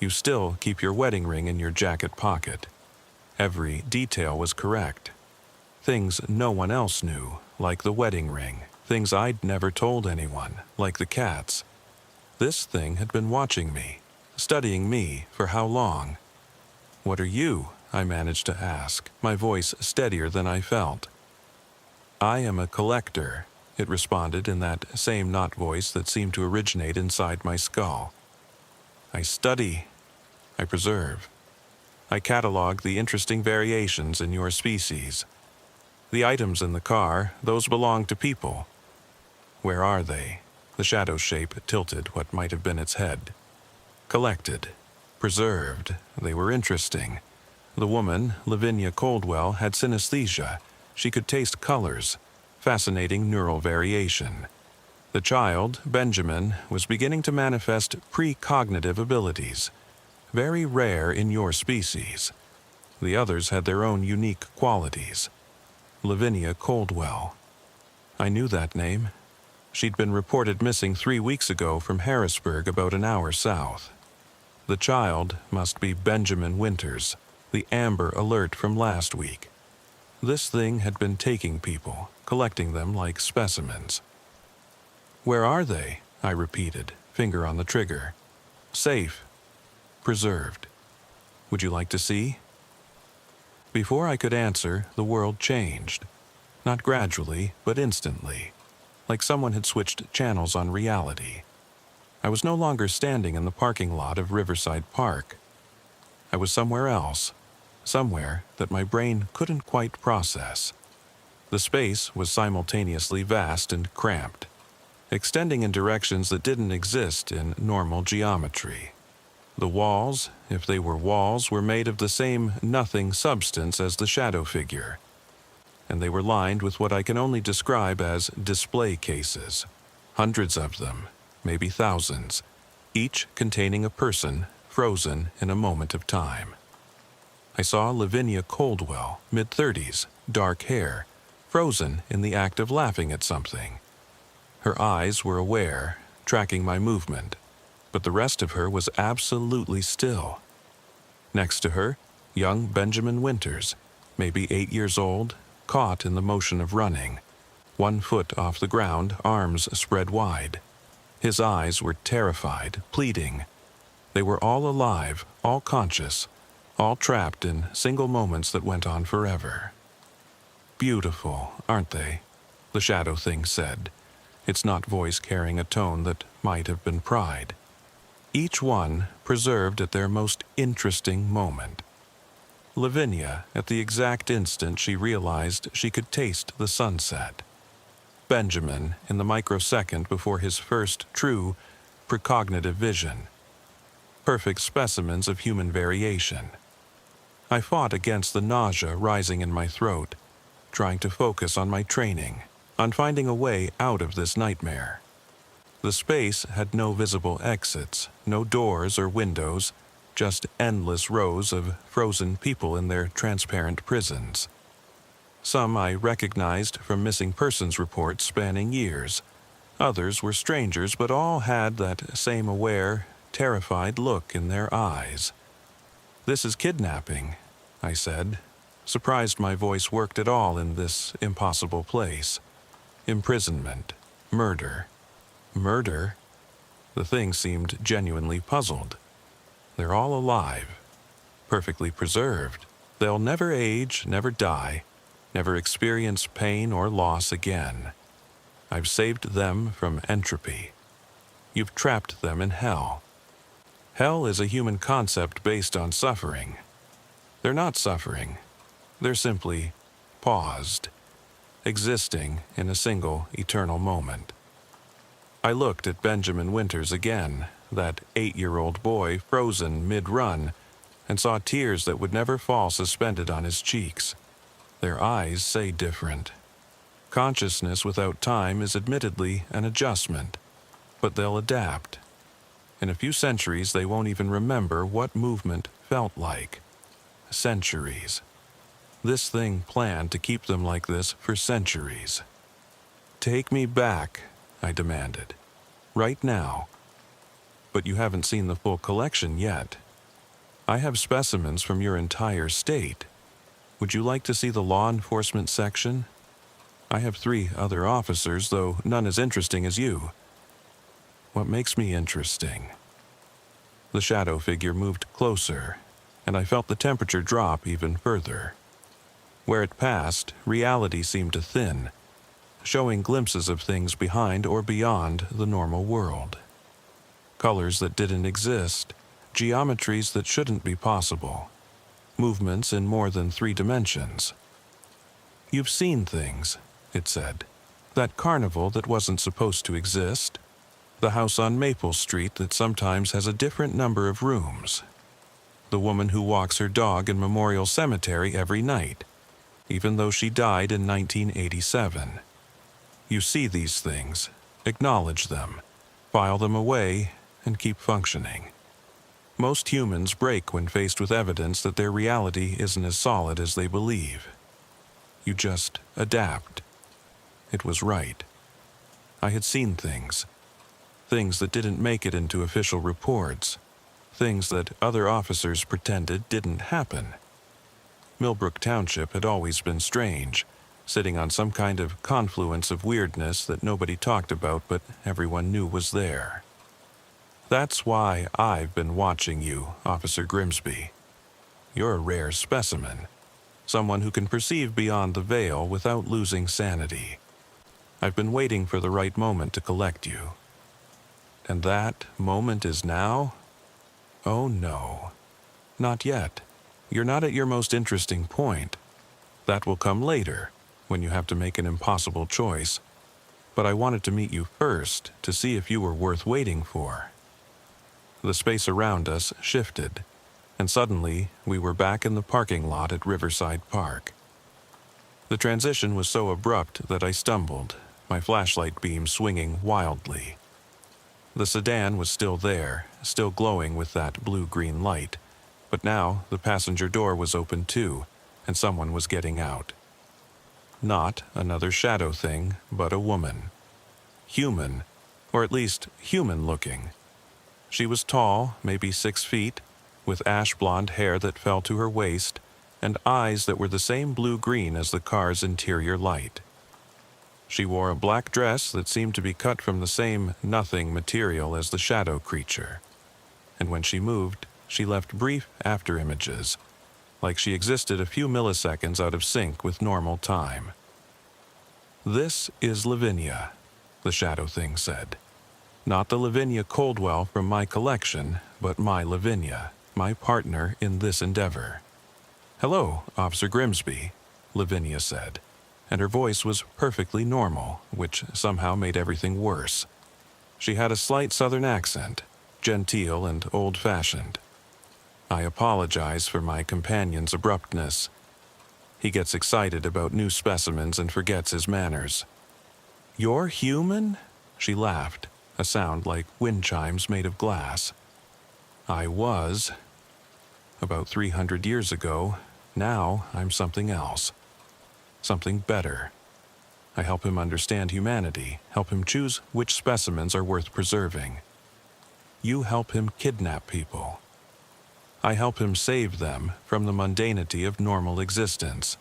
You still keep your wedding ring in your jacket pocket. Every detail was correct. Things no one else knew, like the wedding ring. Things I'd never told anyone, like the cats. This thing had been watching me, studying me for how long? "What are you?" I managed to ask, my voice steadier than I felt. "I am a collector," it responded in that same not voice that seemed to originate inside my skull. "I study. I preserve. I catalog the interesting variations in your species. The items in the car, those belong to people. Where are they?" The shadow shape tilted what might have been its head. "Collected. Preserved. They were interesting. The woman, Lavinia Coldwell, had synesthesia. She could taste colors. Fascinating neural variation. The child, Benjamin, was beginning to manifest precognitive abilities. Very rare in your species. The others had their own unique qualities. Lavinia Coldwell. I knew that name. She'd been reported missing 3 weeks ago from Harrisburg, about an hour south. The child must be Benjamin Winters, the Amber Alert from last week. This thing had been taking people, collecting them like specimens. "Where are they?" I repeated, finger on the trigger. "Safe. Preserved. Would you like to see?" Before I could answer, the world changed. Not gradually, but instantly. Like someone had switched channels on reality. I was no longer standing in the parking lot of Riverside Park. I was somewhere else, somewhere that my brain couldn't quite process. The space was simultaneously vast and cramped, extending in directions that didn't exist in normal geometry. The walls, if they were walls, were made of the same nothing substance as the shadow figure, and they were lined with what I can only describe as display cases. Hundreds of them, maybe thousands, each containing a person frozen in a moment of time. I saw Lavinia Coldwell, mid-30s, dark hair, frozen in the act of laughing at something. Her eyes were aware, tracking my movement, but the rest of her was absolutely still. Next to her, young Benjamin Winters, maybe 8 years old, caught in the motion of running, 1 foot off the ground, arms spread wide. His eyes were terrified, pleading. They were all alive, all conscious, all trapped in single moments that went on forever. "Beautiful, aren't they?" the shadow thing said, its not voice carrying a tone that might have been pride. Each one preserved at their most interesting moment. Lavinia, at the exact instant she realized she could taste the sunset. Benjamin, in the microsecond before his first true precognitive vision. Perfect specimens of human variation. I fought against the nausea rising in my throat, trying to focus on my training, on finding a way out of this nightmare. The space had no visible exits, no doors or windows, just endless rows of frozen people in their transparent prisons. Some I recognized from missing persons reports spanning years. Others were strangers, but all had that same aware, terrified look in their eyes. "This is kidnapping," I said, surprised my voice worked at all in this impossible place. "Imprisonment. Murder." "Murder?" The thing seemed genuinely puzzled. "They're all alive. Perfectly preserved. They'll never age, never die, never experience pain or loss again. I've saved them from entropy. You've trapped them in hell. Hell is a human concept based on suffering. They're not suffering. They're simply paused, existing in a single eternal moment. I looked at Benjamin Winters again, that 8-year-old boy frozen mid-run, and saw tears that would never fall suspended on his cheeks. Their eyes say different. Consciousness without time is admittedly an adjustment, but they'll adapt. In a few centuries, they won't even remember what movement felt like. Centuries. This thing planned to keep them like this for centuries. Take me back, I demanded. Right now. But you haven't seen the full collection yet. I have specimens from your entire state. Would you like to see the law enforcement section? I have 3 other officers, though none as interesting as you. What makes me interesting? The shadow figure moved closer, and I felt the temperature drop even further. Where it passed, reality seemed to thin, showing glimpses of things behind or beyond the normal world. Colors that didn't exist, geometries that shouldn't be possible, movements in more than 3 dimensions. You've seen things, it said. That carnival that wasn't supposed to exist. The house on Maple Street that sometimes has a different number of rooms. The woman who walks her dog in Memorial Cemetery every night, even though she died in 1987. You see these things, acknowledge them, file them away, and keep functioning. Most humans break when faced with evidence that their reality isn't as solid as they believe. You just adapt. It was right. I had seen things. Things that didn't make it into official reports. Things that other officers pretended didn't happen. Millbrook Township had always been strange, sitting on some kind of confluence of weirdness that nobody talked about but everyone knew was there. That's why I've been watching you, Officer Grimsby. You're a rare specimen, someone who can perceive beyond the veil without losing sanity. I've been waiting for the right moment to collect you. And that moment is now? Oh no, not yet. You're not at your most interesting point. That will come later, when you have to make an impossible choice. But I wanted to meet you first to see if you were worth waiting for. The space around us shifted, and suddenly we were back in the parking lot at Riverside Park. The transition was so abrupt that I stumbled, my flashlight beam swinging wildly. The sedan was still there, still glowing with that blue-green light, but now the passenger door was open too, and someone was getting out. Not another shadow thing, but a woman. Human, or at least human-looking. She was tall, maybe 6 feet, with ash-blonde hair that fell to her waist, and eyes that were the same blue-green as the car's interior light. She wore a black dress that seemed to be cut from the same nothing material as the shadow creature. And when she moved, she left brief after-images, like she existed a few milliseconds out of sync with normal time. This is Lavinia, the shadow thing said. Not the Lavinia Coldwell from my collection, but my Lavinia, my partner in this endeavor. Hello, Officer Grimsby, Lavinia said, and her voice was perfectly normal, which somehow made everything worse. She had a slight southern accent, genteel and old-fashioned. I apologize for my companion's abruptness. He gets excited about new specimens and forgets his manners. You're human? She laughed, a sound like wind chimes made of glass. I was. About 300 years ago. Now I'm something else. Something better. I help him understand humanity, help him choose which specimens are worth preserving. You help him kidnap people. I help him save them from the mundanity of normal existence.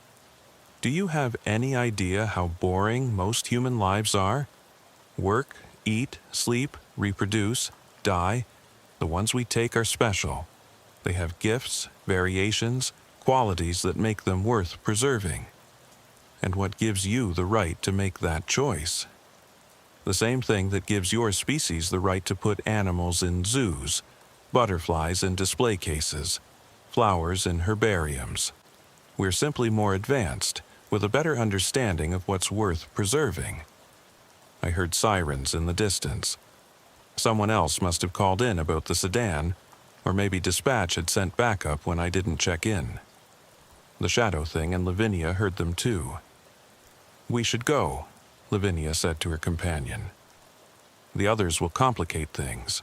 Do you have any idea how boring most human lives are? Work, eat, sleep, reproduce, die. The ones we take are special. They have gifts, variations, qualities that make them worth preserving. And what gives you the right to make that choice? The same thing that gives your species the right to put animals in zoos, butterflies in display cases, flowers in herbariums. We're simply more advanced, with a better understanding of what's worth preserving. I heard sirens in the distance. Someone else must have called in about the sedan, or maybe dispatch had sent backup when I didn't check in. The Shadow Thing and Lavinia heard them too. "We should go," Lavinia said to her companion. "The others will complicate things."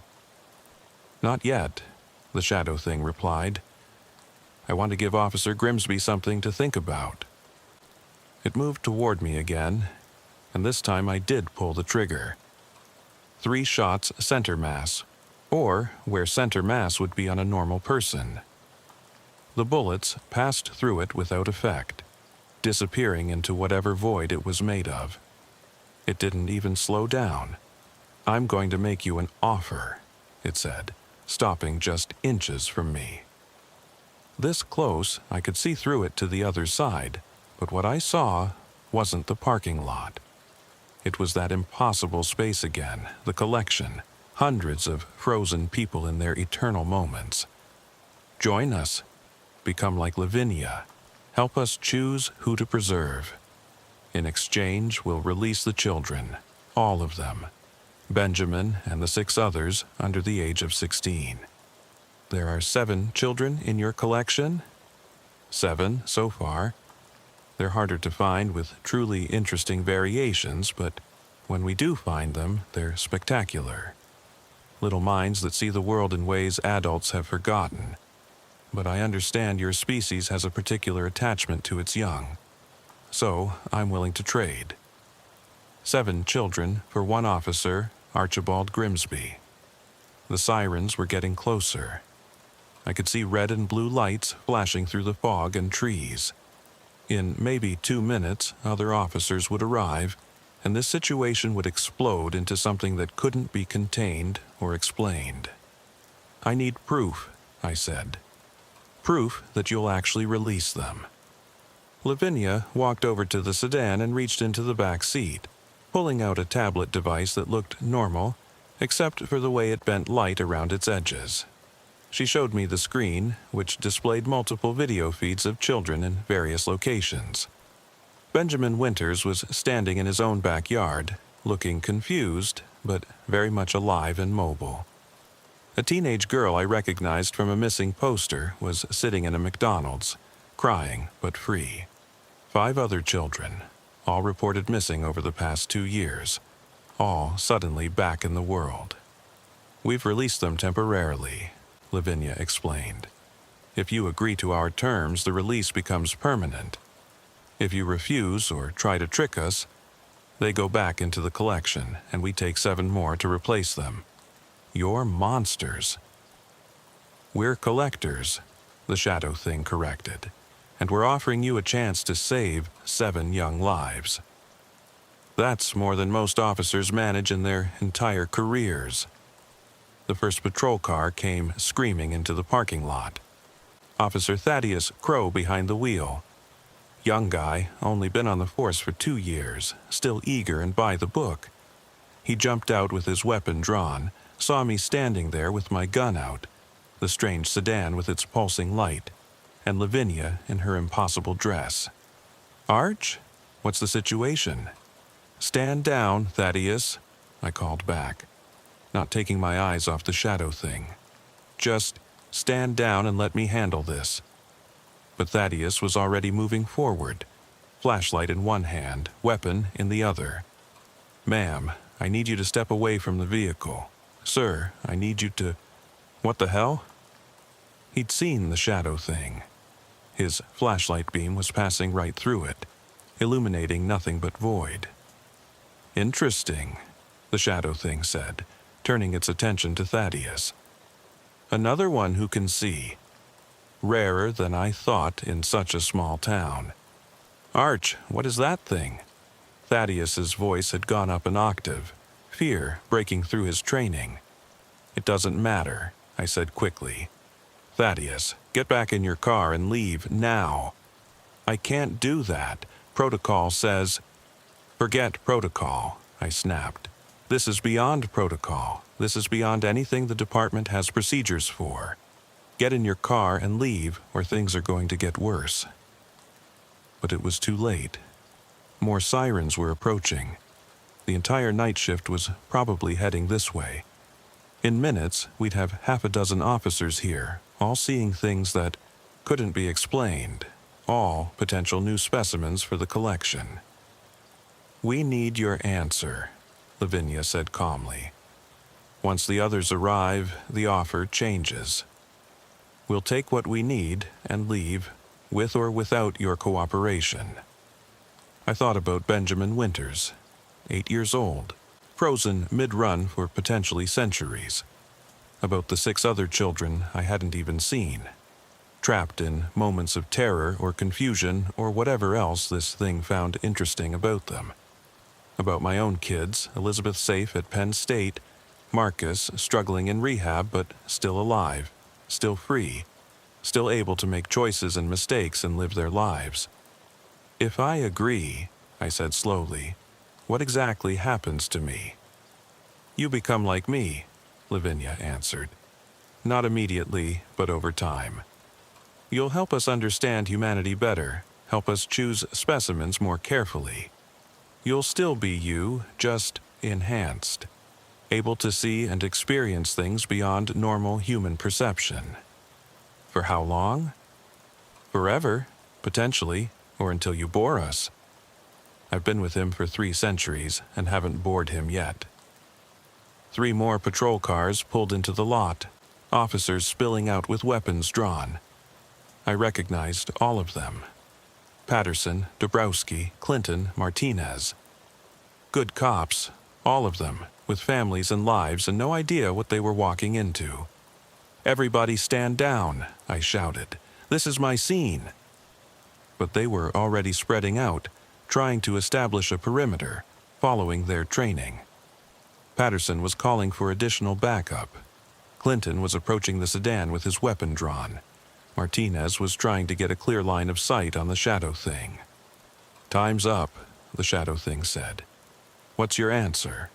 "Not yet," the Shadow Thing replied. "I want to give Officer Grimsby something to think about." It moved toward me again, and this time I did pull the trigger. 3 shots center mass, or where center mass would be on a normal person. The bullets passed through it without effect, disappearing into whatever void it was made of. It didn't even slow down. "I'm going to make you an offer," it said, stopping just inches from me. This close, I could see through it to the other side, but what I saw wasn't the parking lot. It was that impossible space again, the collection, hundreds of frozen people in their eternal moments. Join us. Become like Lavinia. Help us choose who to preserve. In exchange, we'll release the children, all of them, Benjamin and the 6 others under the age of 16. There are 7 children in your collection? 7 so far. They're harder to find with truly interesting variations, but when we do find them, they're spectacular. Little minds that see the world in ways adults have forgotten. But I understand your species has a particular attachment to its young. So I'm willing to trade. 7 children for 1 officer, Archibald Grimsby. The sirens were getting closer. I could see red and blue lights flashing through the fog and trees. In maybe 2 minutes, other officers would arrive, and this situation would explode into something that couldn't be contained or explained. "I need proof," I said. "Proof that you'll actually release them." Lavinia walked over to the sedan and reached into the back seat, pulling out a tablet device that looked normal, except for the way it bent light around its edges. She showed me the screen, which displayed multiple video feeds of children in various locations. Benjamin Winters was standing in his own backyard, looking confused, but very much alive and mobile. A teenage girl I recognized from a missing poster was sitting in a McDonald's, crying but free. 5 other children, all reported missing over the past 2 years, all suddenly back in the world. "We've released them temporarily," Lavinia explained. "If you agree to our terms, the release becomes permanent. If you refuse or try to trick us, they go back into the collection, and we take 7 more to replace them. You're monsters." "We're collectors," the Shadow Thing corrected, "and we're offering you a chance to save 7 young lives. That's more than most officers manage in their entire careers." The first patrol car came screaming into the parking lot. Officer Thaddeus Crow behind the wheel. Young guy, only been on the force for 2 years, still eager and by the book. He jumped out with his weapon drawn, saw me standing there with my gun out, the strange sedan with its pulsing light, and Lavinia in her impossible dress. "Arch, what's the situation?" "Stand down, Thaddeus," I called back, not taking my eyes off the Shadow Thing. "Just stand down and let me handle this." But Thaddeus was already moving forward, flashlight in one hand, weapon in the other. "Ma'am, I need you to step away from the vehicle. Sir, I need you to—" "What the hell?" He'd seen the Shadow Thing. His flashlight beam was passing right through it, illuminating nothing but void. "Interesting," the Shadow Thing said, turning its attention to Thaddeus. "Another one who can see. Rarer than I thought in such a small town. Arch, what is that thing?" Thaddeus's voice had gone up an octave, fear breaking through his training. "It doesn't matter," I said quickly. Thaddeus, get back in your car and leave now. I can't do that. Protocol says... Forget protocol, I snapped. This is beyond protocol. This is beyond anything the department has procedures for. Get in your car and leave, or things are going to get worse. But it was too late. More sirens were approaching. The entire night shift was probably heading this way. In minutes, we'd have half a dozen officers here, all seeing things that couldn't be explained, all potential new specimens for the collection. We need your answer, Lavinia said calmly. Once the others arrive, the offer changes. We'll take what we need and leave, with or without your cooperation. I thought about Benjamin Winters, 8 years old, frozen mid-run for potentially centuries. About the 6 other children I hadn't even seen, trapped in moments of terror or confusion or whatever else this thing found interesting about them. About my own kids, Elizabeth safe at Penn State, Marcus struggling in rehab but still alive, still free, still able to make choices and mistakes and live their lives. If I agree, I said slowly, what exactly happens to me? You become like me, Lavinia answered. Not immediately, but over time. You'll help us understand humanity better, help us choose specimens more carefully. You'll still be you, just enhanced, able to see and experience things beyond normal human perception. For how long? Forever, potentially, or until you bore us. I've been with him for 3 centuries and haven't bored him yet. 3 more patrol cars pulled into the lot, officers spilling out with weapons drawn. I recognized all of them. Patterson, Dabrowski, Clinton, Martinez. Good cops, all of them, with families and lives and no idea what they were walking into. Everybody stand down, I shouted. This is my scene. But they were already spreading out, trying to establish a perimeter, following their training. Patterson was calling for additional backup. Clinton was approaching the sedan with his weapon drawn. Martinez was trying to get a clear line of sight on the shadow thing. Time's up, the shadow thing said. What's your answer?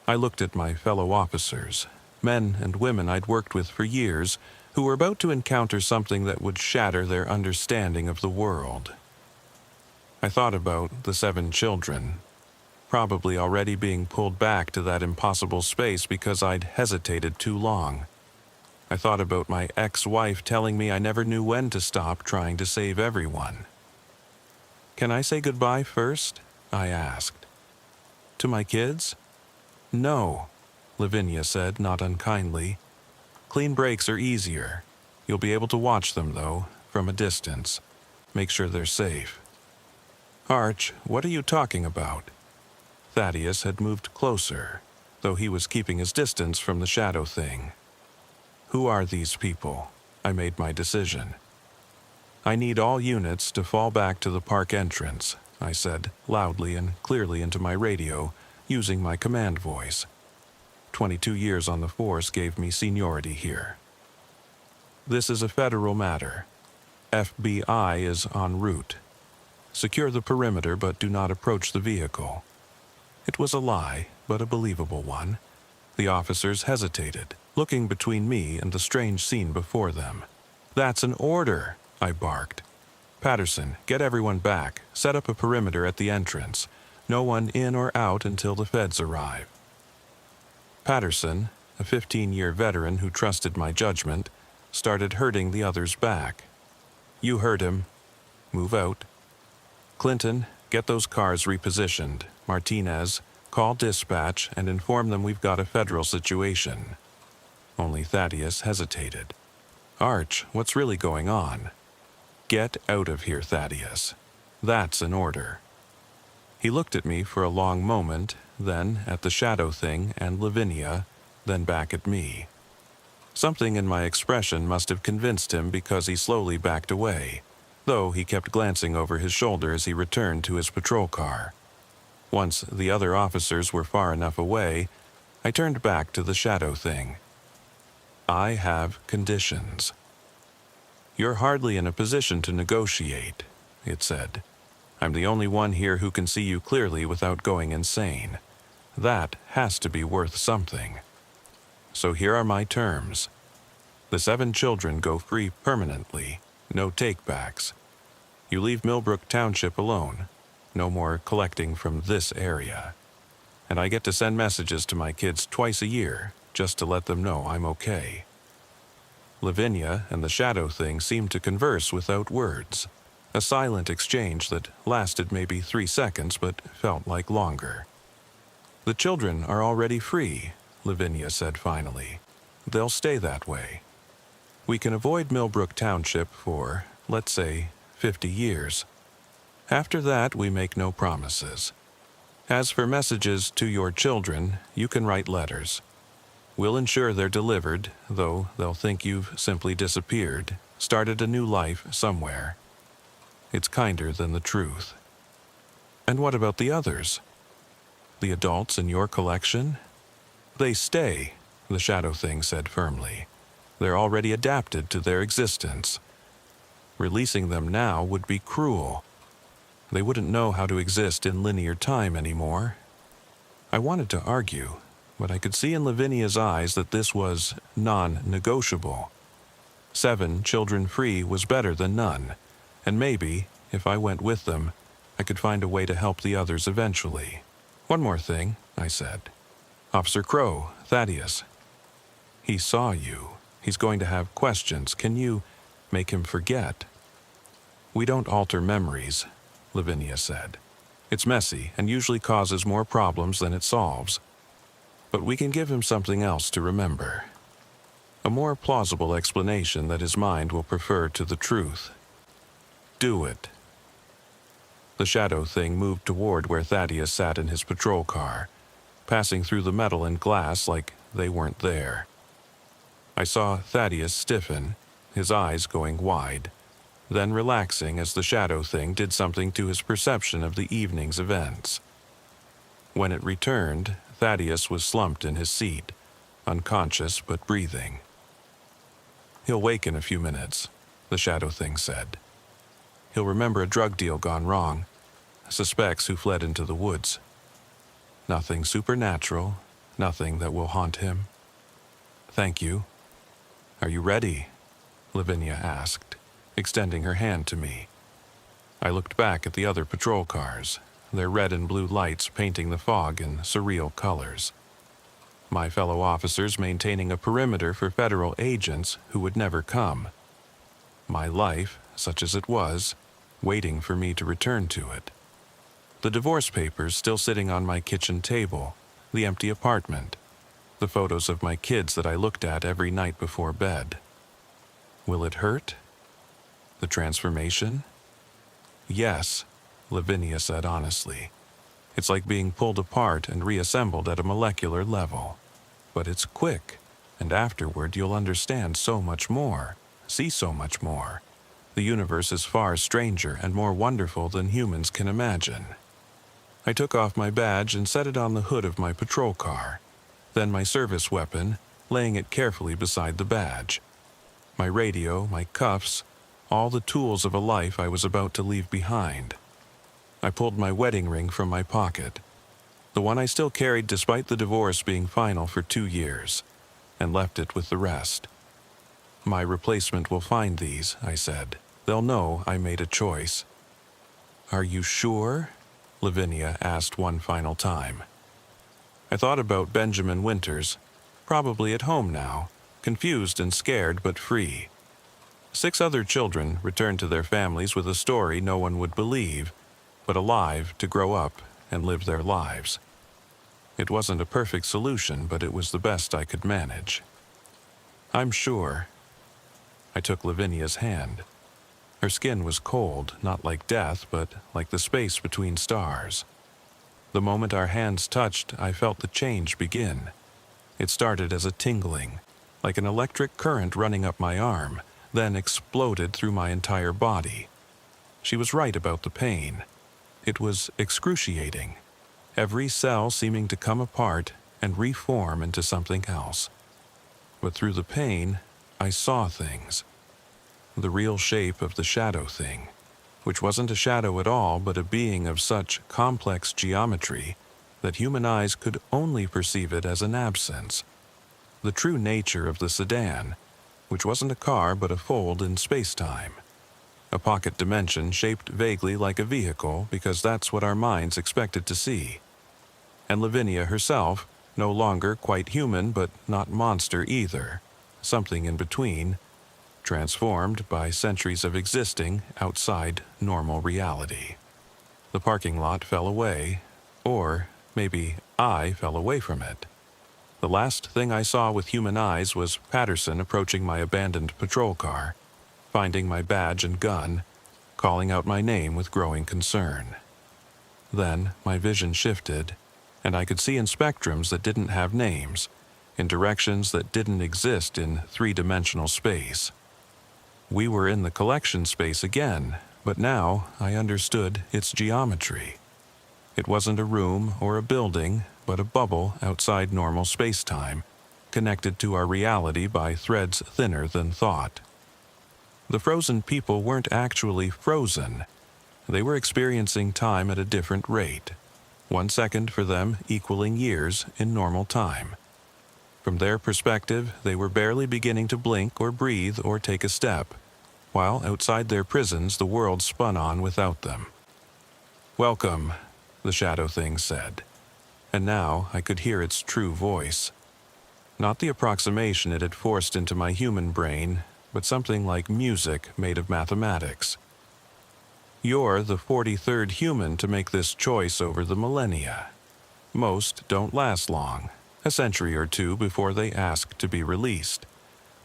I looked at my fellow officers, men and women I'd worked with for years, who were about to encounter something that would shatter their understanding of the world. I thought about the 7 children, probably already being pulled back to that impossible space because I'd hesitated too long. I thought about my ex-wife telling me I never knew when to stop trying to save everyone. Can I say goodbye first? I asked. To my kids? No, Lavinia said, not unkindly. Clean breaks are easier. You'll be able to watch them, though, from a distance. Make sure they're safe. Arch, what are you talking about? Thaddeus had moved closer, though he was keeping his distance from the shadow thing. Who are these people? I made my decision. I need all units to fall back to the park entrance, I said, loudly and clearly into my radio, using my command voice. 22 years on the force gave me seniority here. This is a federal matter. FBI is en route. Secure the perimeter, but do not approach the vehicle. It was a lie, but a believable one. The officers hesitated, looking between me and the strange scene before them. That's an order, I barked. Patterson, get everyone back. Set up a perimeter at the entrance. No one in or out until the feds arrive. Patterson, a 15-year veteran who trusted my judgment, started herding the others back. You heard him. Move out. Clinton, get those cars repositioned. Martinez, call dispatch and inform them we've got a federal situation. Only Thaddeus hesitated. Arch, what's really going on? Get out of here, Thaddeus. That's an order. He looked at me for a long moment, then at the shadow thing and Lavinia, then back at me. Something in my expression must have convinced him because he slowly backed away, though he kept glancing over his shoulder as he returned to his patrol car. Once the other officers were far enough away, I turned back to the shadow thing. I have conditions. "You're hardly in a position to negotiate," it said. "I'm the only one here who can see you clearly without going insane. That has to be worth something. So here are my terms. The 7 children go free permanently, no takebacks. You leave Millbrook Township alone, no more collecting from this area. And I get to send messages to my kids twice a year, just to let them know I'm okay." Lavinia and the shadow thing seemed to converse without words, a silent exchange that lasted maybe 3 seconds but felt like longer. "The children are already free," Lavinia said finally. "They'll stay that way. We can avoid Millbrook Township for, let's say, 50 years. After that, we make no promises. As for messages to your children, you can write letters. We'll ensure they're delivered, though they'll think you've simply disappeared, started a new life somewhere. It's kinder than the truth." "And what about the others? The adults in your collection?" "They stay," the shadow thing said firmly. "They're already adapted to their existence. Releasing them now would be cruel. They wouldn't know how to exist in linear time anymore." I wanted to argue, but I could see in Lavinia's eyes that this was non-negotiable. 7 children free was better than none, and maybe, if I went with them, I could find a way to help the others eventually. "One more thing," I said. "Officer Crow, Thaddeus. He saw you. He's going to have questions. Can you make him forget?" "We don't alter memories," Lavinia said. "It's messy and usually causes more problems than it solves. But we can give him something else to remember. A more plausible explanation that his mind will prefer to the truth. Do it." The shadow thing moved toward where Thaddeus sat in his patrol car, passing through the metal and glass like they weren't there. I saw Thaddeus stiffen, his eyes going wide, then relaxing as the shadow thing did something to his perception of the evening's events. When it returned, Thaddeus was slumped in his seat, unconscious but breathing. "He'll wake in a few minutes," the shadow thing said. "He'll remember a drug deal gone wrong, suspects who fled into the woods. Nothing supernatural, nothing that will haunt him." "Thank you." "Are you ready?" Lavinia asked, extending her hand to me. I looked back at the other patrol cars, their red and blue lights painting the fog in surreal colors. My fellow officers maintaining a perimeter for federal agents who would never come. My life, such as it was, waiting for me to return to it. The divorce papers still sitting on my kitchen table, the empty apartment, the photos of my kids that I looked at every night before bed. Will it hurt? The transformation? Yes, Lavinia said honestly. It's like being pulled apart and reassembled at a molecular level. But it's quick, and afterward you'll understand so much more, see so much more. The universe is far stranger and more wonderful than humans can imagine. I took off my badge and set it on the hood of my patrol car, then my service weapon, laying it carefully beside the badge. My radio, my cuffs, all the tools of a life I was about to leave behind. I pulled my wedding ring from my pocket, the one I still carried despite the divorce being final for 2 years, and left it with the rest. My replacement will find these, I said. They'll know I made a choice. Are you sure? Lavinia asked one final time. I thought about Benjamin Winters, probably at home now, confused and scared but free. 6 other children returned to their families with a story no one would believe, but alive to grow up and live their lives. It wasn't a perfect solution, but it was the best I could manage. I'm sure. I took Lavinia's hand. Her skin was cold, not like death, but like the space between stars. The moment our hands touched, I felt the change begin. It started as a tingling, like an electric current running up my arm, then exploded through my entire body. She was right about the pain. It was excruciating, every cell seeming to come apart and reform into something else. But through the pain, I saw things. the real shape of the shadow thing, which wasn't a shadow at all but a being of such complex geometry that human eyes could only perceive it as an absence. The true nature of the sedan, which wasn't a car but a fold in space-time. A pocket dimension shaped vaguely like a vehicle because that's what our minds expected to see. And Lavinia herself, no longer quite human but not monster either, something in between, transformed by centuries of existing outside normal reality. The parking lot fell away, or maybe I fell away from it. The last thing I saw with human eyes was Patterson approaching my abandoned patrol car, finding my badge and gun, calling out my name with growing concern. Then my vision shifted, and I could see in spectrums that didn't have names, in directions that didn't exist in three-dimensional space. We were in the collection space again, but now I understood its geometry. It wasn't a room or a building, but a bubble outside normal space-time, connected to our reality by threads thinner than thought. The frozen people weren't actually frozen. They were experiencing time at a different rate, 1 second for them equaling years in normal time. From their perspective, they were barely beginning to blink or breathe or take a step, while outside their prisons the world spun on without them. "Welcome," the shadow thing said, and now I could hear its true voice. Not the approximation it had forced into my human brain, but something like music made of mathematics. "You're the 43rd human to make this choice over the millennia. Most don't last long, a century or two before they ask to be released.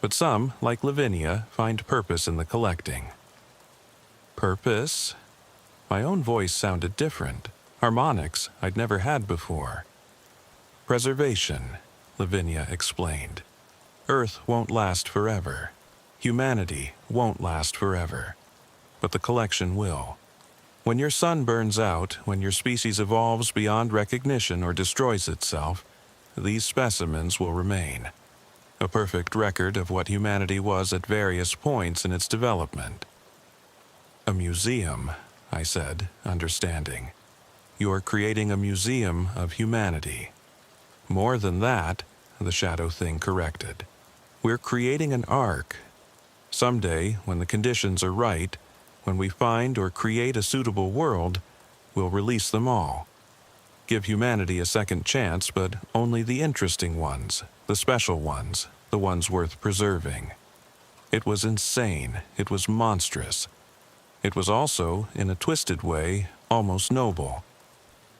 But some, like Lavinia, find purpose in the collecting." Purpose? My own voice sounded different, harmonics I'd never had before. "Preservation," Lavinia explained. "Earth won't last forever. Humanity won't last forever. But the collection will. When your sun burns out, when your species evolves beyond recognition or destroys itself, these specimens will remain. A perfect record of what humanity was at various points in its development." "A museum," I said, understanding. "You're creating a museum of humanity." "More than that," the shadow thing corrected. "We're creating an ark. Someday, when the conditions are right, when we find or create a suitable world, we'll release them all. Give humanity a second chance, but only the interesting ones, the special ones, the ones worth preserving." It was insane. It was monstrous. It was also, in a twisted way, almost noble.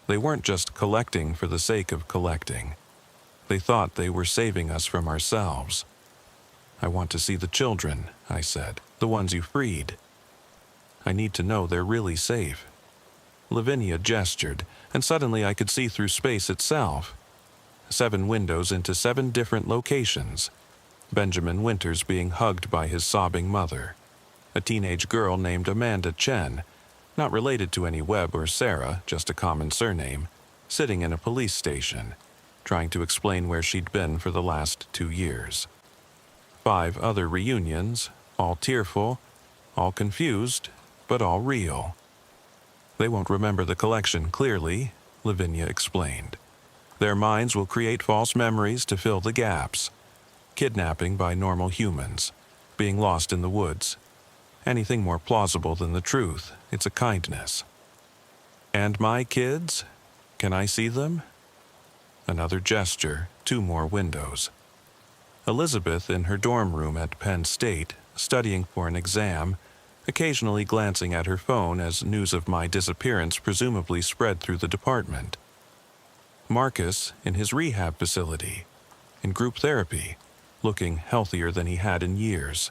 They weren't just collecting for the sake of collecting. They thought they were saving us from ourselves. "I want to see the children," I said, "the ones you freed. I need to know they're really safe." Lavinia gestured, and suddenly I could see through space itself. 7 windows into 7 different locations. Benjamin Winters being hugged by his sobbing mother. A teenage girl named Amanda Chen, not related to any Webb or Sarah, just a common surname, sitting in a police station, trying to explain where she'd been for the last 2 years. 5 other reunions, all tearful, all confused, but all real. "They won't remember the collection clearly," Lavinia explained. "Their minds will create false memories to fill the gaps. Kidnapping by normal humans, being lost in the woods. Anything more plausible than the truth, it's a kindness." "And my kids? Can I see them?" Another gesture, 2 more windows. Elizabeth in her dorm room at Penn State, studying for an exam, occasionally glancing at her phone as news of my disappearance presumably spread through the department. Marcus in his rehab facility, in group therapy, looking healthier than he had in years.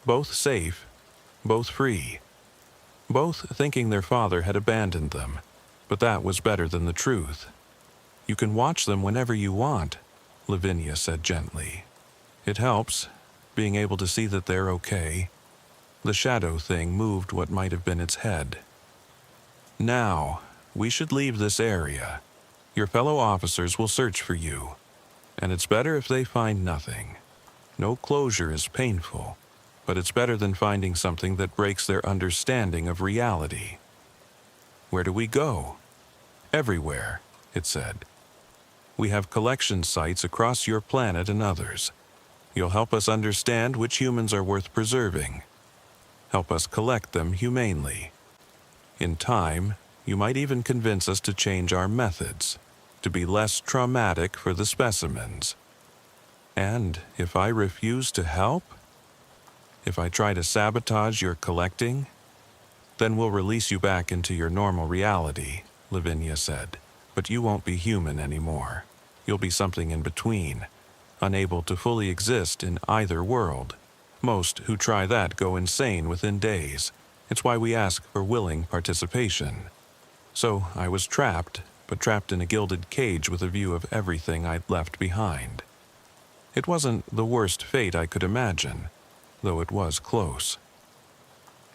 Both safe, both free. Both thinking their father had abandoned them, but that was better than the truth. "You can watch them whenever you want," Lavinia said gently. "It helps, being able to see that they're okay." The shadow thing moved what might have been its head. "Now, we should leave this area. Your fellow officers will search for you, and it's better if they find nothing. No closure is painful, but it's better than finding something that breaks their understanding of reality. Where do we go? Everywhere, it said. We have collection sites across your planet and others. You'll help us understand which humans are worth preserving. Help us collect them humanely. In time, you might even convince us to change our methods, to be less traumatic for the specimens. And if I refuse to help? If I try to sabotage your collecting? Then we'll release you back into your normal reality, Lavinia said. But you won't be human anymore. You'll be something in between, unable to fully exist in either world. Most who try that go insane within days. It's why we ask for willing participation. So I was trapped, but trapped in a gilded cage with a view of everything I'd left behind. It wasn't the worst fate I could imagine, though it was close.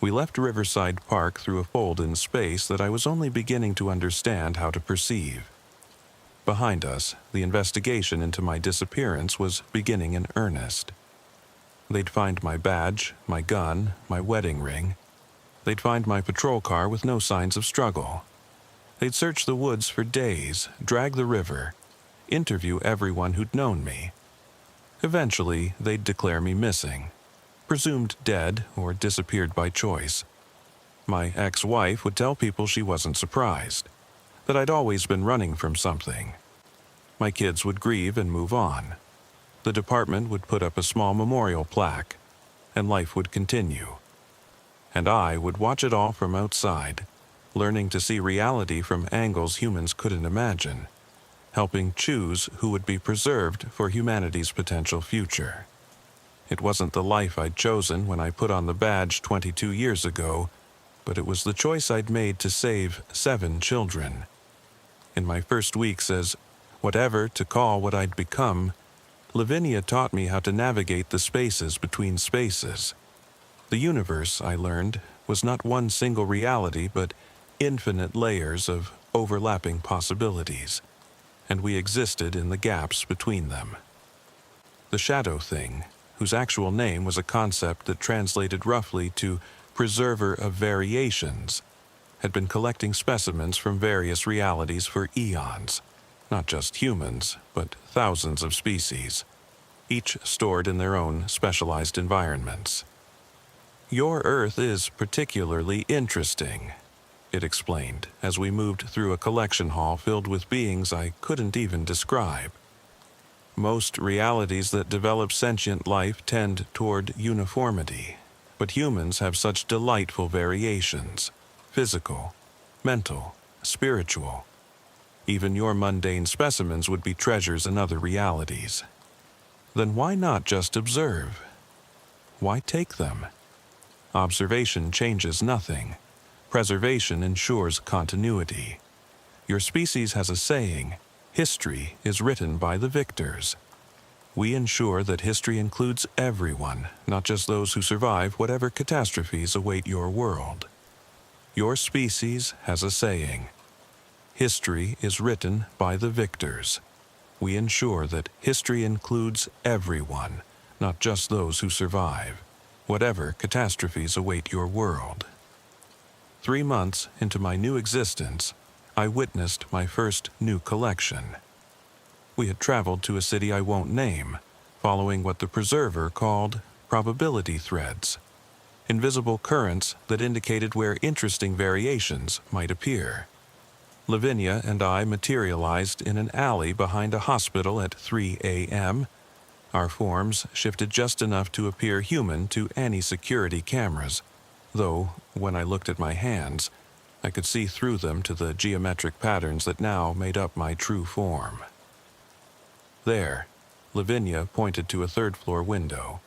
We left Riverside Park through a fold in space that I was only beginning to understand how to perceive. Behind us, the investigation into my disappearance was beginning in earnest. They'd find my badge, my gun, my wedding ring. They'd find my patrol car with no signs of struggle. They'd search the woods for days, drag the river, interview everyone who'd known me. Eventually, they'd declare me missing, presumed dead or disappeared by choice. My ex-wife would tell people she wasn't surprised, that I'd always been running from something. My kids would grieve and move on. The department would put up a small memorial plaque, and life would continue. And I would watch it all from outside, learning to see reality from angles humans couldn't imagine, helping choose who would be preserved for humanity's potential future. It wasn't the life I'd chosen when I put on the badge 22 years ago, but it was the choice I'd made to save 7 children. In my first weeks as whatever to call what I'd become, Lavinia taught me how to navigate the spaces between spaces. The universe, I learned, was not one single reality, but infinite layers of overlapping possibilities, and we existed in the gaps between them. The shadow thing, whose actual name was a concept that translated roughly to preserver of variations, had been collecting specimens from various realities for eons, not just humans, but thousands of species, each stored in their own specialized environments. Your Earth is particularly interesting, it explained, as we moved through a collection hall filled with beings I couldn't even describe. Most realities that develop sentient life tend toward uniformity, but humans have such delightful variations, physical, mental, spiritual. Even your mundane specimens would be treasures in other realities. Then why not just observe? Why take them? Observation changes nothing. Preservation ensures continuity. Your species has a saying, history is written by the victors. We ensure that history includes everyone, not just those who survive whatever catastrophes await your world. Your species has a saying, history is written by the victors. We ensure that history includes everyone, not just those who survive, whatever catastrophes await your world. 3 months into my new existence, I witnessed my first new collection. We had traveled to a city I won't name, following what the preserver called probability threads, invisible currents that indicated where interesting variations might appear. Lavinia and I materialized in an alley behind a hospital at 3 a.m. Our forms shifted just enough to appear human to any security cameras, though, when I looked at my hands, I could see through them to the geometric patterns that now made up my true form. There, Lavinia pointed to a third-floor window.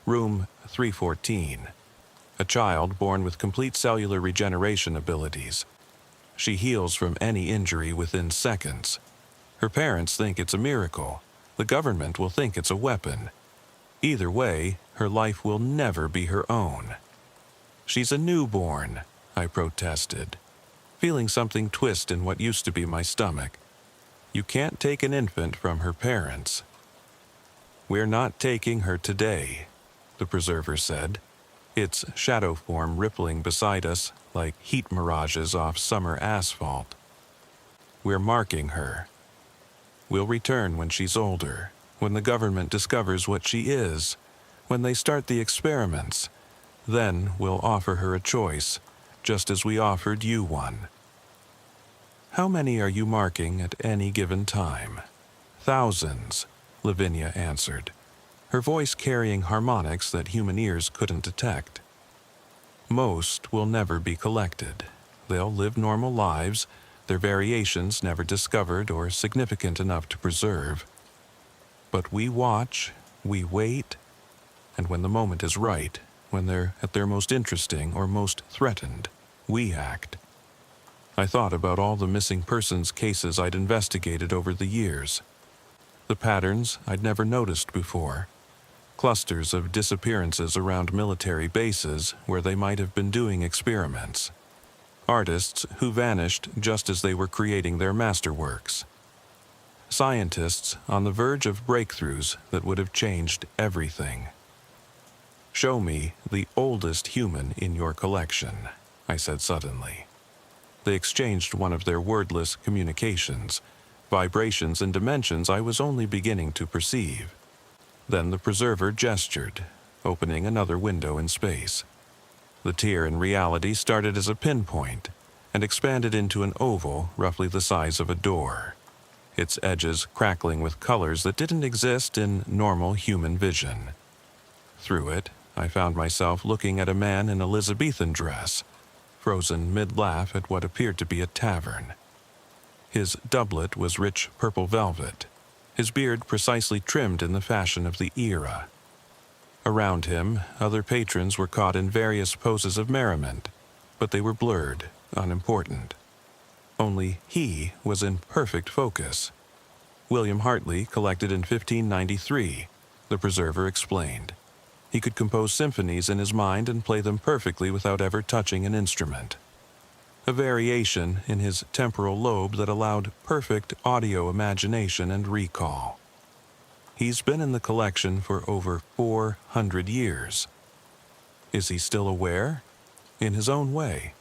Room 314. A child born with complete cellular regeneration abilities. She heals from any injury within seconds. Her parents think it's a miracle. The government will think it's a weapon. Either way, her life will never be her own. She's a newborn, I protested, feeling something twist in what used to be my stomach. You can't take an infant from her parents. We're not taking her today. the preserver said, its shadow form rippling beside us like heat mirages off summer asphalt. We're marking her. We'll return when she's older, when the government discovers what she is, when they start the experiments. Then we'll offer her a choice, just as we offered you one. How many are you marking at any given time? Thousands, Lavinia answered, her voice carrying harmonics that human ears couldn't detect. Most will never be collected. They'll live normal lives, their variations never discovered or significant enough to preserve. But we watch, we wait, and when the moment is right, when they're at their most interesting or most threatened, we act. I thought about all the missing persons cases I'd investigated over the years. The patterns I'd never noticed before. Clusters of disappearances around military bases where they might have been doing experiments. Artists who vanished just as they were creating their masterworks. Scientists on the verge of breakthroughs that would have changed everything. Show me the oldest human in your collection, I said suddenly. They exchanged one of their wordless communications, vibrations and dimensions I was only beginning to perceive. Then the preserver gestured, opening another window in space. The tier in reality started as a pinpoint and expanded into an oval roughly the size of a door, its edges crackling with colors that didn't exist in normal human vision. Through it, I found myself looking at a man in Elizabethan dress, frozen mid-laugh at what appeared to be a tavern. His doublet was rich purple velvet, his beard precisely trimmed in the fashion of the era. Around him, other patrons were caught in various poses of merriment, but they were blurred, unimportant. Only he was in perfect focus. William Hartley collected in 1593, the preserver explained. He could compose symphonies in his mind and play them perfectly without ever touching an instrument. A variation in his temporal lobe that allowed perfect audio imagination and recall. He's been in the collection for over 400 years. Is he still aware? In his own way.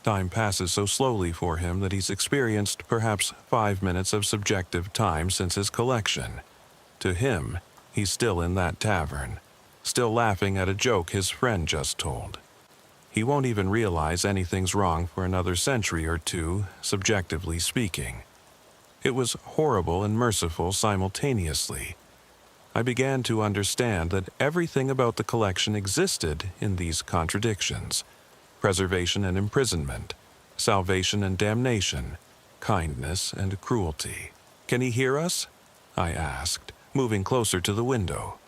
Time passes so slowly for him that he's experienced perhaps 5 minutes of subjective time since his collection. To him, he's still in that tavern, still laughing at a joke his friend just told. He won't even realize anything's wrong for another century or two, subjectively speaking. It was horrible and merciful simultaneously. I began to understand that everything about the collection existed in these contradictions: preservation and imprisonment, salvation and damnation, kindness and cruelty. Can he hear us? I asked, moving closer to the window.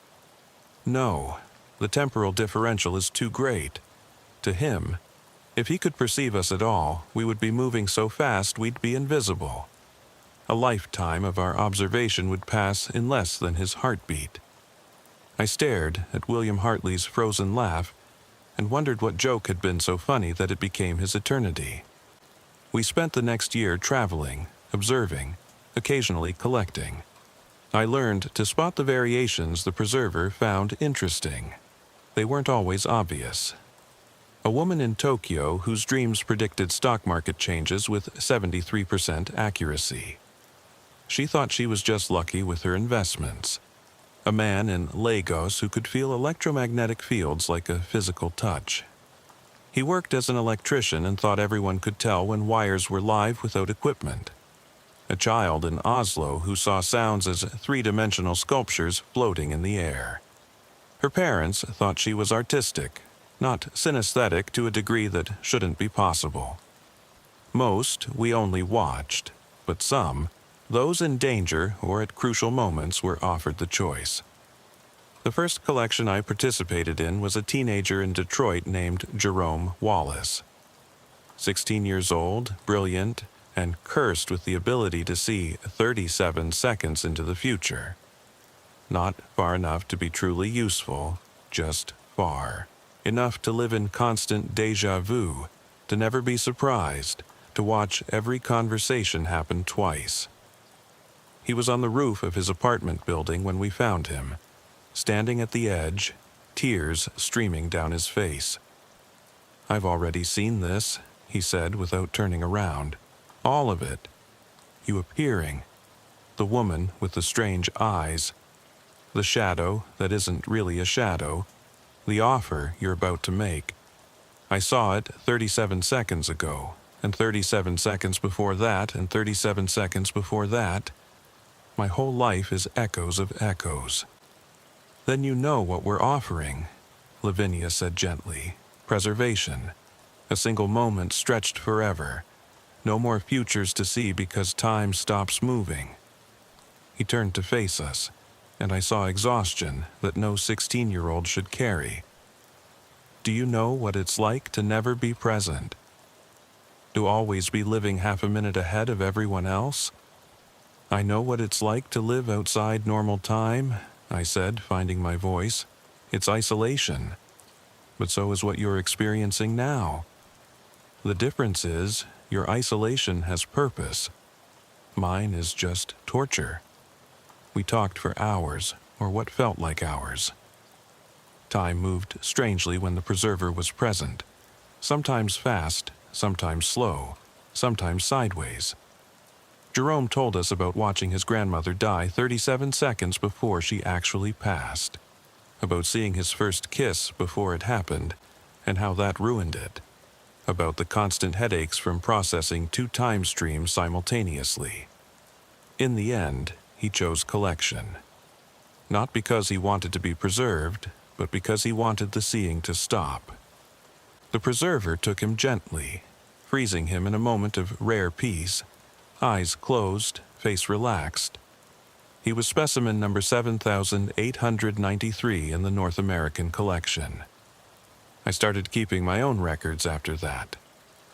No, the temporal differential is too great. To him, if he could perceive us at all, we would be moving so fast we'd be invisible. A lifetime of our observation would pass in less than his heartbeat. I stared at William Hartley's frozen laugh and wondered what joke had been so funny that it became his eternity. We spent the next year traveling, observing, occasionally collecting. I learned to spot the variations the preserver found interesting. They weren't always obvious. A woman in Tokyo whose dreams predicted stock market changes with 73% accuracy. She thought she was just lucky with her investments. A man in Lagos who could feel electromagnetic fields like a physical touch. He worked as an electrician and thought everyone could tell when wires were live without equipment. A child in Oslo who saw sounds as three-dimensional sculptures floating in the air. Her parents thought she was artistic, not synesthetic to a degree that shouldn't be possible. Most we only watched, but some, those in danger or at crucial moments, were offered the choice. The first collection I participated in was a teenager in Detroit named Jerome Wallace. 16 years old, brilliant, and cursed with the ability to see 37 seconds into the future. Not far enough to be truly useful, just far. Enough to live in constant déjà vu, to never be surprised, to watch every conversation happen twice. He was on the roof of his apartment building when we found him, standing at the edge, tears streaming down his face. "I've already seen this," he said without turning around. "All of it. You appearing. The woman with the strange eyes. The shadow that isn't really a shadow. The offer you're about to make. I saw it 37 seconds ago, and 37 seconds before that, and 37 seconds before that. My whole life is echoes of echoes." "Then you know what we're offering," Lavinia said gently. "Preservation. A single moment stretched forever. No more futures to see because time stops moving." He turned to face us, and I saw exhaustion that no 16-year-old should carry. "Do you know what it's like to never be present? To always be living half a minute ahead of everyone else?" "I know what it's like to live outside normal time," I said, finding my voice. "It's isolation. But so is what you're experiencing now. The difference is, your isolation has purpose. Mine is just torture." We talked for hours, or what felt like hours. Time moved strangely when the preserver was present. Sometimes fast, sometimes slow, sometimes sideways. Jerome told us about watching his grandmother die 37 seconds before she actually passed. About seeing his first kiss before it happened, and how that ruined it. About the constant headaches from processing 2 time streams simultaneously. In the end, he chose collection. Not because he wanted to be preserved, but because he wanted the seeing to stop. The preserver took him gently, freezing him in a moment of rare peace, eyes closed, face relaxed. He was specimen number 7,893 in the North American collection. I started keeping my own records after that.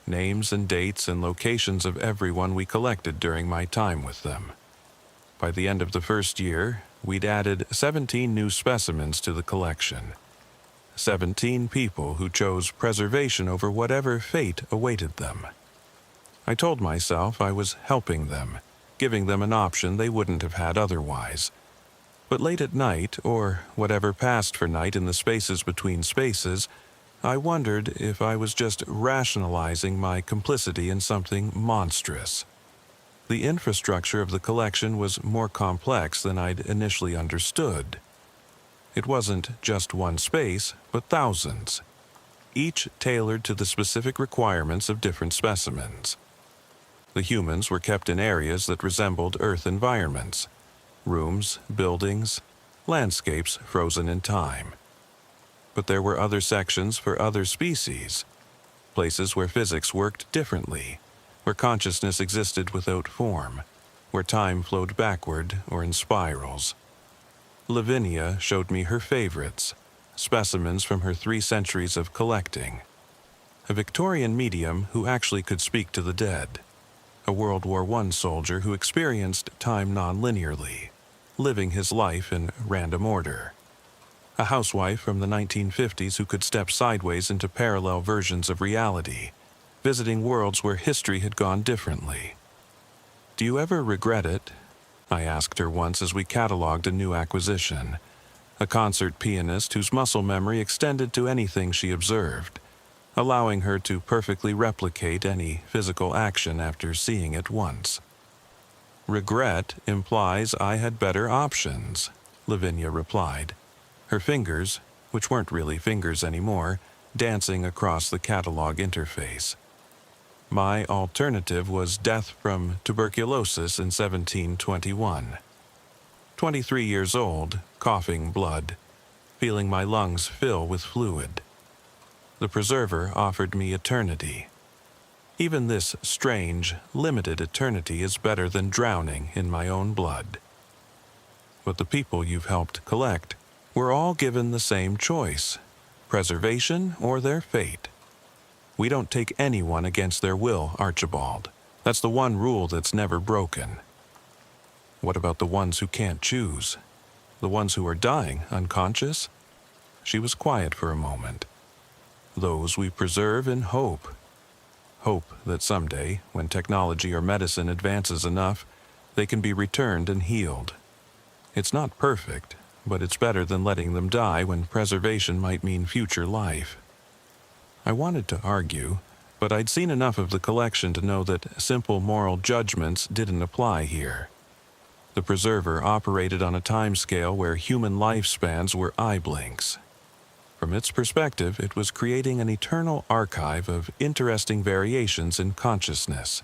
Names and dates and locations of everyone we collected during my time with them. By the end of the first year, we'd added 17 new specimens to the collection. 17 people who chose preservation over whatever fate awaited them. I told myself I was helping them, giving them an option they wouldn't have had otherwise. But late at night, or whatever passed for night in the spaces between spaces, I wondered if I was just rationalizing my complicity in something monstrous. The infrastructure of the collection was more complex than I'd initially understood. It wasn't just one space, but thousands, each tailored to the specific requirements of different specimens. The humans were kept in areas that resembled Earth environments, rooms, buildings, landscapes frozen in time. But there were other sections for other species, places where physics worked differently, where consciousness existed without form, where time flowed backward or in spirals. Lavinia showed me her favorites, specimens from her 3 centuries of collecting. A Victorian medium who actually could speak to the dead. A World War I soldier who experienced time non-linearly, living his life in random order. A housewife from the 1950s who could step sideways into parallel versions of reality, visiting worlds where history had gone differently. "Do you ever regret it?" I asked her once as we catalogued a new acquisition, a concert pianist whose muscle memory extended to anything she observed, allowing her to perfectly replicate any physical action after seeing it once. "Regret implies I had better options," Lavinia replied, her fingers, which weren't really fingers anymore, dancing across the catalog interface. "My alternative was death from tuberculosis in 1721. 23 years old, coughing blood, feeling my lungs fill with fluid. The preserver offered me eternity. Even this strange, limited eternity is better than drowning in my own blood. But the people you've helped collect were all given the same choice, preservation or their fate. We don't take anyone against their will, Archibald. That's the one rule that's never broken. What about the ones who can't choose? The ones who are dying, unconscious?" She was quiet for a moment. "Those we preserve in hope. Hope that someday, when technology or medicine advances enough, they can be returned and healed. It's not perfect, but it's better than letting them die when preservation might mean future life. I wanted to argue, but I'd seen enough of the collection to know that simple moral judgments didn't apply here. The preserver operated on a timescale where human lifespans were eye blinks. From its perspective, it was creating an eternal archive of interesting variations in consciousness.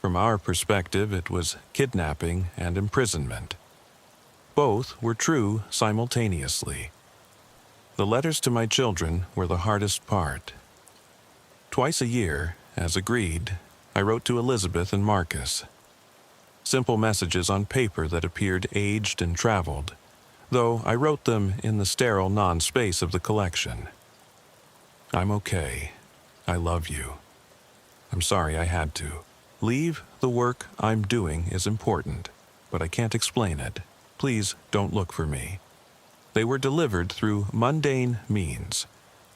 From our perspective, it was kidnapping and imprisonment. Both were true simultaneously. The letters to my children were the hardest part. Twice a year, as agreed, I wrote to Elizabeth and Marcus. Simple messages on paper that appeared aged and traveled, though I wrote them in the sterile non-space of the collection. I'm okay. I love you. I'm sorry I had to. Leave the work I'm doing is important, but I can't explain it. Please don't look for me. They were delivered through mundane means,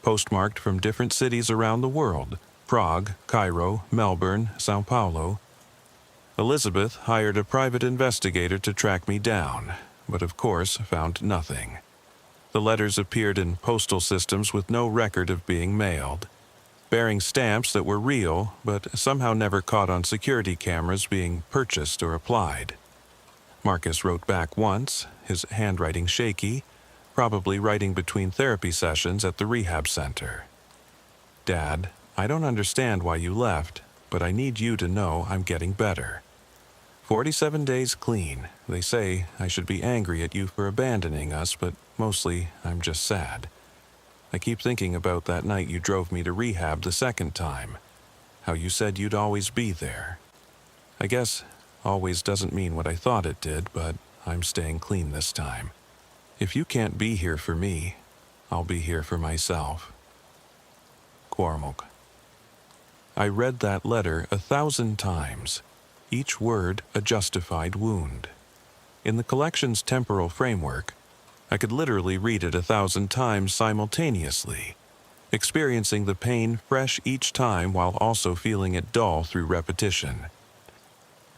postmarked from different cities around the world: Prague, Cairo, Melbourne, Sao Paulo. Elizabeth hired a private investigator to track me down, but of course found nothing. The letters appeared in postal systems with no record of being mailed, bearing stamps that were real but somehow never caught on security cameras being purchased or applied. Marcus wrote back once, his handwriting shaky, probably writing between therapy sessions at the rehab center. Dad, I don't understand why you left, but I need you to know I'm getting better. 47 days clean. They say I should be angry at you for abandoning us, but mostly I'm just sad. I keep thinking about that night you drove me to rehab the second time, how you said you'd always be there. I guess always doesn't mean what I thought it did, but I'm staying clean this time. If you can't be here for me, I'll be here for myself. Cormac. I read that letter 1,000 times, each word a justified wound. In the collection's temporal framework, I could literally read it 1,000 times simultaneously, experiencing the pain fresh each time while also feeling it dull through repetition.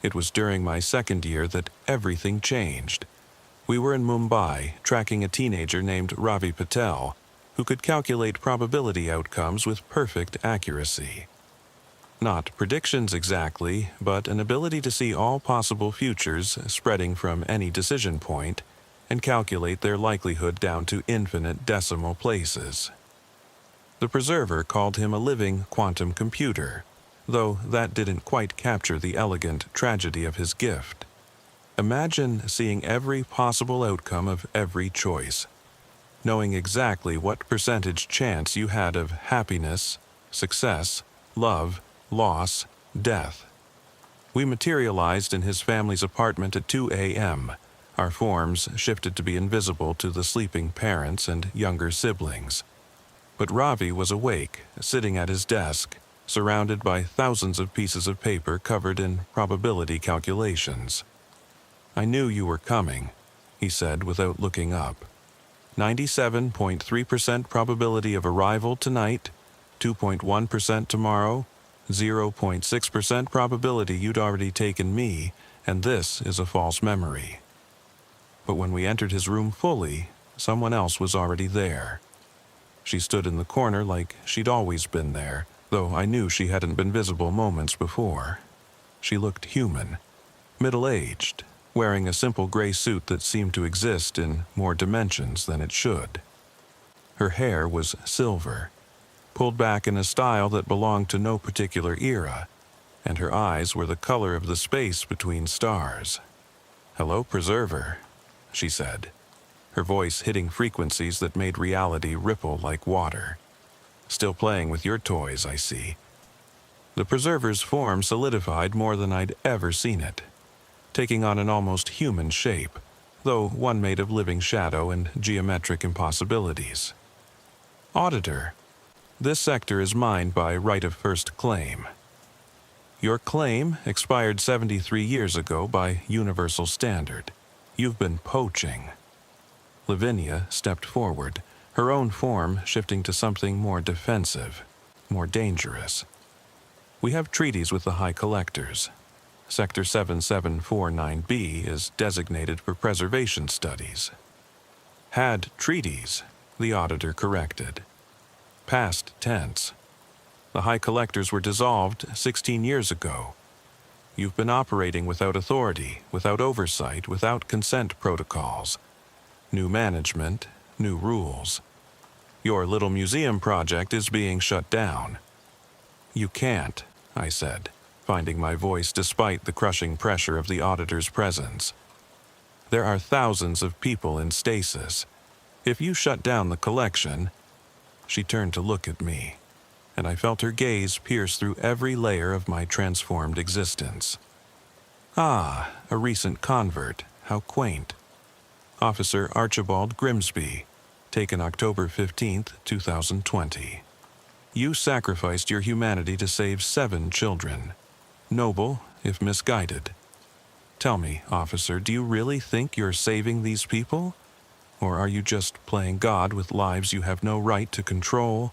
It was during my second year that everything changed. We were in Mumbai, tracking a teenager named Ravi Patel, who could calculate probability outcomes with perfect accuracy. Not predictions exactly, but an ability to see all possible futures spreading from any decision point and calculate their likelihood down to infinite decimal places. The preserver called him a living quantum computer, though that didn't quite capture the elegant tragedy of his gift. Imagine seeing every possible outcome of every choice, knowing exactly what percentage chance you had of happiness, success, love, loss, death. We materialized in his family's apartment at 2 a.m., our forms shifted to be invisible to the sleeping parents and younger siblings. But Ravi was awake, sitting at his desk, surrounded by thousands of pieces of paper covered in probability calculations. I knew you were coming, he said without looking up. 97.3% probability of arrival tonight, 2.1% tomorrow, 0.6% probability you'd already taken me, and this is a false memory. But when we entered his room fully, someone else was already there. She stood in the corner like she'd always been there, though I knew she hadn't been visible moments before. She looked human, middle-aged, wearing a simple gray suit that seemed to exist in more dimensions than it should. Her hair was silver, pulled back in a style that belonged to no particular era, and her eyes were the color of the space between stars. "Hello, Preserver," she said, her voice hitting frequencies that made reality ripple like water. "Still playing with your toys, I see." The Preserver's form solidified more than I'd ever seen it, taking on an almost human shape, though one made of living shadow and geometric impossibilities. "Auditor, this sector is mine by right of first claim. Your claim expired 73 years ago by universal standard. You've been poaching." Lavinia stepped forward, her own form shifting to something more defensive, more dangerous. "We have treaties with the High Collectors. Sector 7749B is designated for preservation studies. Had treaties, the auditor corrected. Past tense. The high collectors were dissolved 16 years ago. You've been operating without authority, without oversight, without consent protocols. New management, new rules. Your little museum project is being shut down. You can't, I said, finding my voice despite the crushing pressure of the auditor's presence. There are thousands of people in stasis. If you shut down the collection... She turned to look at me, and I felt her gaze pierce through every layer of my transformed existence. Ah, a recent convert, how quaint. Officer Archibald Grimsby, taken October 15th, 2020. You sacrificed your humanity to save 7 children. Noble, if misguided. Tell me, officer, do you really think you're saving these people? Or are you just playing God with lives you have no right to control?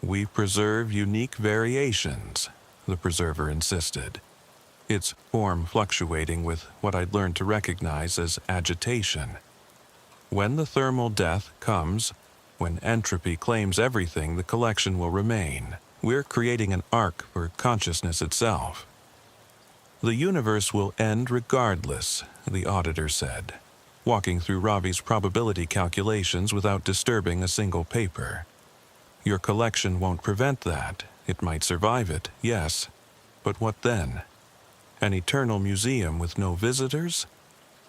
We preserve unique variations, the preserver insisted, its form fluctuating with what I'd learned to recognize as agitation. When the thermal death comes, when entropy claims everything, the collection will remain. We're creating an arc for consciousness itself. The universe will end regardless, the auditor said, walking through Ravi's probability calculations without disturbing a single paper. Your collection won't prevent that. It might survive it, yes. But what then? An eternal museum with no visitors?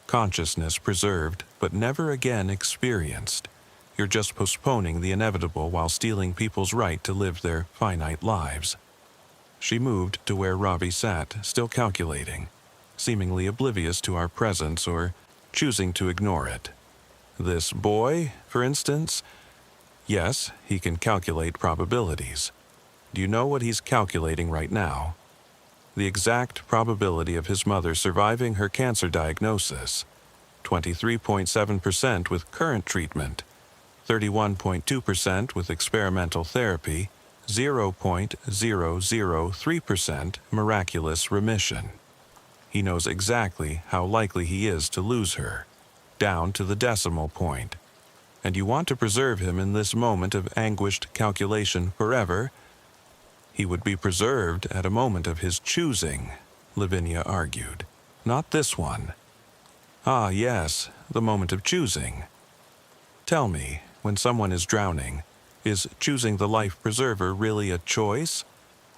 Consciousness preserved, but never again experienced. You're just postponing the inevitable while stealing people's right to live their finite lives. She moved to where Ravi sat, still calculating, seemingly oblivious to our presence or choosing to ignore it. This boy, for instance? Yes, he can calculate probabilities. Do you know what he's calculating right now? The exact probability of his mother surviving her cancer diagnosis. 23.7% with current treatment, 31.2% with experimental therapy, 0.003% miraculous remission. He knows exactly how likely he is to lose her, down to the decimal point. And you want to preserve him in this moment of anguished calculation forever? He would be preserved at a moment of his choosing, Lavinia argued. Not this one. Ah, yes, the moment of choosing. Tell me, when someone is drowning, is choosing the life preserver really a choice?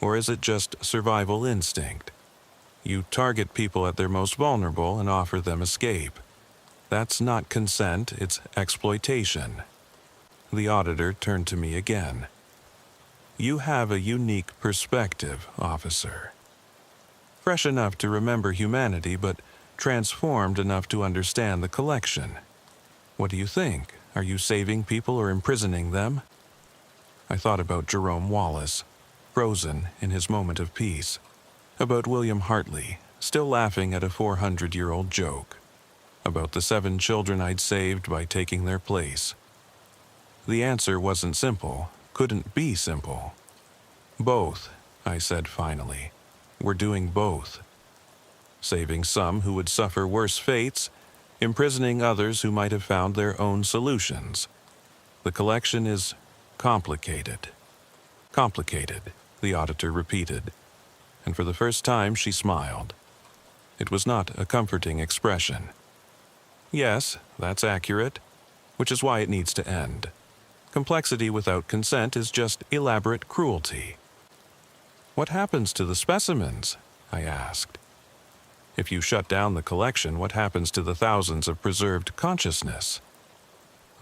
Or is it just survival instinct? You target people at their most vulnerable and offer them escape. That's not consent, it's exploitation. The auditor turned to me again. You have a unique perspective, officer. Fresh enough to remember humanity, but transformed enough to understand the collection. What do you think? Are you saving people or imprisoning them? I thought about Jerome Wallace, frozen in his moment of peace. About William Hartley, still laughing at a 400-year-old joke. About the 7 children I'd saved by taking their place. The answer wasn't simple, couldn't be simple. Both, I said finally. We're doing both. Saving some who would suffer worse fates, imprisoning others who might have found their own solutions. The collection is complicated. Complicated, the auditor repeated, and for the first time she smiled. It was not a comforting expression. Yes, that's accurate, which is why it needs to end. Complexity without consent is just elaborate cruelty. What happens to the specimens? I asked. If you shut down the collection, what happens to the thousands of preserved consciousness?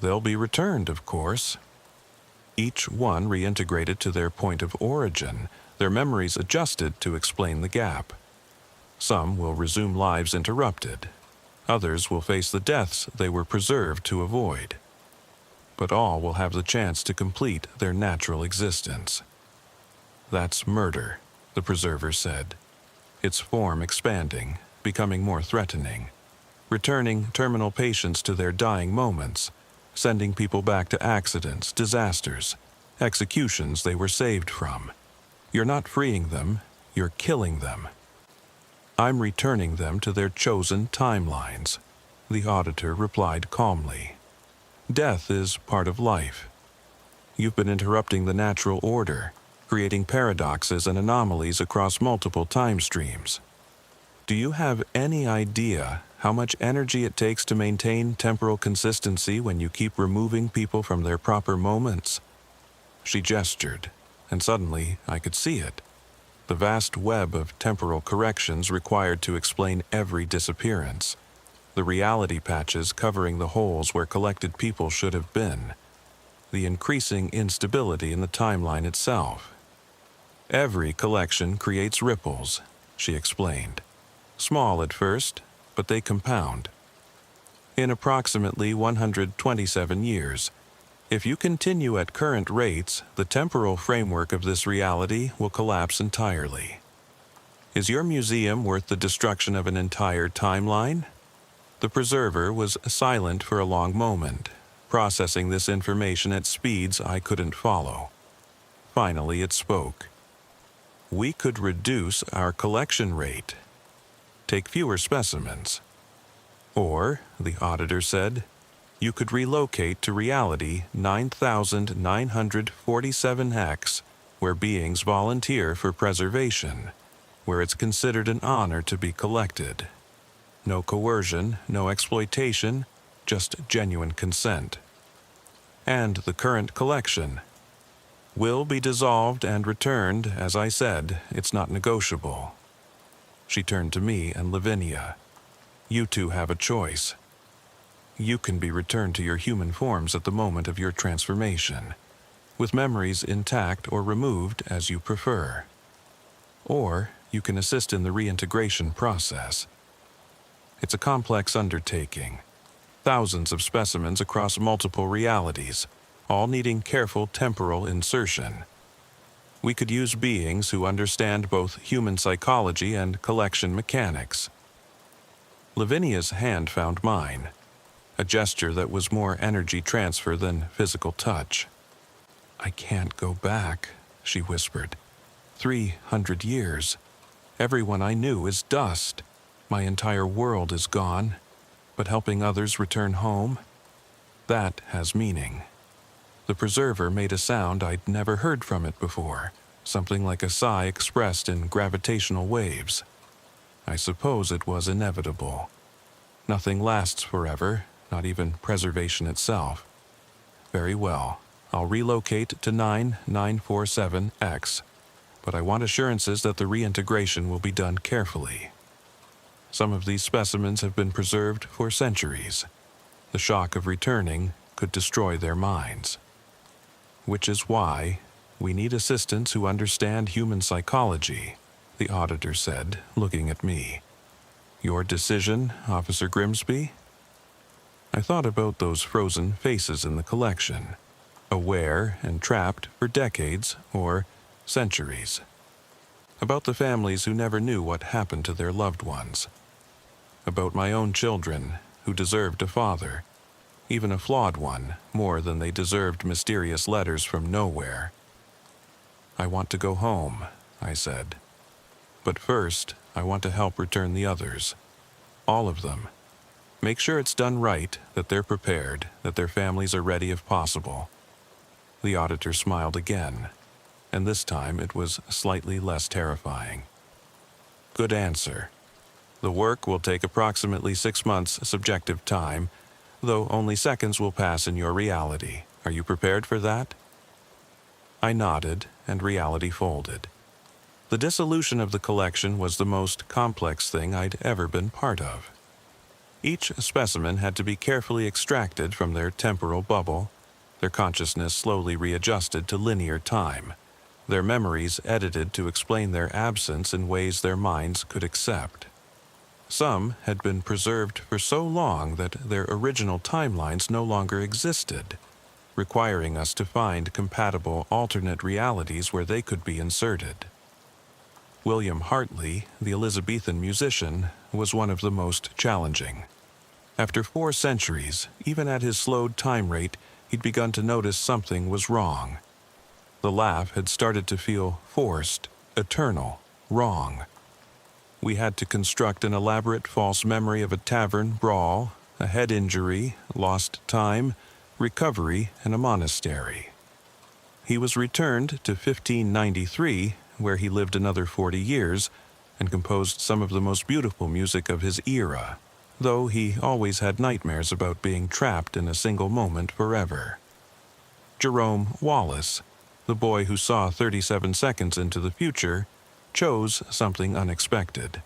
They'll be returned, of course. Each one reintegrated to their point of origin, their memories adjusted to explain the gap. Some will resume lives interrupted. Others will face the deaths they were preserved to avoid. But all will have the chance to complete their natural existence. That's murder, the preserver said, its form expanding, becoming more threatening, returning terminal patients to their dying moments, sending people back to accidents, disasters, executions they were saved from. You're not freeing them, you're killing them. I'm returning them to their chosen timelines, the auditor replied calmly. Death is part of life. You've been interrupting the natural order, creating paradoxes and anomalies across multiple time streams. Do you have any idea how much energy it takes to maintain temporal consistency when you keep removing people from their proper moments? She gestured, and suddenly I could see it. The vast web of temporal corrections required to explain every disappearance. The reality patches covering the holes where collected people should have been. The increasing instability in the timeline itself. Every collection creates ripples, she explained. Small at first, but they compound. In approximately 127 years, if you continue at current rates, the temporal framework of this reality will collapse entirely. Is your museum worth the destruction of an entire timeline? The preserver was silent for a long moment, processing this information at speeds I couldn't follow. Finally, it spoke. We could reduce our collection rate. Take fewer specimens. Or, the auditor said, you could relocate to reality 9947X, where beings volunteer for preservation, where it's considered an honor to be collected. No coercion, no exploitation, just genuine consent. And the current collection will be dissolved and returned. As I said, it's not negotiable. She turned to me and Lavinia. You two have a choice. You can be returned to your human forms at the moment of your transformation, with memories intact or removed as you prefer. Or you can assist in the reintegration process. It's a complex undertaking. Thousands of specimens across multiple realities, all needing careful temporal insertion. We could use beings who understand both human psychology and collection mechanics. Lavinia's hand found mine, a gesture that was more energy transfer than physical touch. I can't go back, she whispered. 300 years. Everyone I knew is dust. My entire world is gone. But helping others return home? That has meaning. The preserver made a sound I'd never heard from it before, something like a sigh expressed in gravitational waves. I suppose it was inevitable. Nothing lasts forever, not even preservation itself. Very well, I'll relocate to 9947X, but I want assurances that the reintegration will be done carefully. Some of these specimens have been preserved for centuries. The shock of returning could destroy their minds. Which is why we need assistants who understand human psychology, the auditor said, looking at me. Your decision, Officer Grimsby? I thought about those frozen faces in the collection, aware and trapped for decades or centuries. About the families who never knew what happened to their loved ones. About my own children who deserved a father, even a flawed one, more than they deserved mysterious letters from nowhere. I want to go home, I said. But first, I want to help return the others. All of them. Make sure it's done right, that they're prepared, that their families are ready if possible. The auditor smiled again, and this time it was slightly less terrifying. Good answer. The work will take approximately 6 months subjective time, though only seconds will pass in your reality. Are you prepared for that? I nodded, and reality folded. The dissolution of the collection was the most complex thing I'd ever been part of. Each specimen had to be carefully extracted from their temporal bubble, their consciousness slowly readjusted to linear time, their memories edited to explain their absence in ways their minds could accept. Some had been preserved for so long that their original timelines no longer existed, requiring us to find compatible alternate realities where they could be inserted. William Hartley, the Elizabethan musician, was one of the most challenging. After 4 centuries, even at his slowed time rate, he'd begun to notice something was wrong. The laugh had started to feel forced, eternal, wrong. We had to construct an elaborate false memory of a tavern brawl, a head injury, lost time, recovery in a monastery. He was returned to 1593, where he lived another 40 years and composed some of the most beautiful music of his era, though he always had nightmares about being trapped in a single moment forever. Jerome Wallace, the boy who saw 37 seconds into the future, chose something unexpected.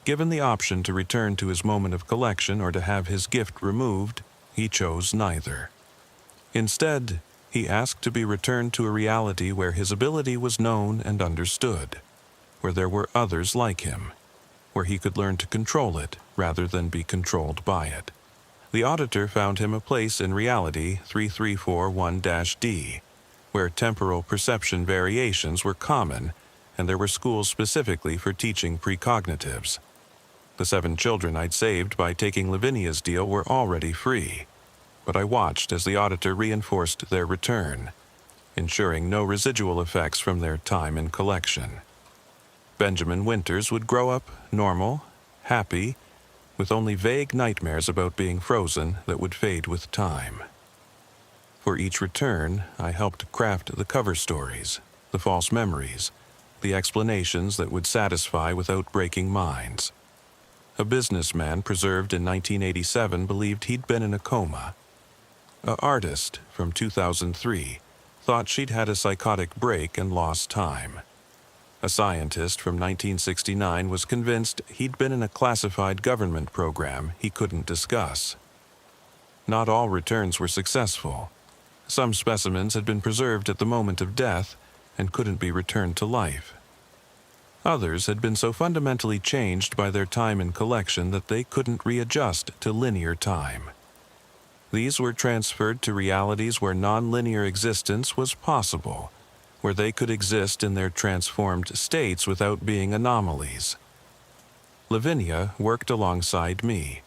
Given the option to return to his moment of collection or to have his gift removed, he chose neither. Instead, he asked to be returned to a reality where his ability was known and understood, where there were others like him, where he could learn to control it rather than be controlled by it. The auditor found him a place in reality 3341-D, where temporal perception variations were common, and there were schools specifically for teaching precognitives. The 7 children I'd saved by taking Lavinia's deal were already free, but I watched as the auditor reinforced their return, ensuring no residual effects from their time in collection. Benjamin Winters would grow up normal, happy, with only vague nightmares about being frozen that would fade with time. For each return, I helped craft the cover stories, the false memories, the explanations that would satisfy without breaking minds. A businessman preserved in 1987 believed he'd been in a coma. An artist from 2003 thought she'd had a psychotic break and lost time. A scientist from 1969 was convinced he'd been in a classified government program he couldn't discuss. Not all returns were successful. Some specimens had been preserved at the moment of death and couldn't be returned to life. Others had been so fundamentally changed by their time in collection that they couldn't readjust to linear time. These were transferred to realities where non-linear existence was possible, where they could exist in their transformed states without being anomalies. Lavinia worked alongside me,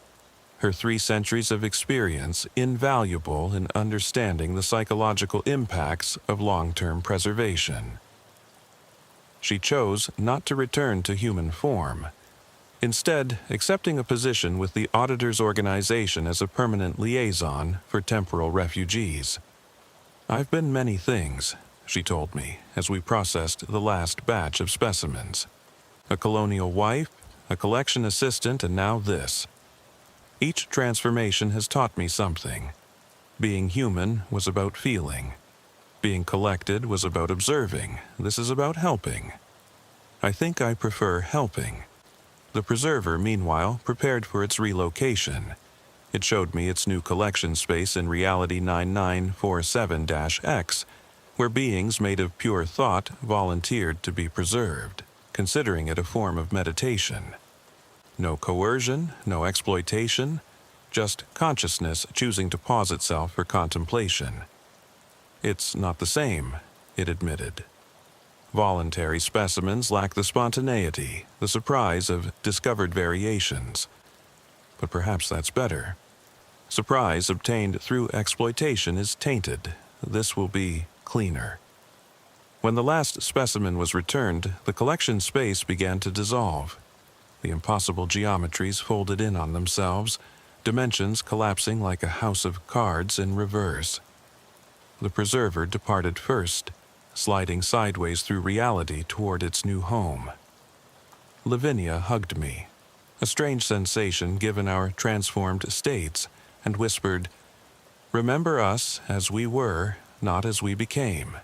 her 3 centuries of experience invaluable in understanding the psychological impacts of long-term preservation. She chose not to return to human form, instead accepting a position with the Auditors Organization as a permanent liaison for temporal refugees. "I've been many things," she told me as we processed the last batch of specimens. "A colonial wife, a collection assistant, and now this. Each transformation has taught me something. Being human was about feeling. Being collected was about observing. This is about helping. I think I prefer helping." The preserver, meanwhile, prepared for its relocation. It showed me its new collection space in Reality 9947-X, where beings made of pure thought volunteered to be preserved, considering it a form of meditation. No coercion, no exploitation, just consciousness choosing to pause itself for contemplation. "It's not the same," it admitted. Voluntary specimens lack the spontaneity, the surprise of discovered variations. But perhaps that's better. Surprise obtained through exploitation is tainted. This will be cleaner. When the last specimen was returned, the collection space began to dissolve. The impossible geometries folded in on themselves, dimensions collapsing like a house of cards in reverse. The preserver departed first, sliding sideways through reality toward its new home. Lavinia hugged me, a strange sensation given our transformed states, and whispered, "Remember us as we were, not as we became."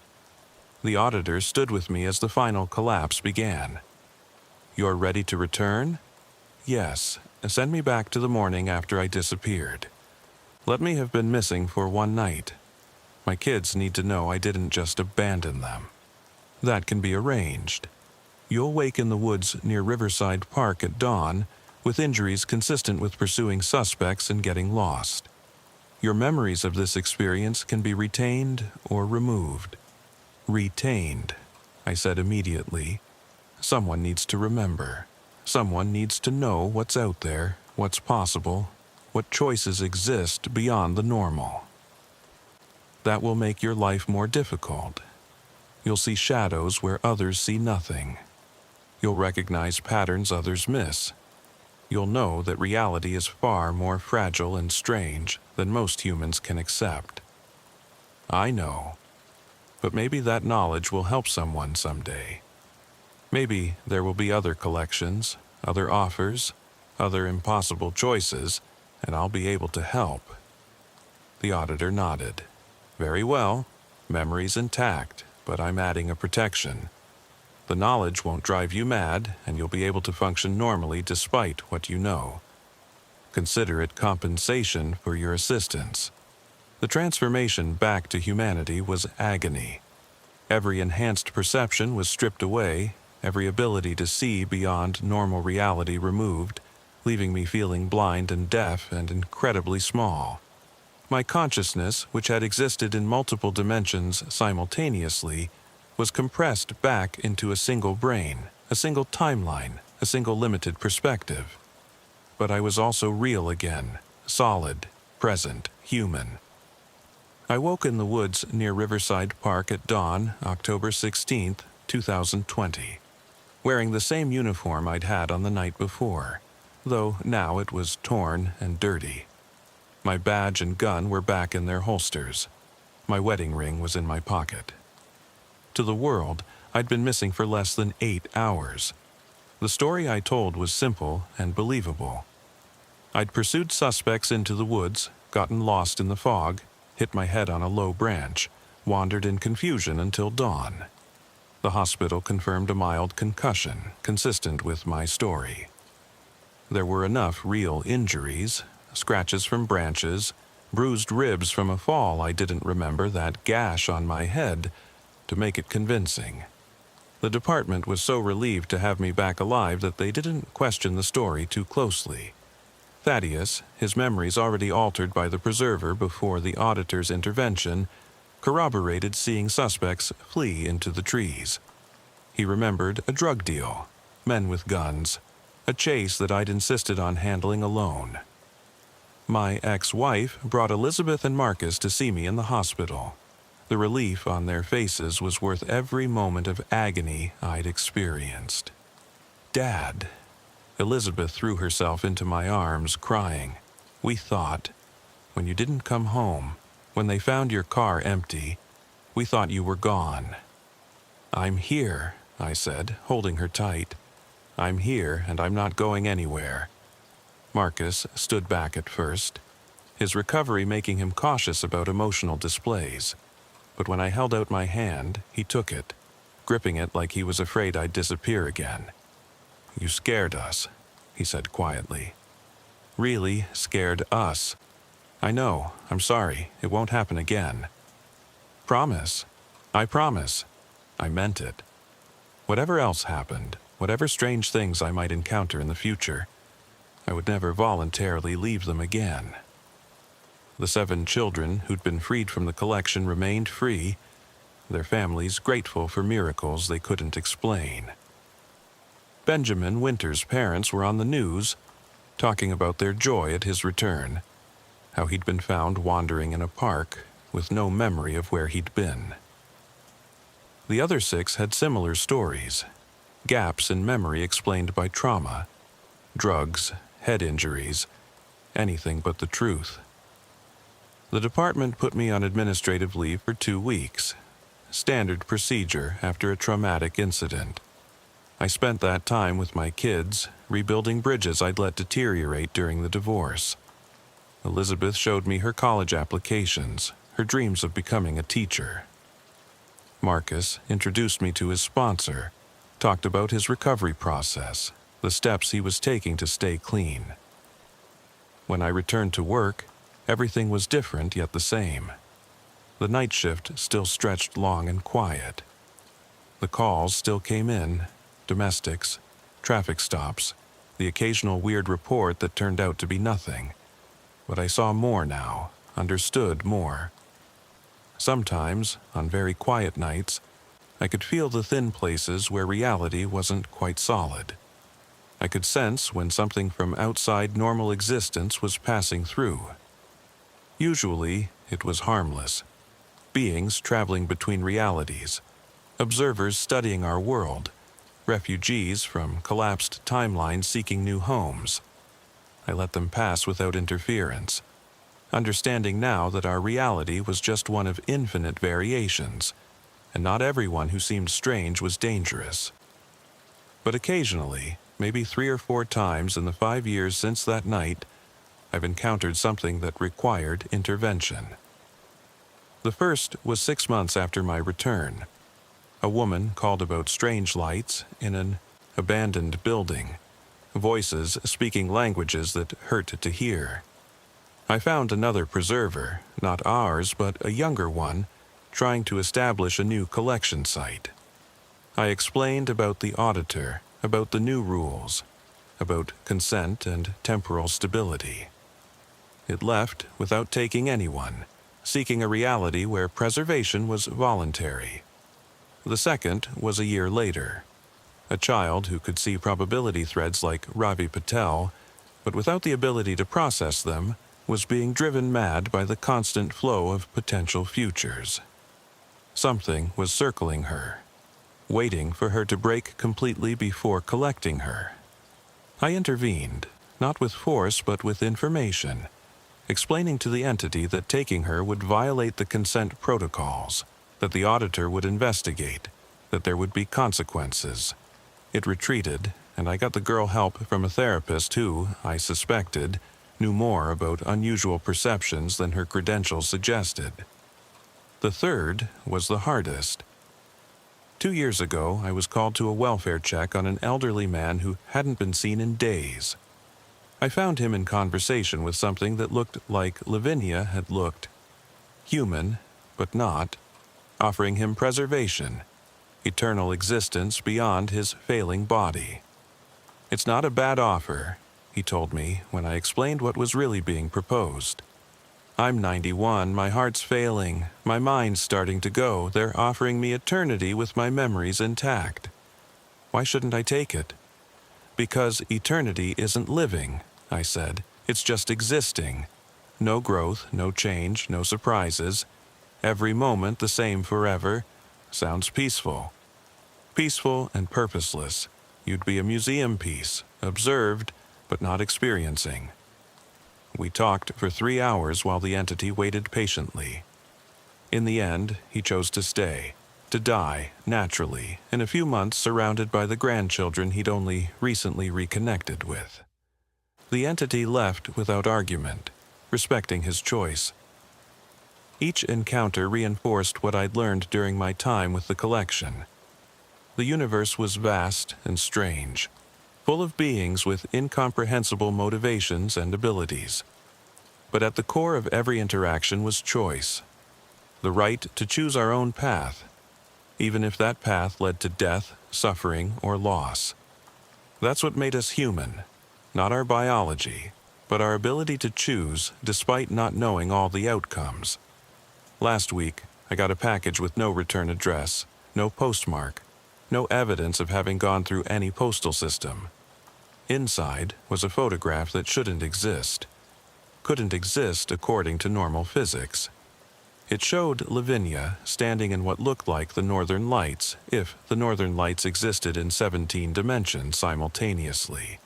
The auditor stood with me as the final collapse began. "You're ready to return?" "Yes. Send me back to the morning after I disappeared. Let me have been missing for one night. My kids need to know I didn't just abandon them." "That can be arranged. You'll wake in the woods near Riverside Park at dawn, with injuries consistent with pursuing suspects and getting lost. Your memories of this experience can be retained or removed." "Retained," I said immediately. Someone needs to remember. Someone needs to know what's out there, what's possible, what choices exist beyond the normal. That will make your life more difficult. You'll see shadows where others see nothing. You'll recognize patterns others miss. you'll know that reality is far more fragile and strange than most humans can accept. I know, but maybe that knowledge will help someone someday. Maybe there will be other collections, other offers, other impossible choices, and I'll be able to help. The auditor nodded. Very well, memory's intact, but I'm adding a protection. The knowledge won't drive you mad, and you'll be able to function normally despite what you know. Consider it compensation for your assistance. The transformation back to humanity was agony. Every enhanced perception was stripped away, every ability to see beyond normal reality removed, leaving me feeling blind and deaf and incredibly small. My consciousness, which had existed in multiple dimensions simultaneously, was compressed back into a single brain, a single timeline, a single limited perspective. But I was also real again, solid, present, human. I woke in the woods near Riverside Park at dawn, October 16th, 2020, wearing the same uniform I'd had on the night before, though now it was torn and dirty. My badge and gun were back in their holsters. My wedding ring was in my pocket. To the world, I'd been missing for less than 8 hours. The story I told was simple and believable. I'd pursued suspects into the woods, gotten lost in the fog, hit my head on a low branch, wandered in confusion until dawn. The hospital confirmed a mild concussion, consistent with my story. There were enough real injuries, scratches from branches, bruised ribs from a fall I didn't remember, that gash on my head, to make it convincing. The department was so relieved to have me back alive that they didn't question the story too closely. Thaddeus, his memories already altered by the preserver before the auditor's intervention, corroborated seeing suspects flee into the trees. He remembered a drug deal, men with guns, a chase that I'd insisted on handling alone. My ex-wife brought Elizabeth and Marcus to see me in the hospital. The relief on their faces was worth every moment of agony I'd experienced. Dad. Elizabeth threw herself into my arms, crying. We thought, when you didn't come home, when they found your car empty, we thought you were gone. I'm here, I said, holding her tight. I'm here, and I'm not going anywhere. Marcus stood back at first, his recovery making him cautious about emotional displays. But when I held out my hand, he took it, gripping it like he was afraid I'd disappear again. You scared us, he said quietly. Really scared us. I know, I'm sorry, it won't happen again. Promise. I promise. I meant it. Whatever else happened, whatever strange things I might encounter in the future, I would never voluntarily leave them again. The 7 children who'd been freed from the collection remained free, their families grateful for miracles they couldn't explain. Benjamin Winter's parents were on the news, talking about their joy at his return, how he'd been found wandering in a park with no memory of where he'd been. The other 6 had similar stories, gaps in memory explained by trauma, drugs, head injuries, anything but the truth. The department put me on administrative leave for 2 weeks, standard procedure after a traumatic incident. I spent that time with my kids, rebuilding bridges I'd let deteriorate during the divorce. Elizabeth showed me her college applications, her dreams of becoming a teacher. Marcus introduced me to his sponsor, talked about his recovery process, the steps he was taking to stay clean. When I returned to work, everything was different yet the same. The night shift still stretched long and quiet. The calls still came in, domestics, traffic stops, the occasional weird report that turned out to be nothing. But I saw more now, understood more. Sometimes, on very quiet nights, I could feel the thin places where reality wasn't quite solid. I could sense when something from outside normal existence was passing through. Usually, it was harmless. Beings traveling between realities, observers studying our world, refugees from collapsed timelines seeking new homes. I let them pass without interference, understanding now that our reality was just one of infinite variations, and not everyone who seemed strange was dangerous. But occasionally, maybe 3 or 4 times in the 5 years since that night, I've encountered something that required intervention. The first was 6 months after my return. A woman called about strange lights in an abandoned building, voices speaking languages that hurt to hear. I found another preserver, not ours but a younger one, trying to establish a new collection site. I explained about the auditor, about the new rules, about consent and temporal stability. It left without taking anyone, seeking a reality where preservation was voluntary. The second was a year later. A child who could see probability threads like Ravi Patel, but without the ability to process them, was being driven mad by the constant flow of potential futures. Something was circling her, waiting for her to break completely before collecting her. I intervened, not with force but with information, explaining to the entity that taking her would violate the consent protocols, that the auditor would investigate, that there would be consequences. It retreated, and I got the girl help from a therapist who, I suspected, knew more about unusual perceptions than her credentials suggested. The third was the hardest. 2 years ago, I was called to a welfare check on an elderly man who hadn't been seen in days. I found him in conversation with something that looked like Lavinia had looked. Human, but not, offering him preservation, eternal existence beyond his failing body. "It's not a bad offer," he told me when I explained what was really being proposed. "I'm 91, my heart's failing, my mind's starting to go. They're offering me eternity with my memories intact. Why shouldn't I take it?" "Because eternity isn't living," I said. "It's just existing. No growth, no change, no surprises. Every moment the same forever. Sounds peaceful. Peaceful and purposeless. You'd be a museum piece, observed, but not experiencing." We talked for 3 hours while the entity waited patiently. In the end, he chose to stay, to die, naturally, in a few months surrounded by the grandchildren he'd only recently reconnected with. The entity left without argument, respecting his choice. Each encounter reinforced what I'd learned during my time with the collection. The universe was vast and strange, full of beings with incomprehensible motivations and abilities. But at the core of every interaction was choice, the right to choose our own path, even if that path led to death, suffering, or loss. That's what made us human, not our biology, but our ability to choose despite not knowing all the outcomes. Last week, I got a package with no return address, no postmark, no evidence of having gone through any postal system. Inside was a photograph that shouldn't exist. Couldn't exist according to normal physics. It showed Lavinia standing in what looked like the Northern Lights, if the Northern Lights existed in 17 dimensions simultaneously.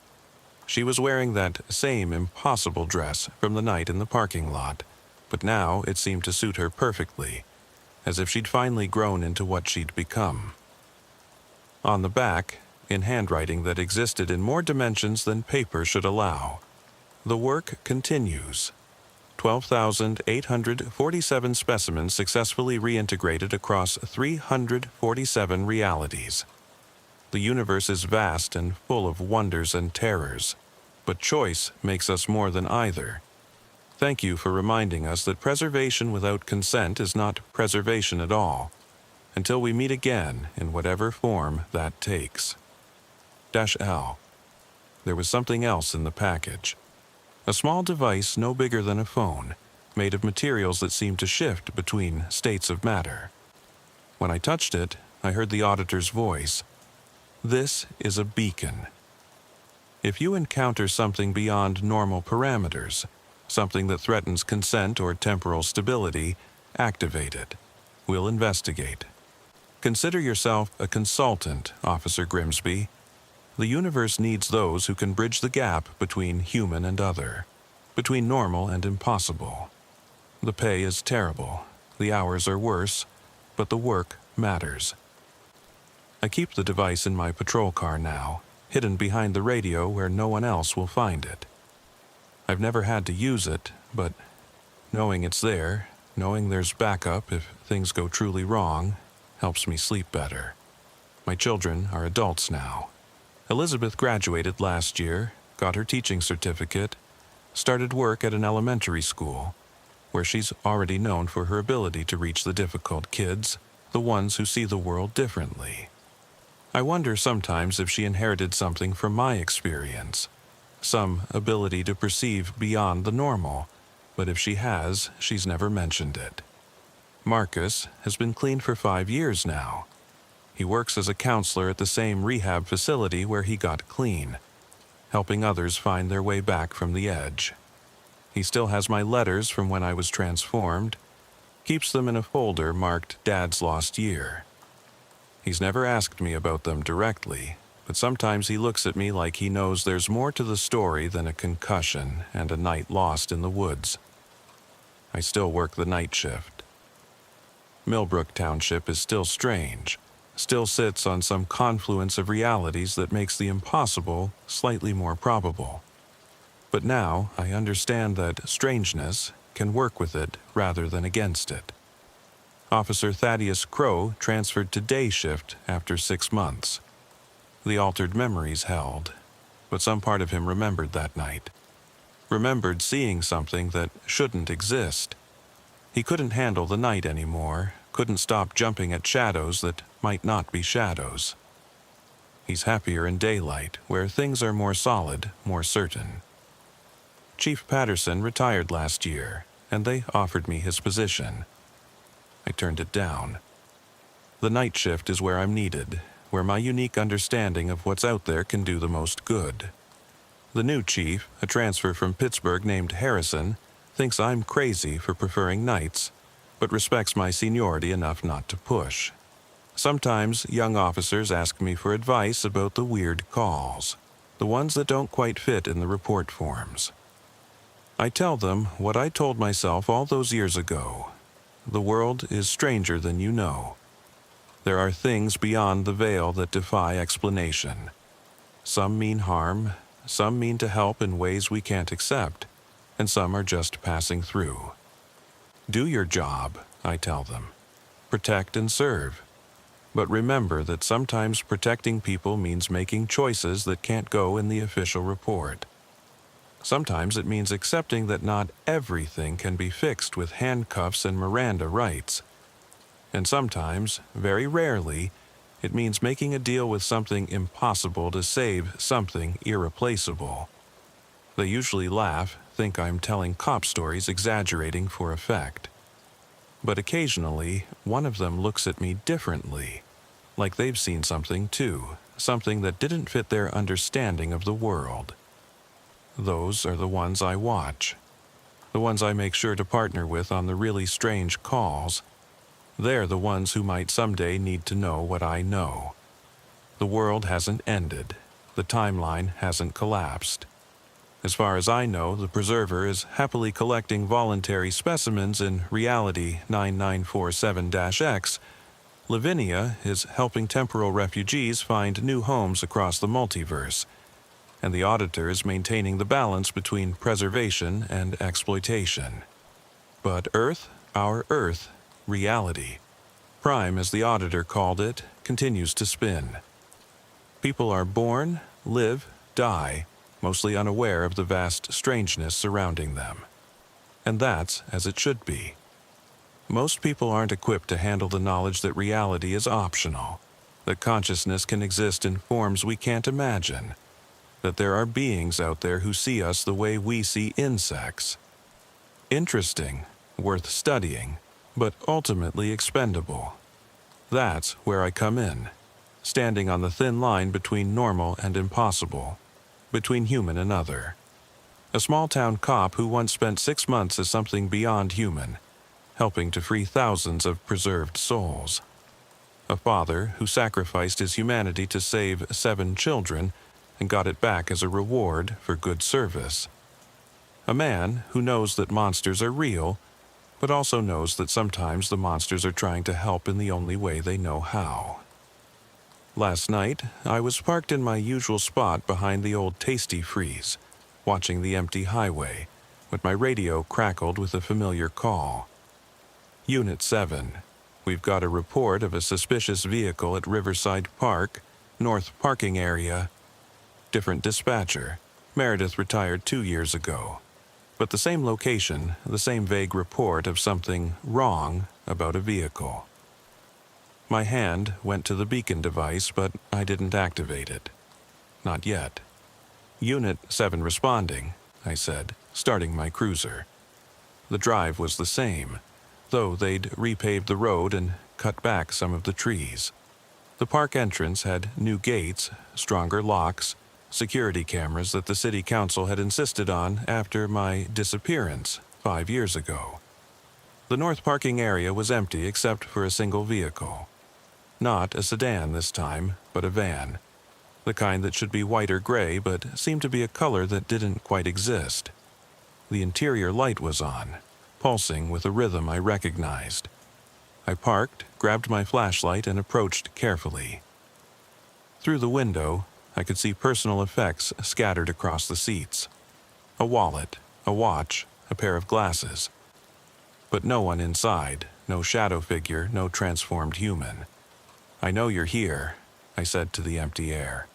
She was wearing that same impossible dress from the night in the parking lot, but now it seemed to suit her perfectly, as if she'd finally grown into what she'd become. On the back, in handwriting that existed in more dimensions than paper should allow, "The work continues. 12,847 specimens successfully reintegrated across 347 realities. The universe is vast and full of wonders and terrors, but choice makes us more than either. Thank you for reminding us that preservation without consent is not preservation at all, until we meet again in whatever form that takes." -L. There was something else in the package. A small device no bigger than a phone, made of materials that seemed to shift between states of matter. When I touched it, I heard the auditor's voice. "This is a beacon. If you encounter something beyond normal parameters, something that threatens consent or temporal stability, activate it. We'll investigate. Consider yourself a consultant, Officer Grimsby. The universe needs those who can bridge the gap between human and other, between normal and impossible. The pay is terrible, the hours are worse, but the work matters. I keep the device in my patrol car now, hidden behind the radio where no one else will find it. I've never had to use it, but knowing it's there, knowing there's backup if things go truly wrong, helps me sleep better. My children are adults now. Elizabeth graduated last year, got her teaching certificate, started work at an elementary school, where she's already known for her ability to reach the difficult kids, the ones who see the world differently. I wonder sometimes if she inherited something from my experience, some ability to perceive beyond the normal, but if she has, she's never mentioned it. Marcus has been clean for 5 years now. He works as a counselor at the same rehab facility where he got clean, helping others find their way back from the edge. He still has my letters from when I was transformed, keeps them in a folder marked Dad's Lost Year. He's never asked me about them directly, but sometimes he looks at me like he knows there's more to the story than a concussion and a night lost in the woods. I still work the night shift. Millbrook Township is still strange, still sits on some confluence of realities that makes the impossible slightly more probable. But now I understand that strangeness can work with it rather than against it. Officer Thaddeus Crow transferred to day shift after 6 months. The altered memories held, but some part of him remembered that night. Remembered seeing something that shouldn't exist. He couldn't handle the night anymore, couldn't stop jumping at shadows that might not be shadows. He's happier in daylight, where things are more solid, more certain. Chief Patterson retired last year, and they offered me his position. I turned it down. The night shift is where I'm needed, where my unique understanding of what's out there can do the most good. The new chief, a transfer from Pittsburgh named Harrison, thinks I'm crazy for preferring nights, but respects my seniority enough not to push. Sometimes young officers ask me for advice about the weird calls, the ones that don't quite fit in the report forms. I tell them what I told myself all those years ago. The world is stranger than you know. There are things beyond the veil that defy explanation. Some mean harm, some mean to help in ways we can't accept, and some are just passing through. Do your job, I tell them. Protect and serve. But remember that sometimes protecting people means making choices that can't go in the official report. Sometimes it means accepting that not everything can be fixed with handcuffs and Miranda rights. And sometimes, very rarely, it means making a deal with something impossible to save something irreplaceable. They usually laugh, think I'm telling cop stories exaggerating for effect. But occasionally, one of them looks at me differently, like they've seen something too, something that didn't fit their understanding of the world. Those are the ones I watch, the ones I make sure to partner with on the really strange calls. They're the ones who might someday need to know what I know. The world hasn't ended. The timeline hasn't collapsed. As far as I know, the preserver is happily collecting voluntary specimens in Reality 9947-X. Lavinia is helping temporal refugees find new homes across the multiverse. And the auditor is maintaining the balance between preservation and exploitation. But Earth, our Earth, reality, Prime as the auditor called it, continues to spin. People are born, live, die, mostly unaware of the vast strangeness surrounding them. And that's as it should be. Most people aren't equipped to handle the knowledge that reality is optional, that consciousness can exist in forms we can't imagine, that there are beings out there who see us the way we see insects. Interesting, worth studying, but ultimately expendable. That's where I come in, standing on the thin line between normal and impossible, between human and other. A small-town cop who once spent 6 months as something beyond human, helping to free thousands of preserved souls. A father who sacrificed his humanity to save 7 children and got it back as a reward for good service. A man who knows that monsters are real, but also knows that sometimes the monsters are trying to help in the only way they know how. Last night, I was parked in my usual spot behind the old Tasty Freeze, watching the empty highway, when my radio crackled with a familiar call. Unit 7. We've got a report of a suspicious vehicle at Riverside Park, North Parking Area. Different dispatcher. Meredith retired 2 years ago. But the same location, the same vague report of something wrong about a vehicle. My hand went to the beacon device, but I didn't activate it. Not yet. Unit 7 responding, I said, starting my cruiser. The drive was the same, though they'd repaved the road and cut back some of the trees. The park entrance had new gates, stronger locks, security cameras that the city council had insisted on after my disappearance 5 years ago. The north parking area was empty except for a single vehicle. Not a sedan this time, but a van. The kind that should be white or gray, but seemed to be a color that didn't quite exist. The interior light was on, pulsing with a rhythm I recognized. I parked, grabbed my flashlight, and approached carefully. Through the window, I could see personal effects scattered across the seats. A wallet, a watch, a pair of glasses. But no one inside, no shadow figure, no transformed human. "I know you're here," I said to the empty air.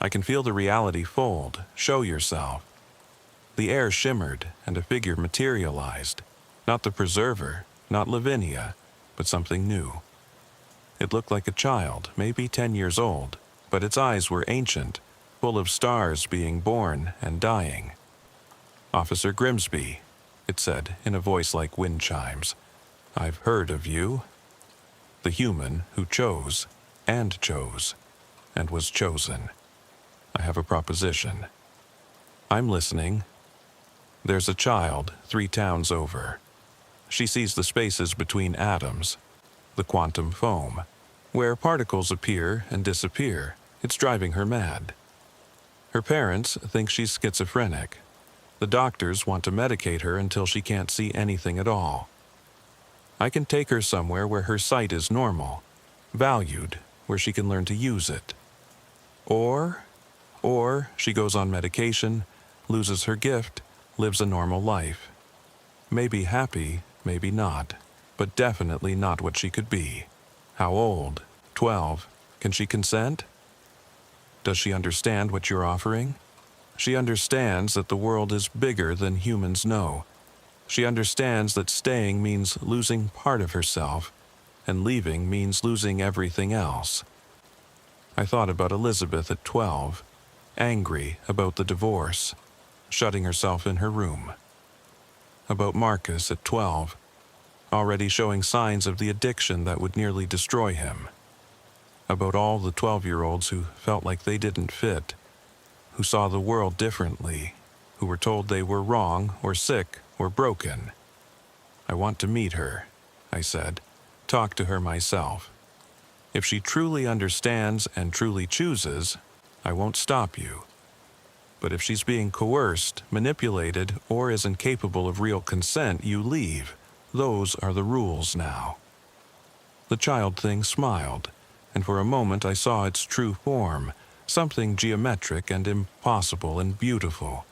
"I can feel the reality fold. Show yourself." The air shimmered, and a figure materialized. Not the preserver, not Lavinia, but something new. It looked like a child, maybe 10 years old, but its eyes were ancient, full of stars being born and dying. "Officer Grimsby," it said in a voice like wind chimes. "I've heard of you." The human who chose, and was chosen. "I have a proposition." "I'm listening." "There's a child 3 towns over. She sees the spaces between atoms, the quantum foam, where particles appear and disappear. It's driving her mad. Her parents think she's schizophrenic. The doctors want to medicate her until she can't see anything at all. I can take her somewhere where her sight is normal, valued, where she can learn to use it. Or she goes on medication, loses her gift, lives a normal life. Maybe happy, maybe not, but definitely not what she could be. How old? 12. Can she consent? Does she understand what you're offering? She understands that the world is bigger than humans know. She understands that staying means losing part of herself, and leaving means losing everything else. I thought about Elizabeth at 12, angry about the divorce, shutting herself in her room. About Marcus at 12, already showing signs of the addiction that would nearly destroy him. About all the 12-year-olds who felt like they didn't fit, who saw the world differently, who were told they were wrong or sick or broken. "I want to meet her," I said, "talk to her myself. If she truly understands and truly chooses, I won't stop you. But if she's being coerced, manipulated, or is incapable of real consent, you leave. Those are the rules now." The child thing smiled, and for a moment I saw its true form, something geometric and impossible and beautiful.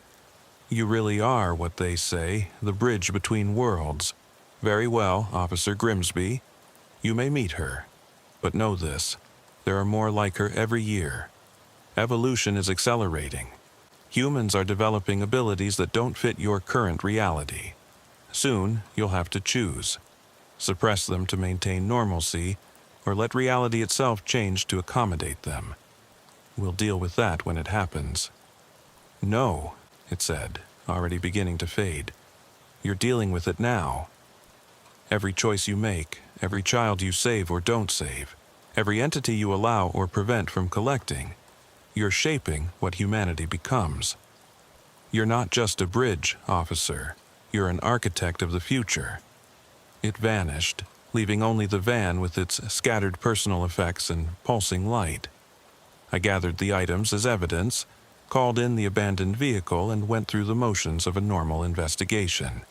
"You really are what they say, the bridge between worlds. Very well, Officer Grimsby. You may meet her. But know this, there are more like her every year. Evolution is accelerating. Humans are developing abilities that don't fit your current reality. Soon, you'll have to choose. Suppress them to maintain normalcy, or let reality itself change to accommodate them. We'll deal with that when it happens." "No," it said, already beginning to fade. "You're dealing with it now. Every choice you make, every child you save or don't save, every entity you allow or prevent from collecting, you're shaping what humanity becomes. You're not just a bridge, officer. You're an architect of the future." It vanished, leaving only the van with its scattered personal effects and pulsing light. I gathered the items as evidence, called in the abandoned vehicle, and went through the motions of a normal investigation.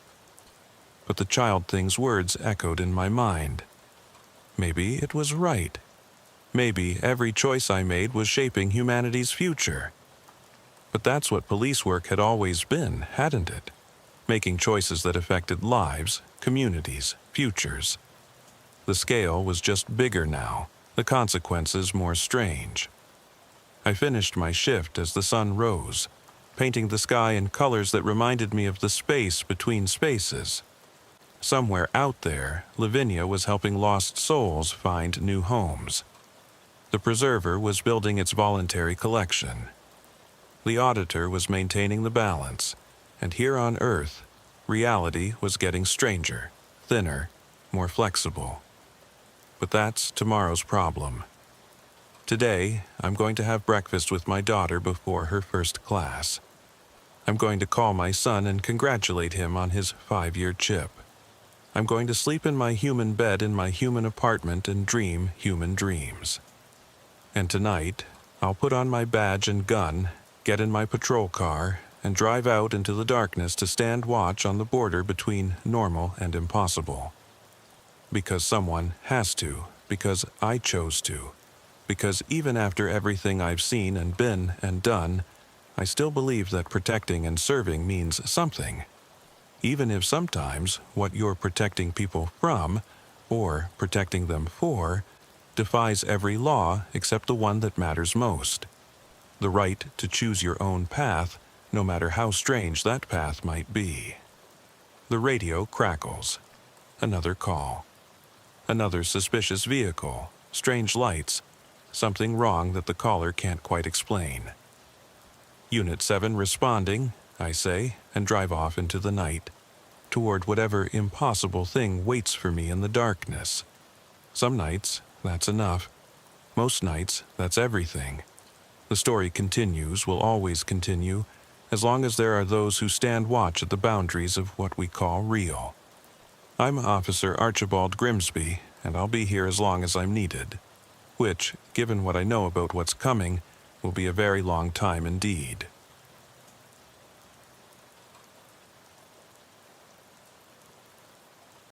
But the child thing's words echoed in my mind. Maybe it was right. Maybe every choice I made was shaping humanity's future. But that's what police work had always been, hadn't it? Making choices that affected lives, communities, futures. The scale was just bigger now, the consequences more strange. I finished my shift as the sun rose, painting the sky in colors that reminded me of the space between spaces. Somewhere out there, Lavinia was helping lost souls find new homes. The preserver was building its voluntary collection. The auditor was maintaining the balance, and here on Earth, reality was getting stranger, thinner, more flexible. But that's tomorrow's problem. Today, I'm going to have breakfast with my daughter before her first class. I'm going to call my son and congratulate him on his 5-year chip. I'm going to sleep in my human bed in my human apartment and dream human dreams. And tonight, I'll put on my badge and gun, get in my patrol car, and drive out into the darkness to stand watch on the border between normal and impossible. Because someone has to, because I chose to, because even after everything I've seen and been and done, I still believe that protecting and serving means something. Even if sometimes what you're protecting people from, or protecting them for, defies every law except the one that matters most. The right to choose your own path, no matter how strange that path might be. The radio crackles. Another call. Another suspicious vehicle, strange lights, something wrong that the caller can't quite explain. Unit 7 responding, I say, and drive off into the night, toward whatever impossible thing waits for me in the darkness. Some nights, that's enough. Most nights, that's everything. The story continues, will always continue, as long as there are those who stand watch at the boundaries of what we call real. I'm Officer Archibald Grimsby, and I'll be here as long as I'm needed, which, given what I know about what's coming, will be a very long time indeed.